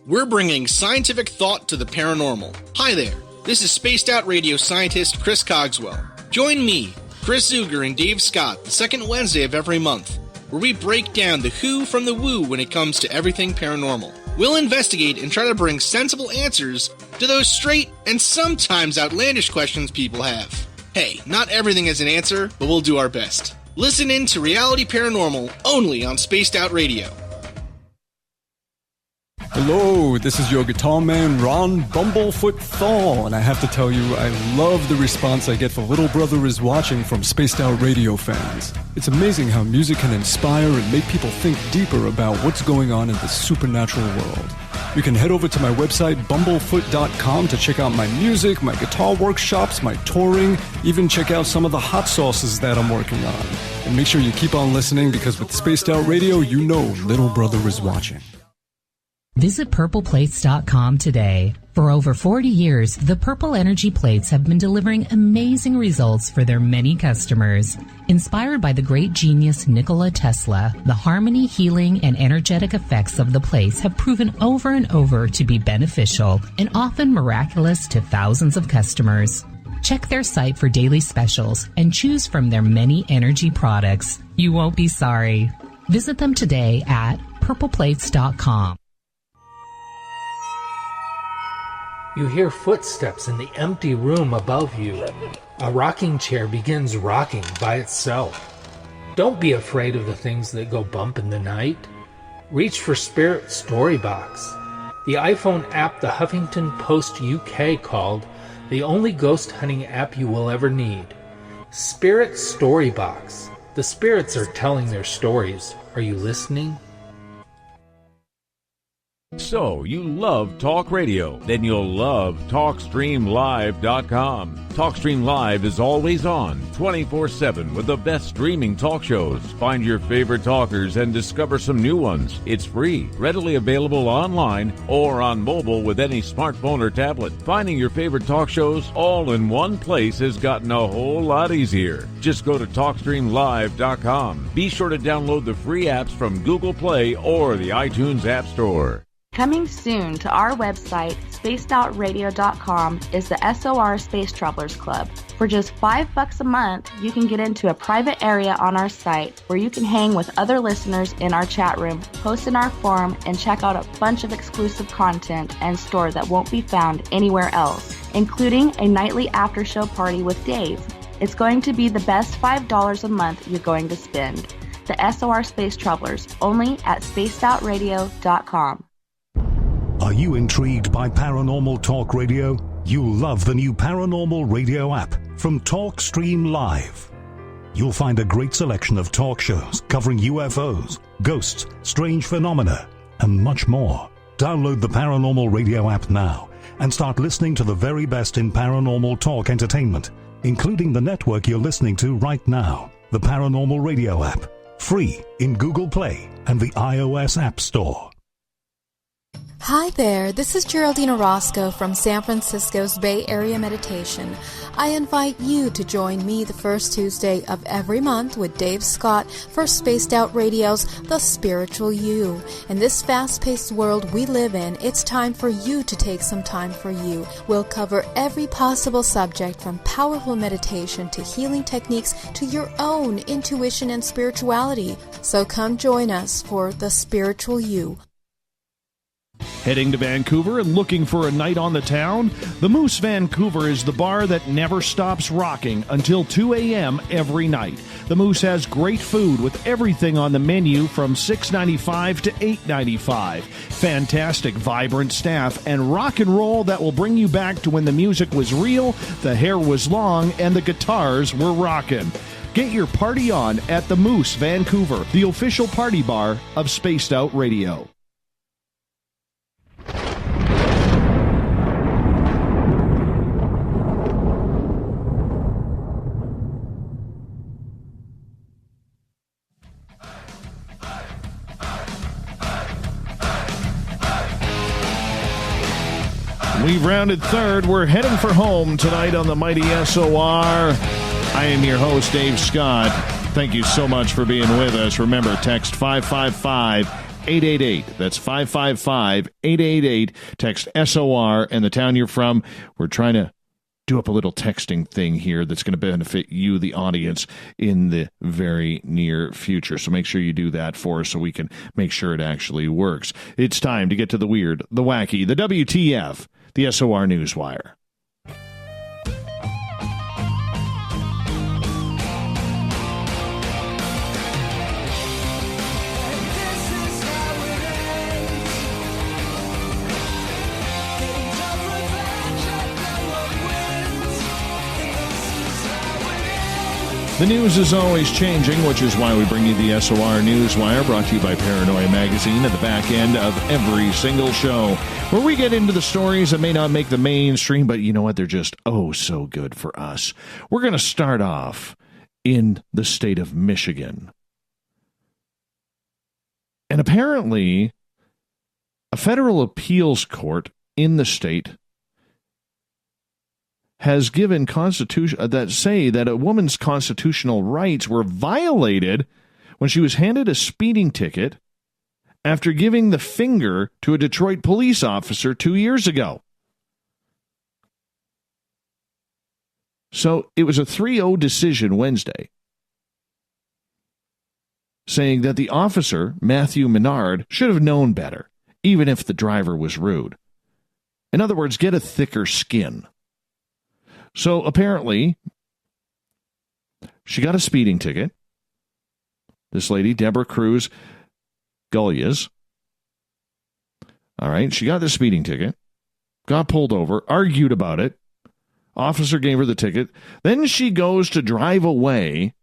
We're bringing scientific thought to the paranormal. Hi there, this is Spaced Out Radio scientist Chris Cogswell. Join me, Chris Zuger, and Dave Scott the second Wednesday of every month, where we break down the who from the woo when it comes to everything paranormal. We'll investigate and try to bring sensible answers to those straight and sometimes outlandish questions people have. Hey, not everything is an answer, but we'll do our best. Listen in to Reality Paranormal only on Spaced Out Radio. Hello, this is your guitar man, Ron Bumblefoot Thal, and I have to tell you, I love the response I get for Little Brother is Watching from Spaced Out Radio fans. It's amazing how music can inspire and make people think deeper about what's going on in the supernatural world. You can head over to my website, bumblefoot.com, to check out my music, my guitar workshops, my touring, even check out some of the hot sauces that I'm working on. And make sure you keep on listening, because with Spaced Out Radio, you know Little Brother is watching. Visit purpleplates.com today. For over 40 years, the Purple Energy Plates have been delivering amazing results for their many customers. Inspired by the great genius Nikola Tesla, the harmony, healing, and energetic effects of the plates have proven over and over to be beneficial and often miraculous to thousands of customers. Check their site for daily specials and choose from their many energy products. You won't be sorry. Visit them today at purpleplates.com. You hear footsteps in the empty room above you. A rocking chair begins rocking by itself. Don't be afraid of the things that go bump in the night. Reach for Spirit Storybox, the iPhone app the Huffington Post UK called the only ghost hunting app you will ever need. Spirit Storybox. The spirits are telling their stories. Are you listening? So, you love talk radio? Then you'll love TalkStreamLive.com. TalkStream Live is always on, 24/7, with the best streaming talk shows. Find your favorite talkers and discover some new ones. It's free, readily available online or on mobile with any smartphone or tablet. Finding your favorite talk shows all in one place has gotten a whole lot easier. Just go to TalkStreamLive.com. Be sure to download the free apps from Google Play or the iTunes App Store. Coming soon to our website, spacedoutradio.com, is the SOR Space Travelers Club. For just $5 a month, you can get into a private area on our site where you can hang with other listeners in our chat room, post in our forum, and check out a bunch of exclusive content and store that won't be found anywhere else, including a nightly after-show party with Dave. It's going to be the best $5 a month you're going to spend. The SOR Space Travelers, only at spacedoutradio.com. Are you intrigued by Paranormal Talk Radio? You'll love the new Paranormal Radio app from TalkStream Live. You'll find a great selection of talk shows covering UFOs, ghosts, strange phenomena, and much more. Download the Paranormal Radio app now and start listening to the very best in paranormal talk entertainment, including the network you're listening to right now, the Paranormal Radio app, free in Google Play and the iOS App Store. Hi there, this is Geraldine Orozco from San Francisco's Bay Area Meditation. I invite you to join me the first Tuesday of every month with Dave Scott for Spaced Out Radio's The Spiritual You. In this fast-paced world we live in, it's time for you to take some time for you. We'll cover every possible subject from powerful meditation to healing techniques to your own intuition and spirituality. So come join us for The Spiritual You. Heading to Vancouver and looking for a night on the town? The Moose Vancouver is the bar that never stops rocking until 2 a.m. every night. The Moose has great food with everything on the menu from $6.95 to $8.95. Fantastic, vibrant staff and rock and roll that will bring you back to when the music was real, the hair was long, and the guitars were rocking. Get your party on at the Moose Vancouver, the official party bar of Spaced Out Radio. We've rounded third. We're heading for home tonight on the mighty SOR. I am your host, Dave Scott. Thank you so much for being with us. Remember, text 555-888. That's 555-888. Text SOR and the town you're from. We're trying to do up a little texting thing here that's going to benefit you, the audience, in the very near future. So make sure you do that for us so we can make sure it actually works. It's time to get to the weird, the wacky, the WTF, the SOR Newswire. The news is always changing, which is why we bring you the SOR Newswire, brought to you by Paranoia Magazine at the back end of every single show, where we get into the stories that may not make the mainstream, but you know what? They're just so good for us. We're going to start off in the state of Michigan. And apparently, a federal appeals court in the state has given that say that a woman's constitutional rights were violated when she was handed a speeding ticket after giving the finger to a Detroit police officer 2 years ago. So it was a 3-0 decision Wednesday, saying that the officer, Matthew Menard, should have known better, even if the driver was rude. In other words, get a thicker skin. So apparently, she got a speeding ticket. This lady, Deborah Cruz Gullias. All right, she got the speeding ticket, got pulled over, argued about it. Officer gave her the ticket. Then she goes to drive away,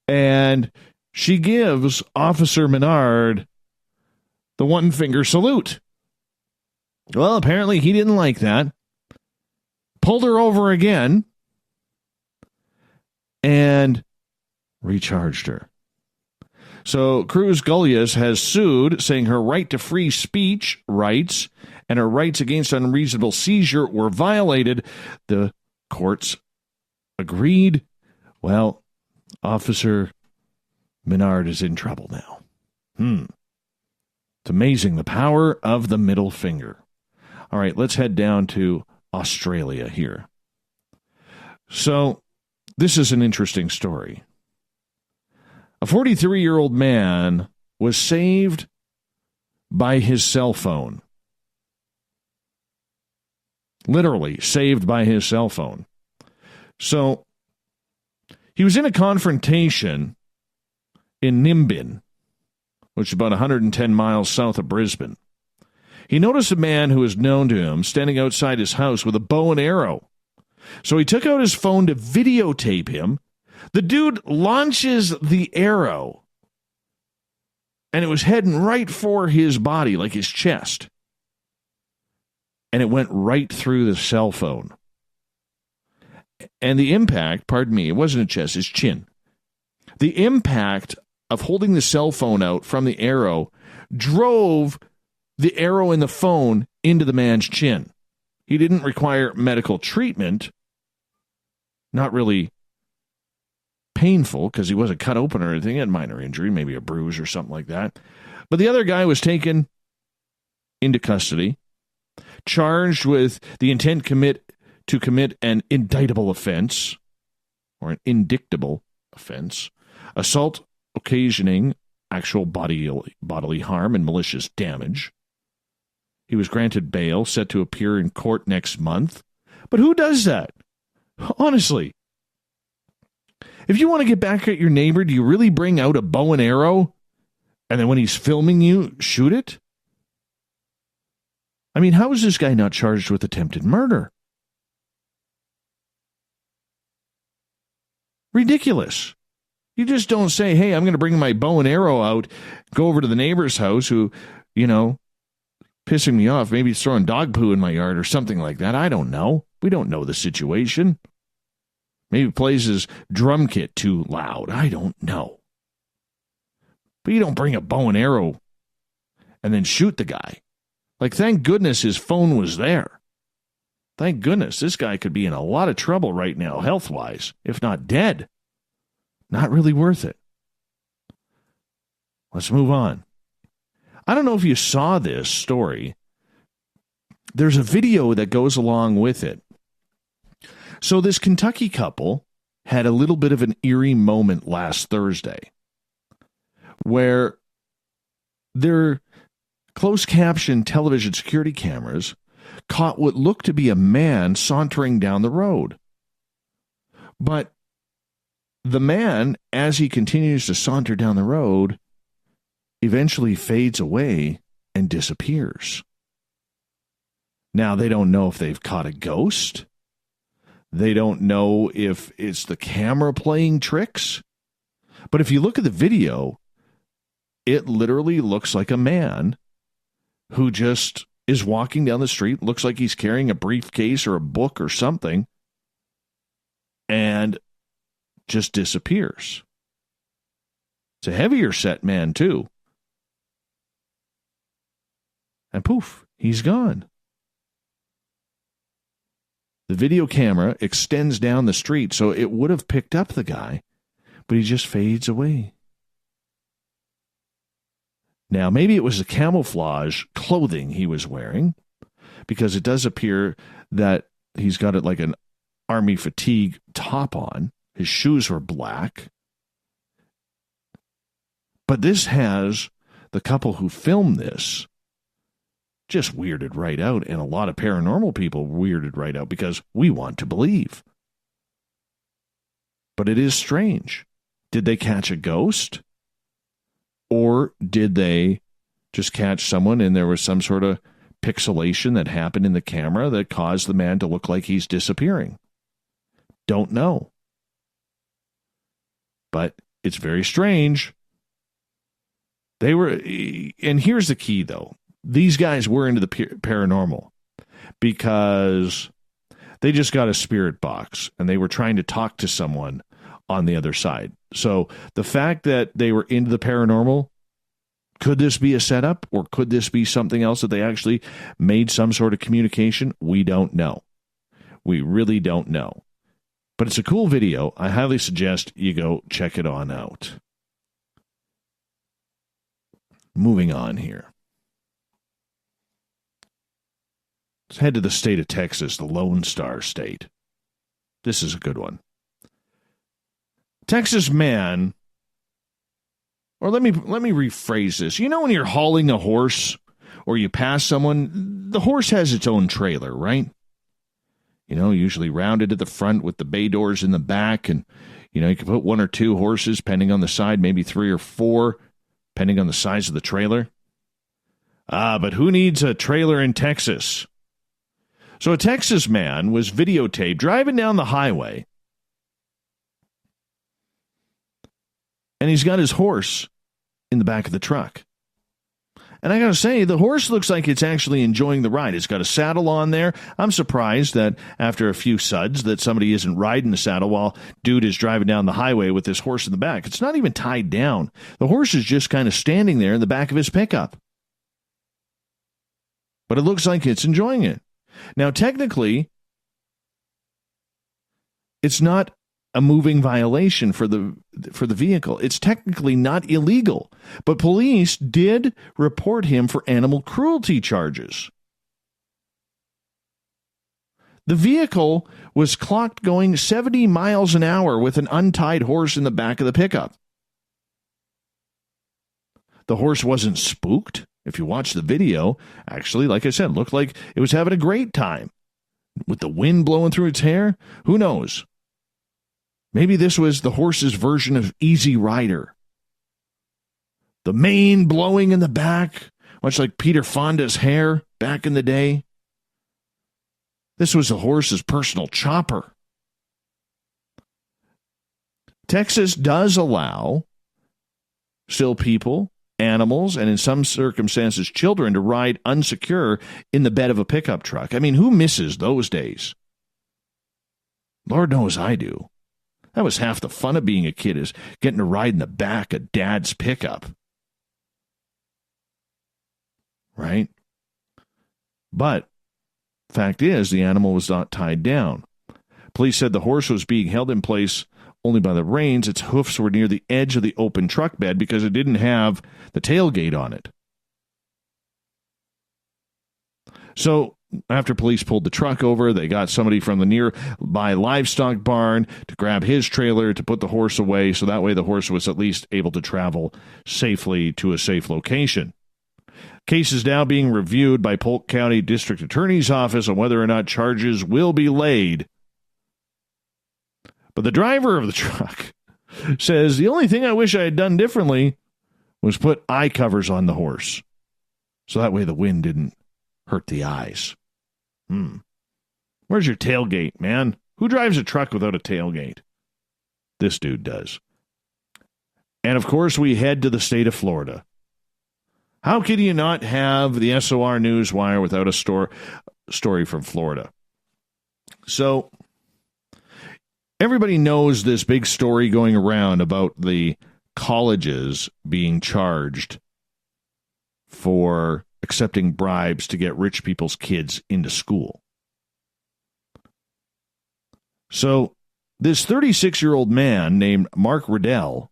and she gives Officer Menard the one-finger salute. Well, apparently he didn't like that. Pulled her over again and recharged her. So Cruz Gullias has sued, saying her right to free speech rights and her rights against unreasonable seizure were violated. The courts agreed. Well, Officer Menard is in trouble now. It's amazing, the power of the middle finger. All right, let's head down to Australia here. So, this is an interesting story. A 43-year-old man was saved by his cell phone. Literally saved by his cell phone. So, he was in a confrontation in Nimbin, which is about 110 miles south of Brisbane. He noticed a man who was known to him standing outside his house with a bow and arrow. So he took out his phone to videotape him. The dude launches the arrow, and it was heading right for his body, like his chest. and it went right through the cell phone. And the impact, pardon me, it wasn't a chest, it's chin. The impact of holding the cell phone out from the arrow drove the arrow in the phone into the man's chin. He didn't require medical treatment. Not really painful because he wasn't cut open or anything. He had minor injury, maybe a bruise or something like that. But the other guy was taken into custody, charged with the intent to commit an indictable offense or an indictable offense, assault occasioning actual bodily harm and malicious damage. He was granted bail, set to appear in court next month. But who does that? Honestly. If you want to get back at your neighbor, do you really bring out a bow and arrow and then when he's filming you, shoot it? I mean, how is this guy not charged with attempted murder? Ridiculous. You just don't say, hey, I'm going to bring my bow and arrow out, go over to the neighbor's house who, pissing me off. Maybe he's throwing dog poo in my yard or something like that. I don't know. We don't know the situation. Maybe he plays his drum kit too loud. I don't know. But you don't bring a bow and arrow and then shoot the guy. Like, thank goodness his phone was there. Thank goodness this guy could be in a lot of trouble right now, health-wise, if not dead. Not really worth it. Let's move on. I don't know if you saw this story. There's a video that goes along with it. So this Kentucky couple had a little bit of an eerie moment last Thursday where their closed caption television security cameras caught what looked to be a man sauntering down the road. But the man, as he continues to saunter down the road, eventually fades away and disappears. Now, they don't know if they've caught a ghost. They don't know if it's the camera playing tricks. But if you look at the video, it literally looks like a man who just is walking down the street, looks like he's carrying a briefcase or a book or something, and just disappears. It's a heavier set man, too. And poof, he's gone. The video camera extends down the street, so it would have picked up the guy, but he just fades away. Now, maybe it was the camouflage clothing he was wearing, because it does appear that he's got it like an army fatigue top on. His shoes were black. But this has the couple who filmed this just weirded right out, and a lot of paranormal people weirded right out because we want to believe. But it is strange. Did they catch a ghost? Or did they just catch someone and there was some sort of pixelation that happened in the camera that caused the man to look like he's disappearing? Don't know. But it's very strange. They were, and here's the key though. These guys were into the paranormal because they just got a spirit box and they were trying to talk to someone on the other side. So the fact that they were into the paranormal, could this be a setup or could this be something else that they actually made some sort of communication? We don't know. We really don't know. But it's a cool video. I highly suggest you go check it on out. Moving on here. Let's head to the state of Texas, the Lone Star State. This is a good one. Texas man, or let me rephrase this. You know when you're hauling a horse or you pass someone, the horse has its own trailer, right? Usually rounded at the front with the bay doors in the back, and you can put one or two horses, depending on the side, maybe 3 or 4, depending on the size of the trailer. But who needs a trailer in Texas? So a Texas man was videotaped driving down the highway, and he's got his horse in the back of the truck. And I got to say, the horse looks like it's actually enjoying the ride. It's got a saddle on there. I'm surprised that after a few suds that somebody isn't riding the saddle while dude is driving down the highway with this horse in the back. It's not even tied down. The horse is just kind of standing there in the back of his pickup. But it looks like it's enjoying it. Now, technically, it's not a moving violation for the vehicle. It's technically not illegal, but police did report him for animal cruelty charges. The vehicle was clocked going 70 miles an hour with an untied horse in the back of the pickup. The horse wasn't spooked. If you watch the video, actually, like I said, looked like it was having a great time. With the wind blowing through its hair, who knows? Maybe this was the horse's version of Easy Rider. The mane blowing in the back, much like Peter Fonda's hair back in the day. This was the horse's personal chopper. Texas does allow still people, animals, and in some circumstances children to ride unsecure in the bed of a pickup truck. I mean, who misses those days? Lord knows I do. That was half the fun of being a kid, is getting to ride in the back of Dad's pickup. Right? But fact is, the animal was not tied down. Police said the horse was being held in place only by the reins. Its hoofs were near the edge of the open truck bed because it didn't have the tailgate on it. So after police pulled the truck over, they got somebody from the nearby livestock barn to grab his trailer to put the horse away, so that way the horse was at least able to travel safely to a safe location. Case is now being reviewed by Polk County District Attorney's Office on whether or not charges will be laid. But the driver of the truck says, the only thing I wish I had done differently was put eye covers on the horse, so that way the wind didn't hurt the eyes. Where's your tailgate, man? Who drives a truck without a tailgate? This dude does. And of course, we head to the state of Florida. How can you not have the SOR Newswire without a story from Florida? So, everybody knows this big story going around about the colleges being charged for accepting bribes to get rich people's kids into school. So, this 36-year-old man named Mark Rydell,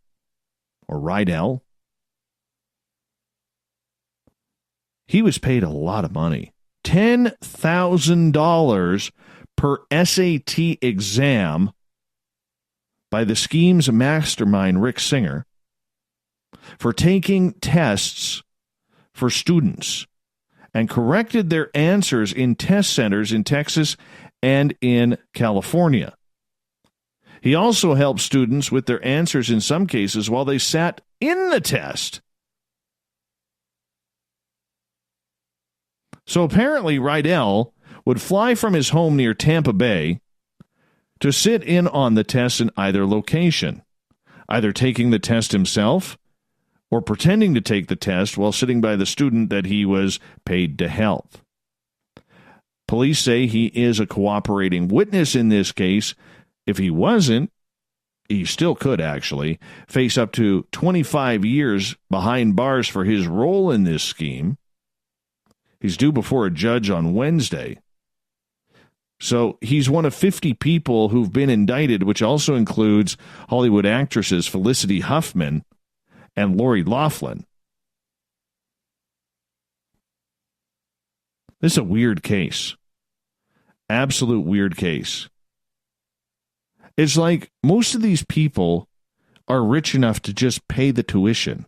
he was paid a lot of money. $10,000 per SAT exam by the scheme's mastermind, Rick Singer, for taking tests for students and corrected their answers in test centers in Texas and in California. He also helped students with their answers in some cases while they sat in the test. So apparently Rydell would fly from his home near Tampa Bay to sit in on the test in either location, either taking the test himself or pretending to take the test while sitting by the student that he was paid to help. Police say he is a cooperating witness in this case. If he wasn't, he still could actually face up to 25 years behind bars for his role in this scheme. He's due before a judge on Wednesday. So he's one of 50 people who've been indicted, which also includes Hollywood actresses Felicity Huffman and Lori Loughlin. This is a weird case. Absolute weird case. It's like most of these people are rich enough to just pay the tuition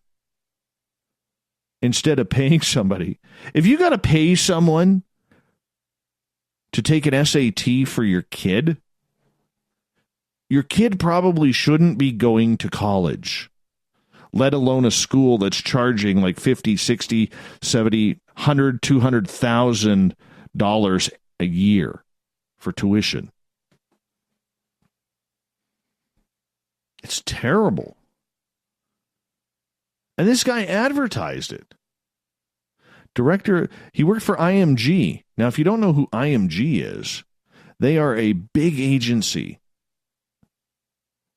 instead of paying somebody. If you got to pay someone to take an SAT for your kid probably shouldn't be going to college, let alone a school that's charging like $50, $60, $70, $100, $200,000 a year for tuition. It's terrible. And this guy advertised it. Director, he worked for IMG. Now, if you don't know who IMG is, they are a big agency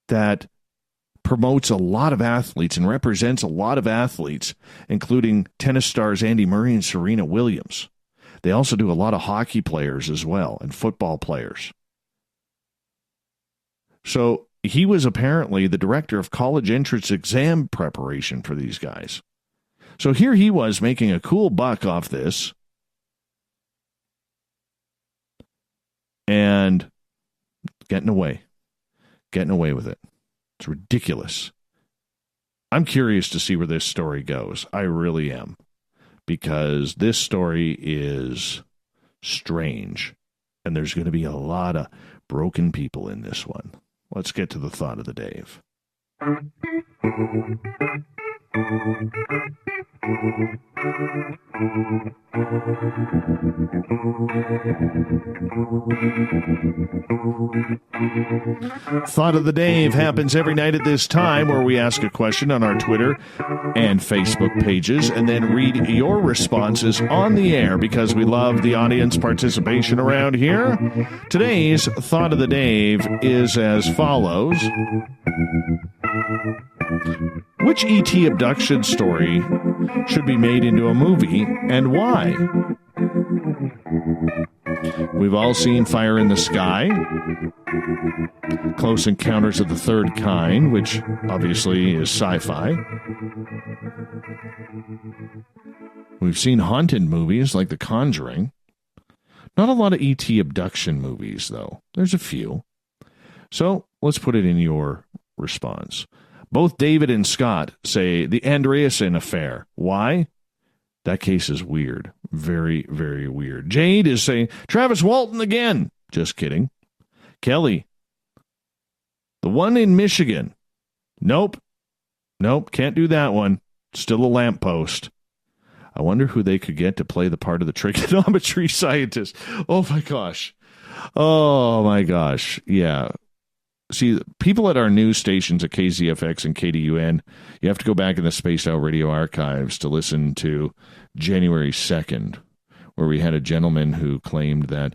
that promotes a lot of athletes and represents a lot of athletes, including tennis stars Andy Murray and Serena Williams. They also do a lot of hockey players as well and football players. So he was apparently the director of college entrance exam preparation for these guys. So here he was making a cool buck off this. And getting away with it. It's ridiculous. I'm curious to see where this story goes. I really am. Because this story is strange. And there's going to be a lot of broken people in this one. Let's get to the thought of the Dave. Thought of the Dave happens every night at this time, where we ask a question on our Twitter and Facebook pages and then read your responses on the air because we love the audience participation around here. Today's Thought of the Dave is as follows. Which ET abduction story should be made into a movie and why? We've all seen Fire in the Sky, Close Encounters of the Third Kind, which obviously is sci-fi. We've seen haunted movies like The Conjuring. Not a lot of ET abduction movies, though. There's a few. So let's put it in your response. Both David and Scott say the Andreasen affair. Why? That case is weird. Very, very weird. Jade is saying, Travis Walton again. Just kidding. Kelly, the one in Michigan. Nope, can't do that one. Still a lamppost. I wonder who they could get to play the part of the trigonometry scientist. Oh, my gosh. Yeah. See, people at our news stations at KZFX and KDUN, you have to go back in the Spaced Out Radio archives to listen to January 2nd, where we had a gentleman who claimed that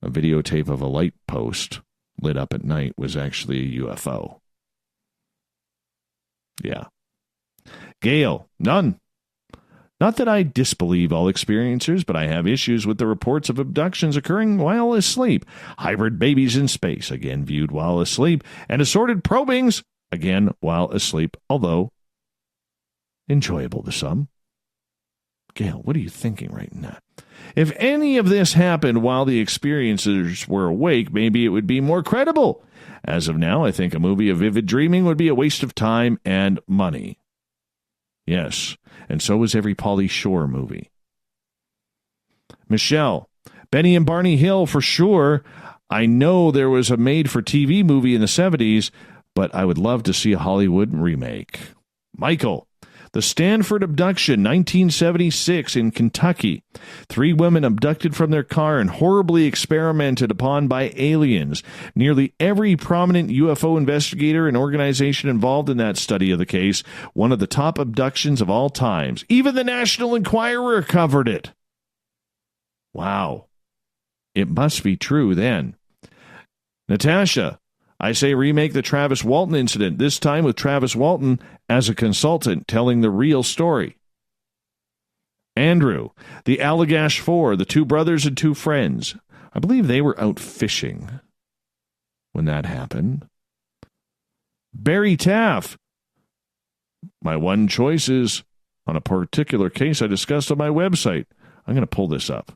a videotape of a light post lit up at night was actually a UFO. Yeah. Gail, none. Not that I disbelieve all experiencers, but I have issues with the reports of abductions occurring while asleep. Hybrid babies in space, again viewed while asleep. And assorted probings, again while asleep, although enjoyable to some. Gail, what are you thinking right now? If any of this happened while the experiencers were awake, maybe it would be more credible. As of now, I think a movie of vivid dreaming would be a waste of time and money. Yes, and so was every Pauly Shore movie. Michelle, Benny and Barney Hill for sure. I know there was a made-for-TV movie in the 70s, but I would love to see a Hollywood remake. Michael, the Stanford abduction, 1976 in Kentucky. 3 women abducted from their car and horribly experimented upon by aliens. Nearly every prominent UFO investigator and organization involved in that study of the case, one of the top abductions of all times. Even the National Enquirer covered it. Wow. It must be true then. Natasha, I say remake the Travis Walton incident, this time with Travis Walton as a consultant telling the real story. Andrew, the Allagash 4, the 2 brothers and 2 friends. I believe they were out fishing when that happened. Barry Taff, my one choice is on a particular case I discussed on my website. I'm going to pull this up.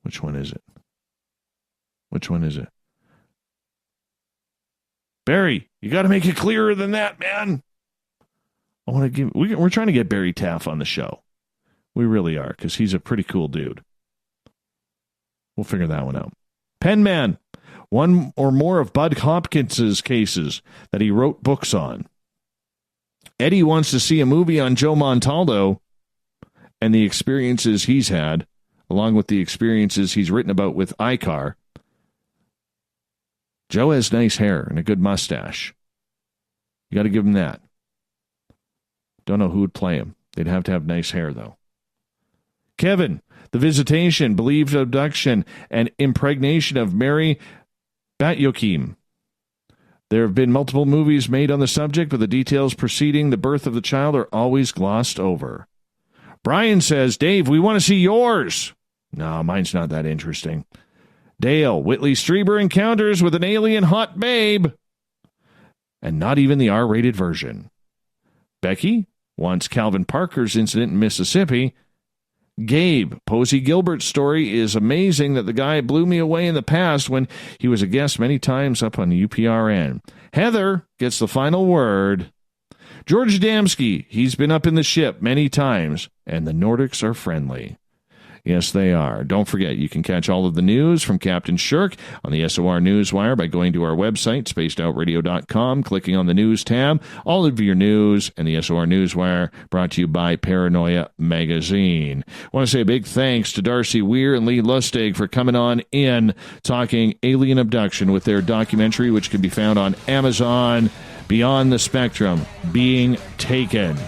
Which one is it? Barry, you got to make it clearer than that, man. We're trying to get Barry Taff on the show. We really are, because he's a pretty cool dude. We'll figure that one out. Penman, one or more of Bud Hopkins's cases that he wrote books on. Eddie wants to see a movie on Joe Montaldo and the experiences he's had, along with the experiences he's written about with Icar. Joe has nice hair and a good mustache. You got to give him that. Don't know who would play him. They'd have to have nice hair, though. Kevin, The Visitation, Believed Abduction, and Impregnation of Mary Batyokim. There have been multiple movies made on the subject, but the details preceding the birth of the child are always glossed over. Brian says, Dave, we want to see yours. No, mine's not that interesting. Dale, Whitley Strieber encounters with an alien hot babe. And not even the R-rated version. Becky wants Calvin Parker's incident in Mississippi. Gabe, Posey Gilbert's story is amazing that the guy blew me away in the past when he was a guest many times up on UPRN. Heather gets the final word. George Adamski, he's been up in the ship many times, and the Nordics are friendly. Yes, they are. Don't forget, you can catch all of the news from Captain Shirk on the SOR Newswire by going to our website, spacedoutradio.com, clicking on the News tab. All of your news and the SOR Newswire brought to you by Paranoia Magazine. I want to say a big thanks to Darcy Weir and Lee Lustig for coming on in talking alien abduction with their documentary, which can be found on Amazon, Beyond the Spectrum, Being Taken.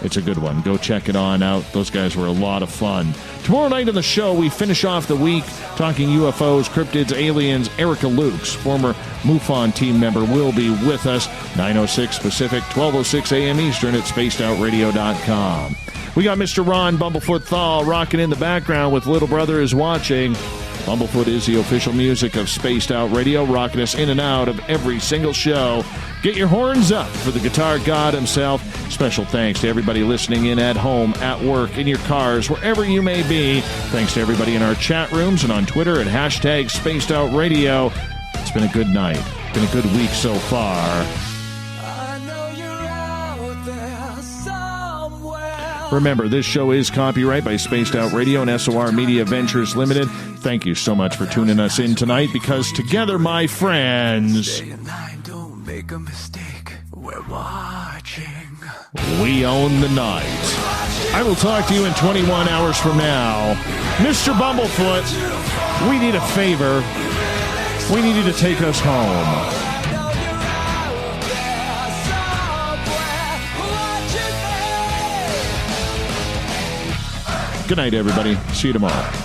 It's a good one. Go check it on out. Those guys were a lot of fun. Tomorrow night on the show, we finish off the week talking UFOs, cryptids, aliens. Erica Lukes, former MUFON team member, will be with us. 9:06 Pacific, 12:06 a.m. Eastern at spacedoutradio.com. We got Mr. Ron Bumblefoot Thal rocking in the background with Little Brother is Watching. Bumblefoot is the official music of Spaced Out Radio, rocking us in and out of every single show. Get your horns up for the guitar god himself. Special thanks to everybody listening in at home, at work, in your cars, wherever you may be. Thanks to everybody in our chat rooms and on Twitter at hashtag Spaced Out Radio. It's been a good night. It's been a good week so far. Remember, this show is copyright by Spaced Out Radio and SOR Media Ventures Limited. Thank you so much for tuning us in tonight, because together, my friends, don't make a mistake. We're watching. We own the night. I will talk to you in 21 hours from now. Mr. Bumblefoot, we need a favor. We need you to take us home. Good night, everybody. See you tomorrow.